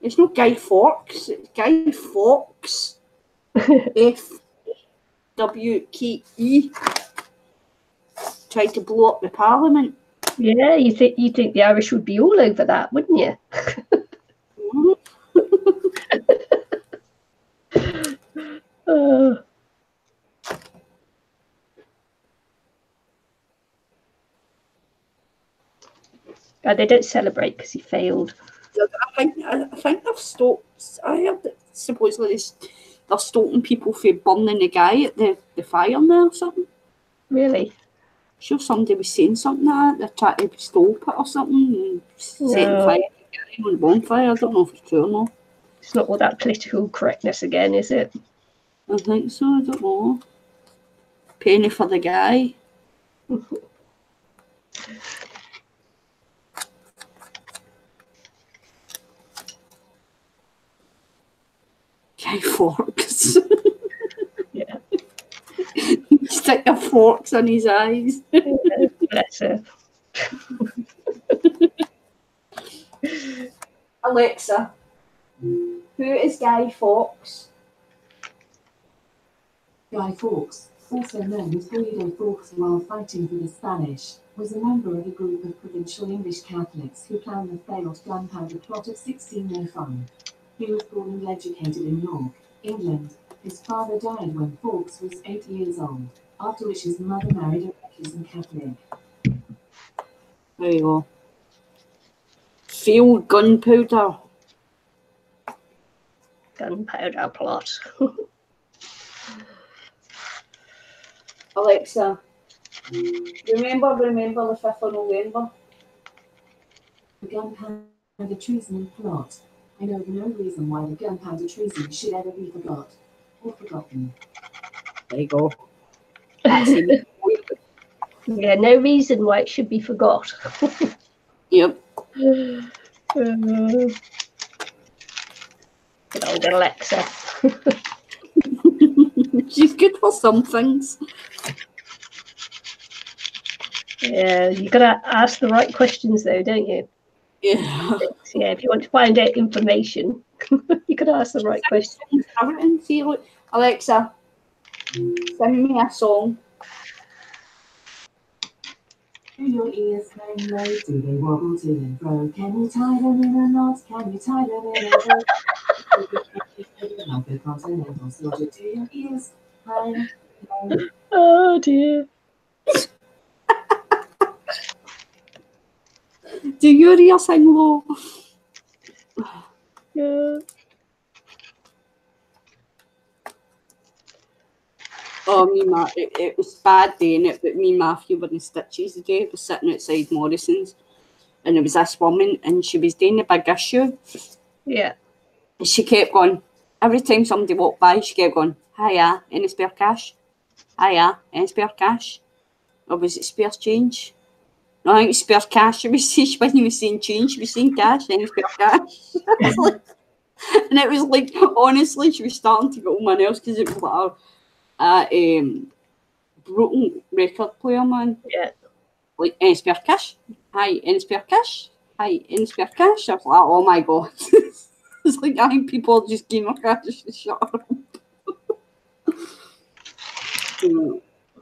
It's not Guy Fawkes, it's Guy Fawkes. FWKE. Tried to blow up the Parliament. Yeah, you think the Irish would be all over that, wouldn't you? They don't celebrate because he failed. I think they've stopped. I heard that supposedly they're stopping people from burning the guy at the fire now or something. Really? Sure, somebody was saying something like that. They're trying to stop it or something and setting fire to the guy on the bonfire. I don't know if it's true or not. It's not all that political correctness again, is it? I think so. I don't know. Penny for the guy. Guy Fawkes. Yeah. Stick your forks in his eyes. Bless her. Alexa, who is Guy Fawkes? Guy Fawkes, also known as Guido Fawkes while fighting for the Spanish, was a member of a group of provincial English Catholics who planned the failed gunpowder plot of 1605. He was born and educated in York, England. His father died when Fawkes was 8 years old, after which his mother married a recusant Catholic. There you go. Failed gunpowder. Gunpowder plot. Alexa, remember the 5th of November? The gunpowder treason plot. I know no reason why the gunpowder treason should ever be forgot or forgotten. There you go. That's it. Yeah, no reason why it should be forgot. Yep. Good old Alexa. She's good for some things. Yeah, you gotta ask the right questions though, don't you? Yeah. Yeah, if you want to find out information, you gotta ask the right questions. See, look, Alexa, sing me a song. Do your ears hang low? Do they wobble to and fro? Can you tie them in a knot? Can you tie them in a bow? Like a continental soldier, do your ears hang low? Oh dear. Do your ears hang low? Yeah. Oh, it was bad day in it, but me and Matthew were in stitches the day. We were sitting outside Morrison's, and there was this woman, and she was doing the big issue. Yeah. And she kept going, every time somebody walked by, she kept going, hiya, any spare cash? Hiya, any spare cash? Or was it spare change? No, I think it was spare cash. She wasn't even saying change, she was saying cash, any spare cash? And it was like, honestly, she was starting to get on my nerves because it was like a broken record player, man. Yeah. Like, any spare cash? Hi, any spare cash? Hi, any spare cash? I was like, oh my god. It's like, I think people just gave my cash to shut up.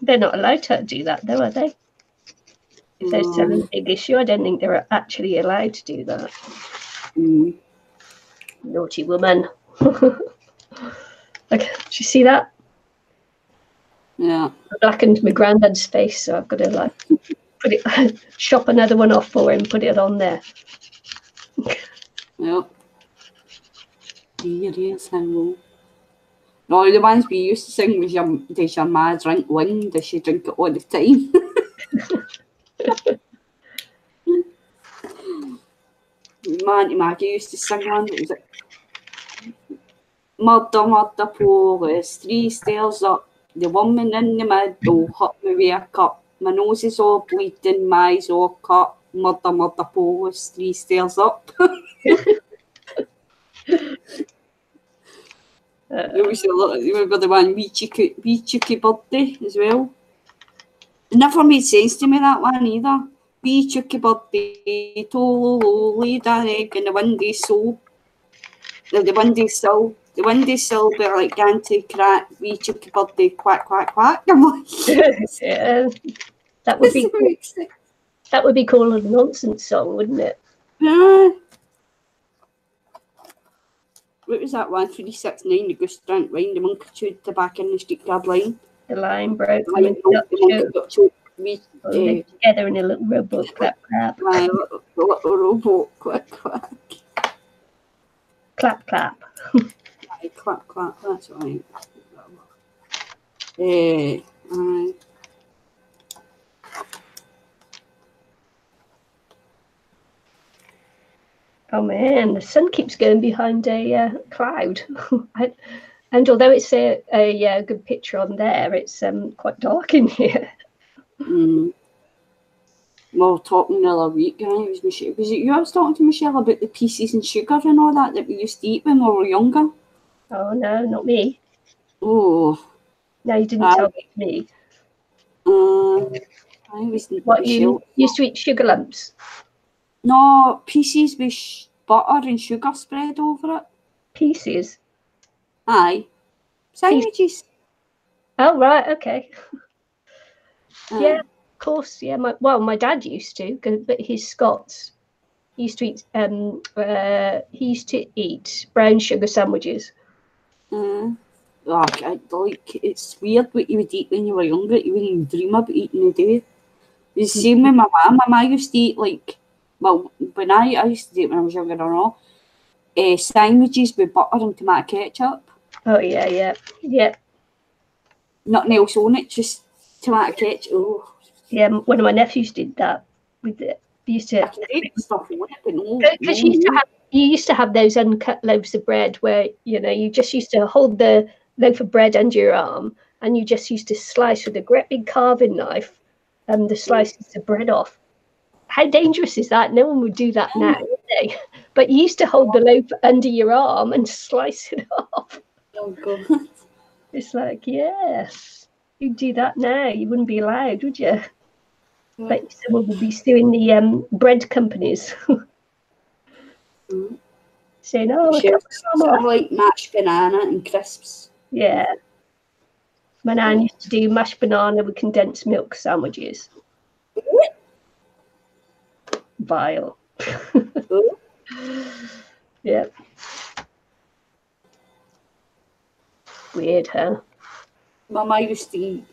They're not allowed to do that though, are they? If they're selling a big issue, I don't think they're actually allowed to do that. Naughty woman. Okay, do you see that? Yeah. I blackened my granddad's face, so I've got to like put it, shop another one off for him, put it on there. Yep. Yes, hello. No, the ones we used to sing was does your ma drink wine? Does she drink it all the time? My Auntie Maggie used to sing one. It was like, murder, murder, police, 3 stairs up. The woman in the middle hit me with a cup. My nose is all bleeding, my eyes all cut. Murder, murder, police, 3 stairs up. It was the one wee cheeky birthday as well. It never made sense to me, that one either. Wee cheeky birthday, tolo, laid an egg in the windowsill. The windowsill, but like Ganty crack, wee cheeky birthday, quack, quack, quack. I'm like, yeah, that would be called a nonsense song, wouldn't it? Yeah. What was that one? 369, the goose drank wine, the monkey chewed tobacco in the street guard line. The line broke. The monkey got choked. Together in a little rowboat, clap, clap. got a robot. Quick, quick. Clap, clap. Aye, clap, clap. That's right. Aye. Oh man, the sun keeps going behind a cloud. And although it's a good picture on there, it's quite dark in here. We were talking the other week, was it you I was talking to, Michelle, about the pieces and sugar and all that we used to eat when we were younger? Oh no, not me. Oh. No, you didn't tell me. I was what, you used to eat sugar lumps? No, pieces with butter and sugar spread over it. Pieces? Aye. Sandwiches. Oh, right, okay. Yeah, of course, yeah. My dad used to, but he's Scots. He used to eat brown sugar sandwiches. It's weird what you would eat when you were younger. You wouldn't even dream about eating today. It's the same with my mum. My mum used to eat when I used to do it when I was younger and all, sandwiches with butter and tomato ketchup. Oh yeah. Nothing else on it, just tomato ketchup. Oh. Yeah, one of my nephews did that with it. Used to stuff on it, but no. Because you used to have those uncut loaves of bread where you just used to hold the loaf of bread under your arm and you just used to slice with a great big carving knife the slices of bread off. How dangerous is that? No one would do that now, would they? But you used to hold the loaf under your arm and slice it off. Oh God! It's like, yes, you'd do that now. You wouldn't be allowed, would you? But someone would be suing the bread companies. Saying, I like mashed banana and crisps. Yeah. My nan used to do mashed banana with condensed milk sandwiches. Vile. Yeah. Weird, huh? Mama used to eat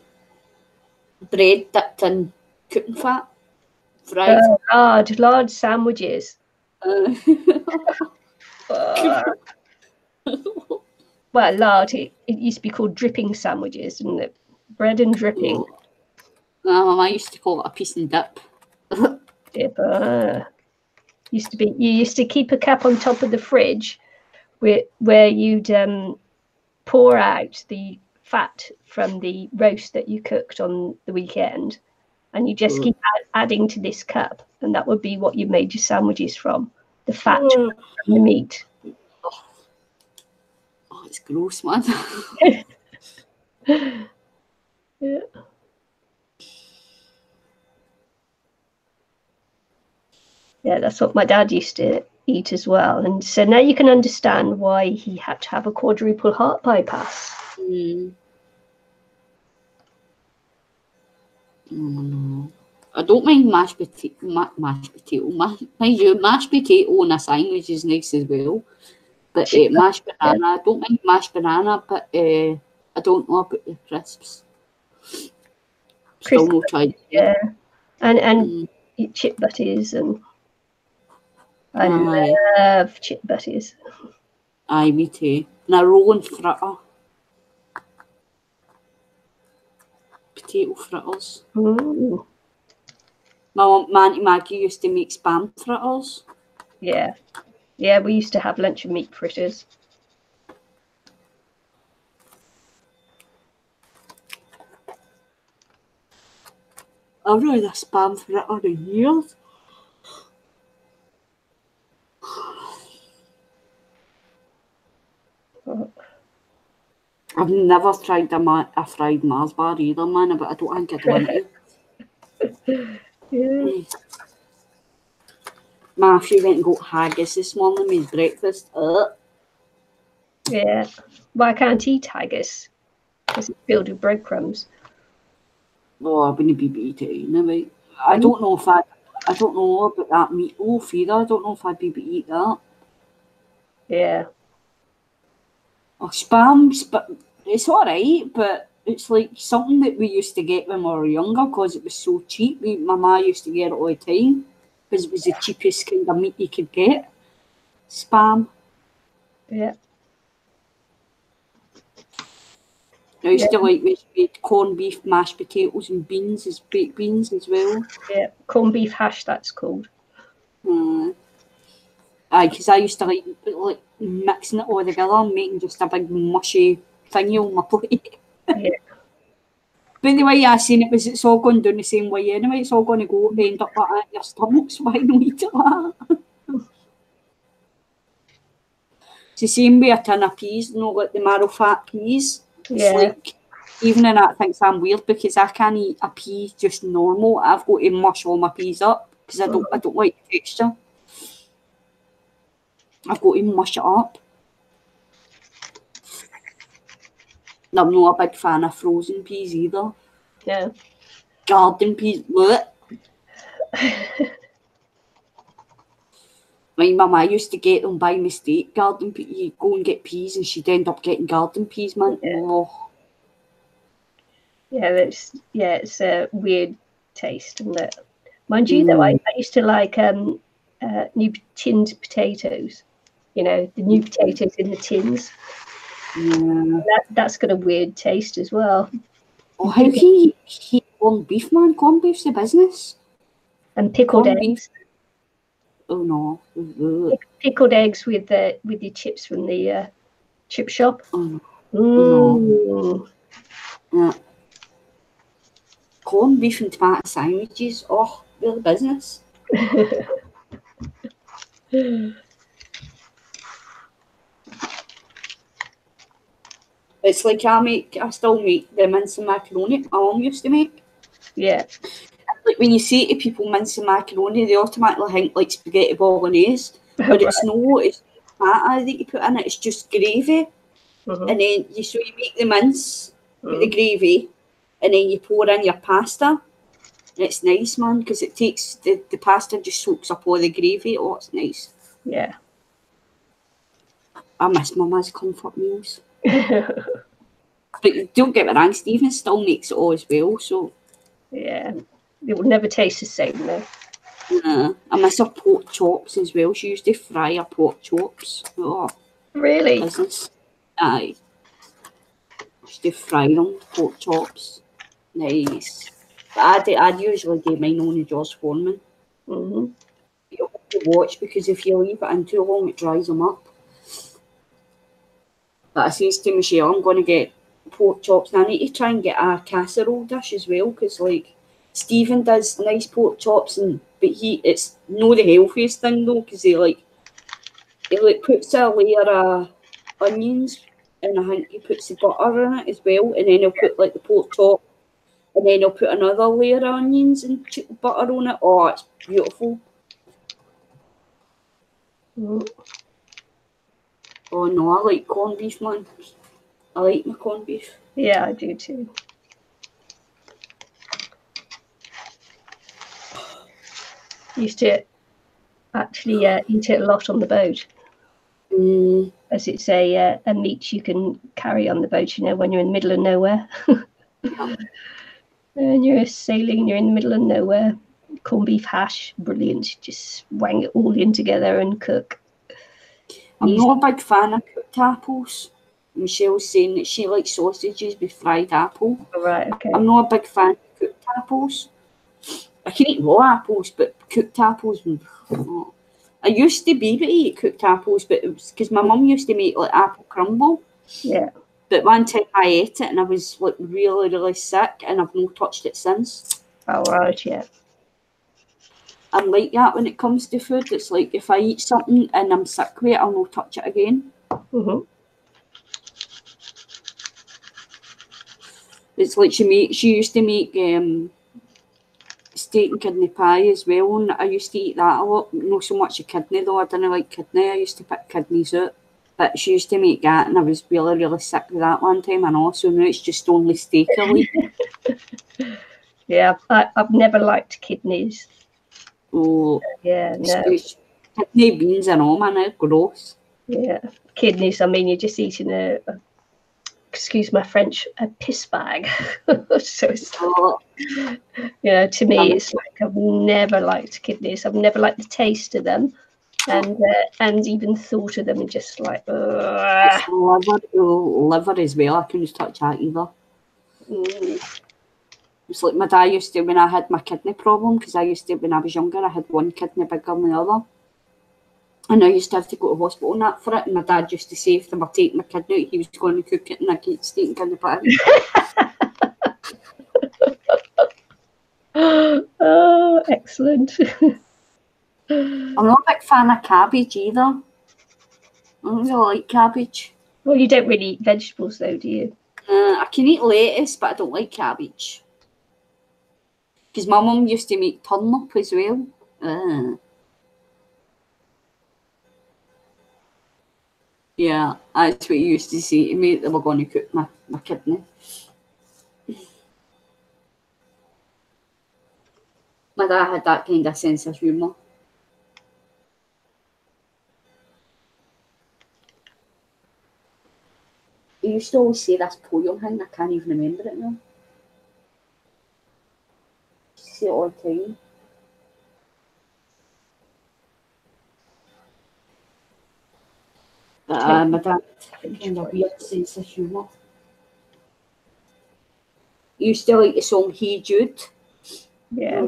bread dipped in cooking fat. Fried. Oh, large sandwiches. Well, lard, it used to be called dripping sandwiches, didn't it? Bread and dripping. Mama used to call it a piece and dip. Dip. You used to keep a cap on top of the fridge where you'd pour out the fat from the roast that you cooked on the weekend, and you just keep adding to this cup, and that would be what you made your sandwiches from, the fat from the meat. Oh, it's gross, man. Yeah. Yeah, that's what my dad used to eat as well. And so now you can understand why he had to have a quadruple heart bypass. I don't mind mashed potato. Mashed potato on a sandwich is nice as well. But mashed banana, I don't mind mashed banana, but I don't know about the crisps. Still no tried. Yeah, and chip butties, and I love chip butties. Aye, me too. And a rolling fritter. Potato fritters. Ooh. My Auntie Maggie used to make spam fritters. Yeah, we used to have lunch and meat fritters. I've not had a spam fritter in years. I've never tried a fried Mars bar either, man, but I don't think I'd want to. Yeah. Ma, she went and got haggis this morning with breakfast. Yeah. Well, I can't eat haggis because it's filled with breadcrumbs. Oh, I wouldn't be eating it. I don't know about that meatloaf either. I don't know if I'd be able to eat that. Yeah. Or spams, but it's alright, but it's like something that we used to get when we were younger because it was so cheap. My ma used to get it all the time. because it was the cheapest kind of meat you could get. Spam. Yeah. I used to like when we made corned beef, mashed potatoes, and beans as baked beans as well. Yeah, corned beef hash, that's called. Aye, because I used to like mixing it all together and making just a big mushy thingy on my plate. Yeah. But the way I seen it was it's all going down the same way anyway. It's all going to go end up like that in your stomach, so why not eat it like that? It's the same with a tin of peas, like the marrow fat peas. Yeah. It's like, even in that thinks I'm weird because I can't eat a pea just normal. I've got to mush all my peas up because I don't like the texture. I've got to mush it up. And I'm not a big fan of frozen peas either. Yeah. Garden peas, bleh. My mama used to get them by mistake. Garden peas, you go and get peas, and she'd end up getting garden peas, man. Yeah. Oh. Yeah, it's a weird taste, isn't it? Mind you, though, I used to like new tinned potatoes. You know, the new potatoes in the tins. Yeah. That's got a weird taste as well. Oh, how can you eat corned beef, man? Corned beef's the business. And pickled Corned eggs. beef. Oh no. Pickled eggs with your chips from the chip shop. Oh no. Yeah. Corned beef and tomato sandwiches. Oh, they're the business. It's like I still make the mince and macaroni my mum used to make. Yeah. Like when you say to people mince and macaroni, they automatically think like spaghetti bolognese. But it's no, it's tomato that you put in it, it's just gravy. And then you make the mince with the gravy, and then you pour in your pasta. And it's nice, man, because it takes the pasta just soaks up all the gravy. Oh, it's nice. Yeah. I miss Mama's comfort meals. But don't get me wrong, Stephen still makes it all as well, so... Yeah, it will never taste the same, though. I miss her pork chops as well. She used to fry her pork chops. Oh, really? Business. Aye. She used to fry them, pork chops. Nice. But I'd usually do mine on the George Foreman. You have to watch, because if you leave it in too long, it dries them up. But I says to Michelle, I'm going to get pork chops, and I need to try and get a casserole dish as well, because like Stephen does nice pork chops, but it's not the healthiest thing though, because he puts a layer of onions, and I think he puts the butter in it as well, and then he'll put like the pork chop, and then he'll put another layer of onions and butter on it. Oh, it's beautiful. Oh no, I like corned beef, man. I like my corned beef. Yeah, I do too. Used to actually eat it a lot on the boat. As it's a meat you can carry on the boat, you know, when you're in the middle of nowhere. And you're sailing, you're in the middle of nowhere. Corned beef hash, brilliant. Just wang it all in together and cook. I'm not a big fan of cooked apples. Michelle's saying that she likes sausages with fried apple. Right, okay. I'm not a big fan of cooked apples. I can eat raw apples, but cooked apples... Oh. I used to be able to eat cooked apples, but it was because my mum used to make like apple crumble. Yeah. But one time I ate it and I was like really, really sick, and I've not touched it since. Oh, right, yeah. I'm like that when it comes to food. It's like if I eat something and I'm sick with it, I'll not touch it again. It's like she used to make steak and kidney pie as well, and I used to eat that a lot. Not so much a kidney though, I didn't like kidney. I used to pick kidneys out. But she used to make that, and I was really, really sick with that one time, and also now it's just only steak I like. Yeah, I've never liked kidneys. Oh, yeah, no. Kidney beans and all, man, they're gross. Yeah, kidneys, I mean, you're just eating a excuse my French, a piss bag. So it's to me, it's like I've never liked kidneys. I've never liked the taste of them, and even thought of them and just like liver as well. I couldn't touch that either. It's like my dad used to, when I had my kidney problem, because when I was younger, I had one kidney bigger than the other. And I used to have to go to hospital and that for it. And my dad used to say if they were taking my kidney out, he was going to cook it and I could steak and kidney patty. Oh, excellent. I'm not a big fan of cabbage either. I don't really like cabbage. Well, you don't really eat vegetables though, do you? I can eat lettuce, but I don't like cabbage. Because my mum used to make turnip as well. Yeah, that's what you used to say to me, they were going to cook my kidney. My dad had that kind of sense of humour. He used to always say this poem thing, I can't even remember it now. He used to say it all the time. My dad had kind of weird sense of humour. He used to like the song Hey Jude. Yeah.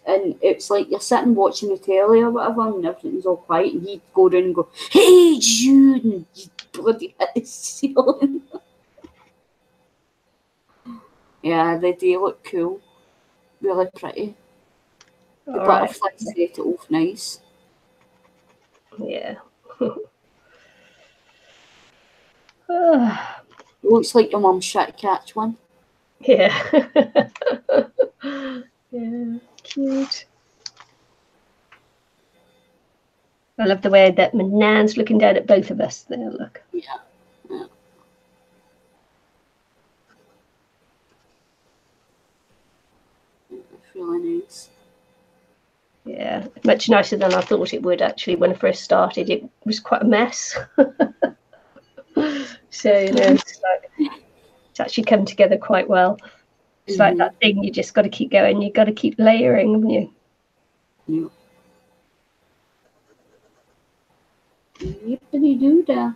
And it's like you're sitting watching the telly or whatever and everything's all quiet and he'd go down and go, Hey Jude, and he'd bloody hit the ceiling. Yeah, they do look cool. Really pretty. The butterflies set it off nice. Yeah. Looks like your mum's trying to catch one. Yeah. Yeah, cute. I love the way that my nan's looking down at both of us there, look. Yeah. It's really nice. Yeah, much nicer than I thought it would actually when I first started. It was quite a mess. So, it's actually come together quite well. It's like that thing, you just got to keep going. You've got to keep layering, haven't you? Yeah. Yippity doo da.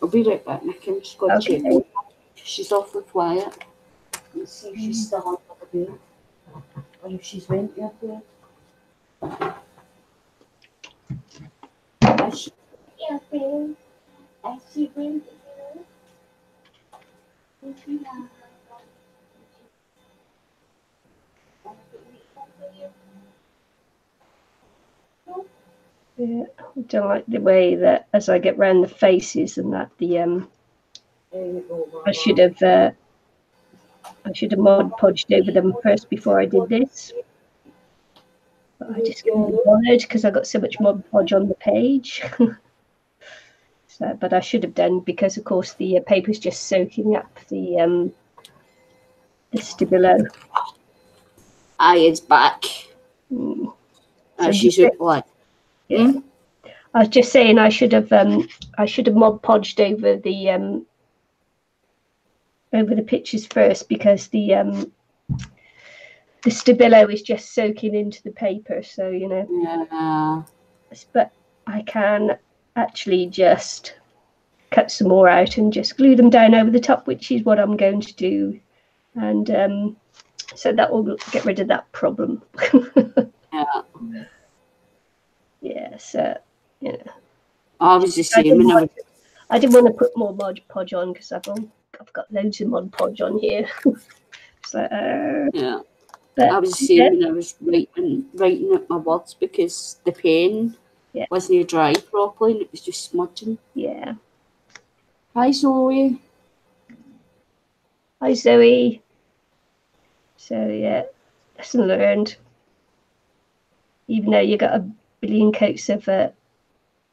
I'll be right back, Nick. I'm just going to check. She's awfully quiet. Let's see if she's still on the bed. Or if she's went to bed. Is she bed? Is she went to bed? Yeah, I don't like the way that as I get round the faces and that I should have Mod Podged over them first before I did this. But I just couldn't be bothered because I got so much Mod Podge on the page. So, but I should have done because of course the paper's just soaking up the Stabilo. It's back. So she's like. Yeah. I was just saying I should have Mod Podged over the pictures first because the Stabilo is just soaking into the paper, so Yeah. But I can actually just cut some more out and just glue them down over the top, which is what I'm going to do, and so that will get rid of that problem. Yeah. Yeah. So I was the same. I didn't want to put more Mod Podge on because I've got loads of Mod Podge on here. So yeah. But, I was the same when I was writing up my words because the pen wasn't dry properly and it was just smudging. Yeah. Hi Zoe. Hi Zoe. So yeah, lesson learned. Even though you got a billion coats of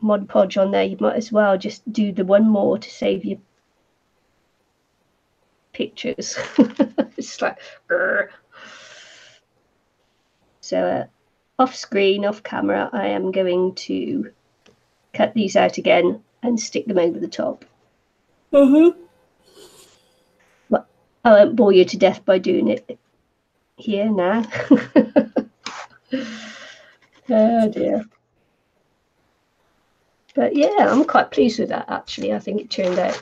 Mod Podge on there, you might as well just do the one more to save your pictures. It's like grr. So off screen, off camera, I am going to cut these out again and stick them over the top. Mm-hmm. Well, I won't bore you to death by doing it here now. Oh dear. But yeah, I'm quite pleased with that actually. I think it turned out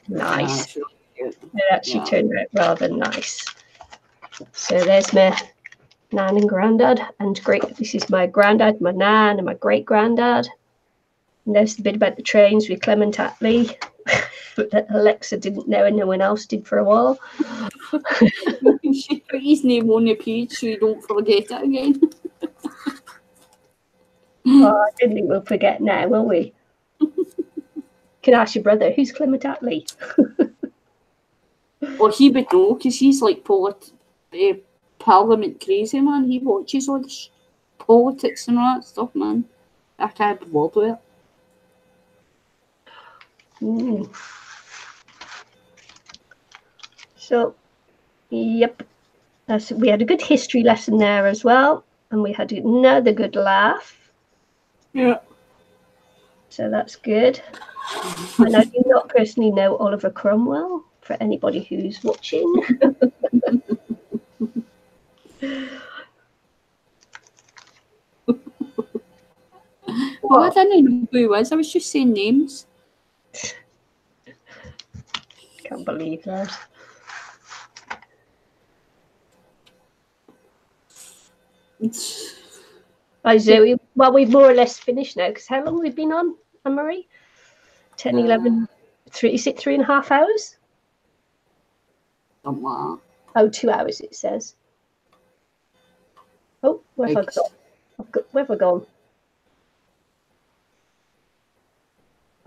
nice. It actually turned out rather nice. So there's my nan and granddad, and great. This is my granddad, my nan, and my great granddad. And there's the bit about the trains with Clement Attlee that Alexa didn't know and no one else did for a while. She put his name on the page so you don't forget it again. Oh, I don't think we'll forget now, will we? Can ask your brother, who's Clement Attlee? Well, he would know because he's like Parliament crazy, man. He watches all this politics and all that stuff, man. I can't be bothered with it. So, yep. We had a good history lesson there as well. And we had another good laugh. Yeah. So that's good. And I do not personally know Oliver Cromwell, for anybody who's watching. Well, I didn't know who he was. I was just saying names. Can't believe that. Zoe, well, we've more or less finished now, because how long have we been on, Anne-Marie? 10, 11, 3, is it 3.5 hours? Something like that. Oh, 2 hours, it says. Oh, where have I gone? Where have I gone?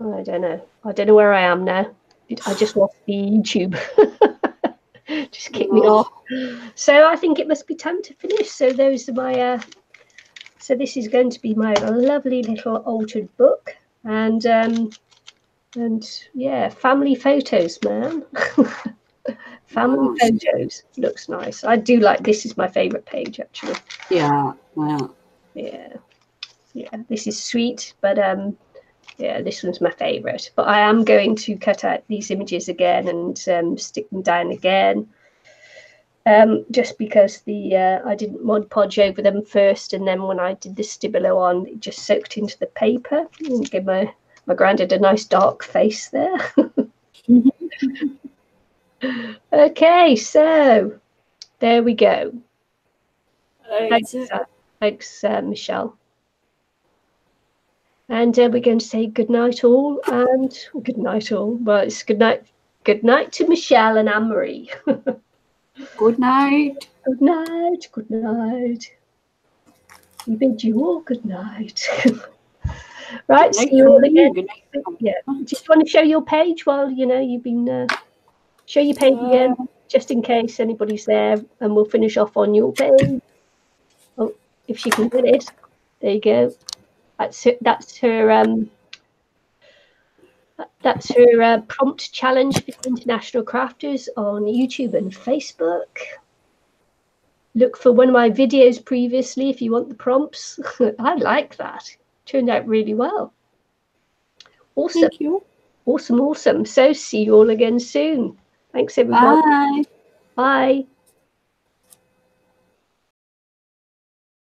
Oh, I don't know. I don't know where I am now. I just lost the YouTube. Just kicked me off. So I think it must be time to finish. So those are my... So this is going to be my lovely little altered book, and yeah, family photos, man. Family photos looks nice. I do like this. Is my favourite page actually. Yeah, wow. Yeah. This is sweet, but yeah, this one's my favourite. But I am going to cut out these images again and stick them down again. Just because I didn't Mod Podge over them first, and then when I did the Stabilo on, it just soaked into the paper and gave my granddad a nice dark face there. Okay, so there we go. Thanks, Michelle. And we're going to say good night all, and good night all. Well, it's good night to Michelle and Anne-Marie. Good night. Good night. Good night. We bid you all good night. Right, see you all again. Good night. Yeah. Do you want to show your page while you've been show your page again, just in case anybody's there, and we'll finish off on your page. Oh, if she can get it. There you go. That's her prompt challenge for international crafters on YouTube and Facebook. Look for one of my videos previously if you want the prompts. I like that. Turned out really well. Awesome. Thank you. Awesome. So see you all again soon. Thanks, everyone. Bye. Bye.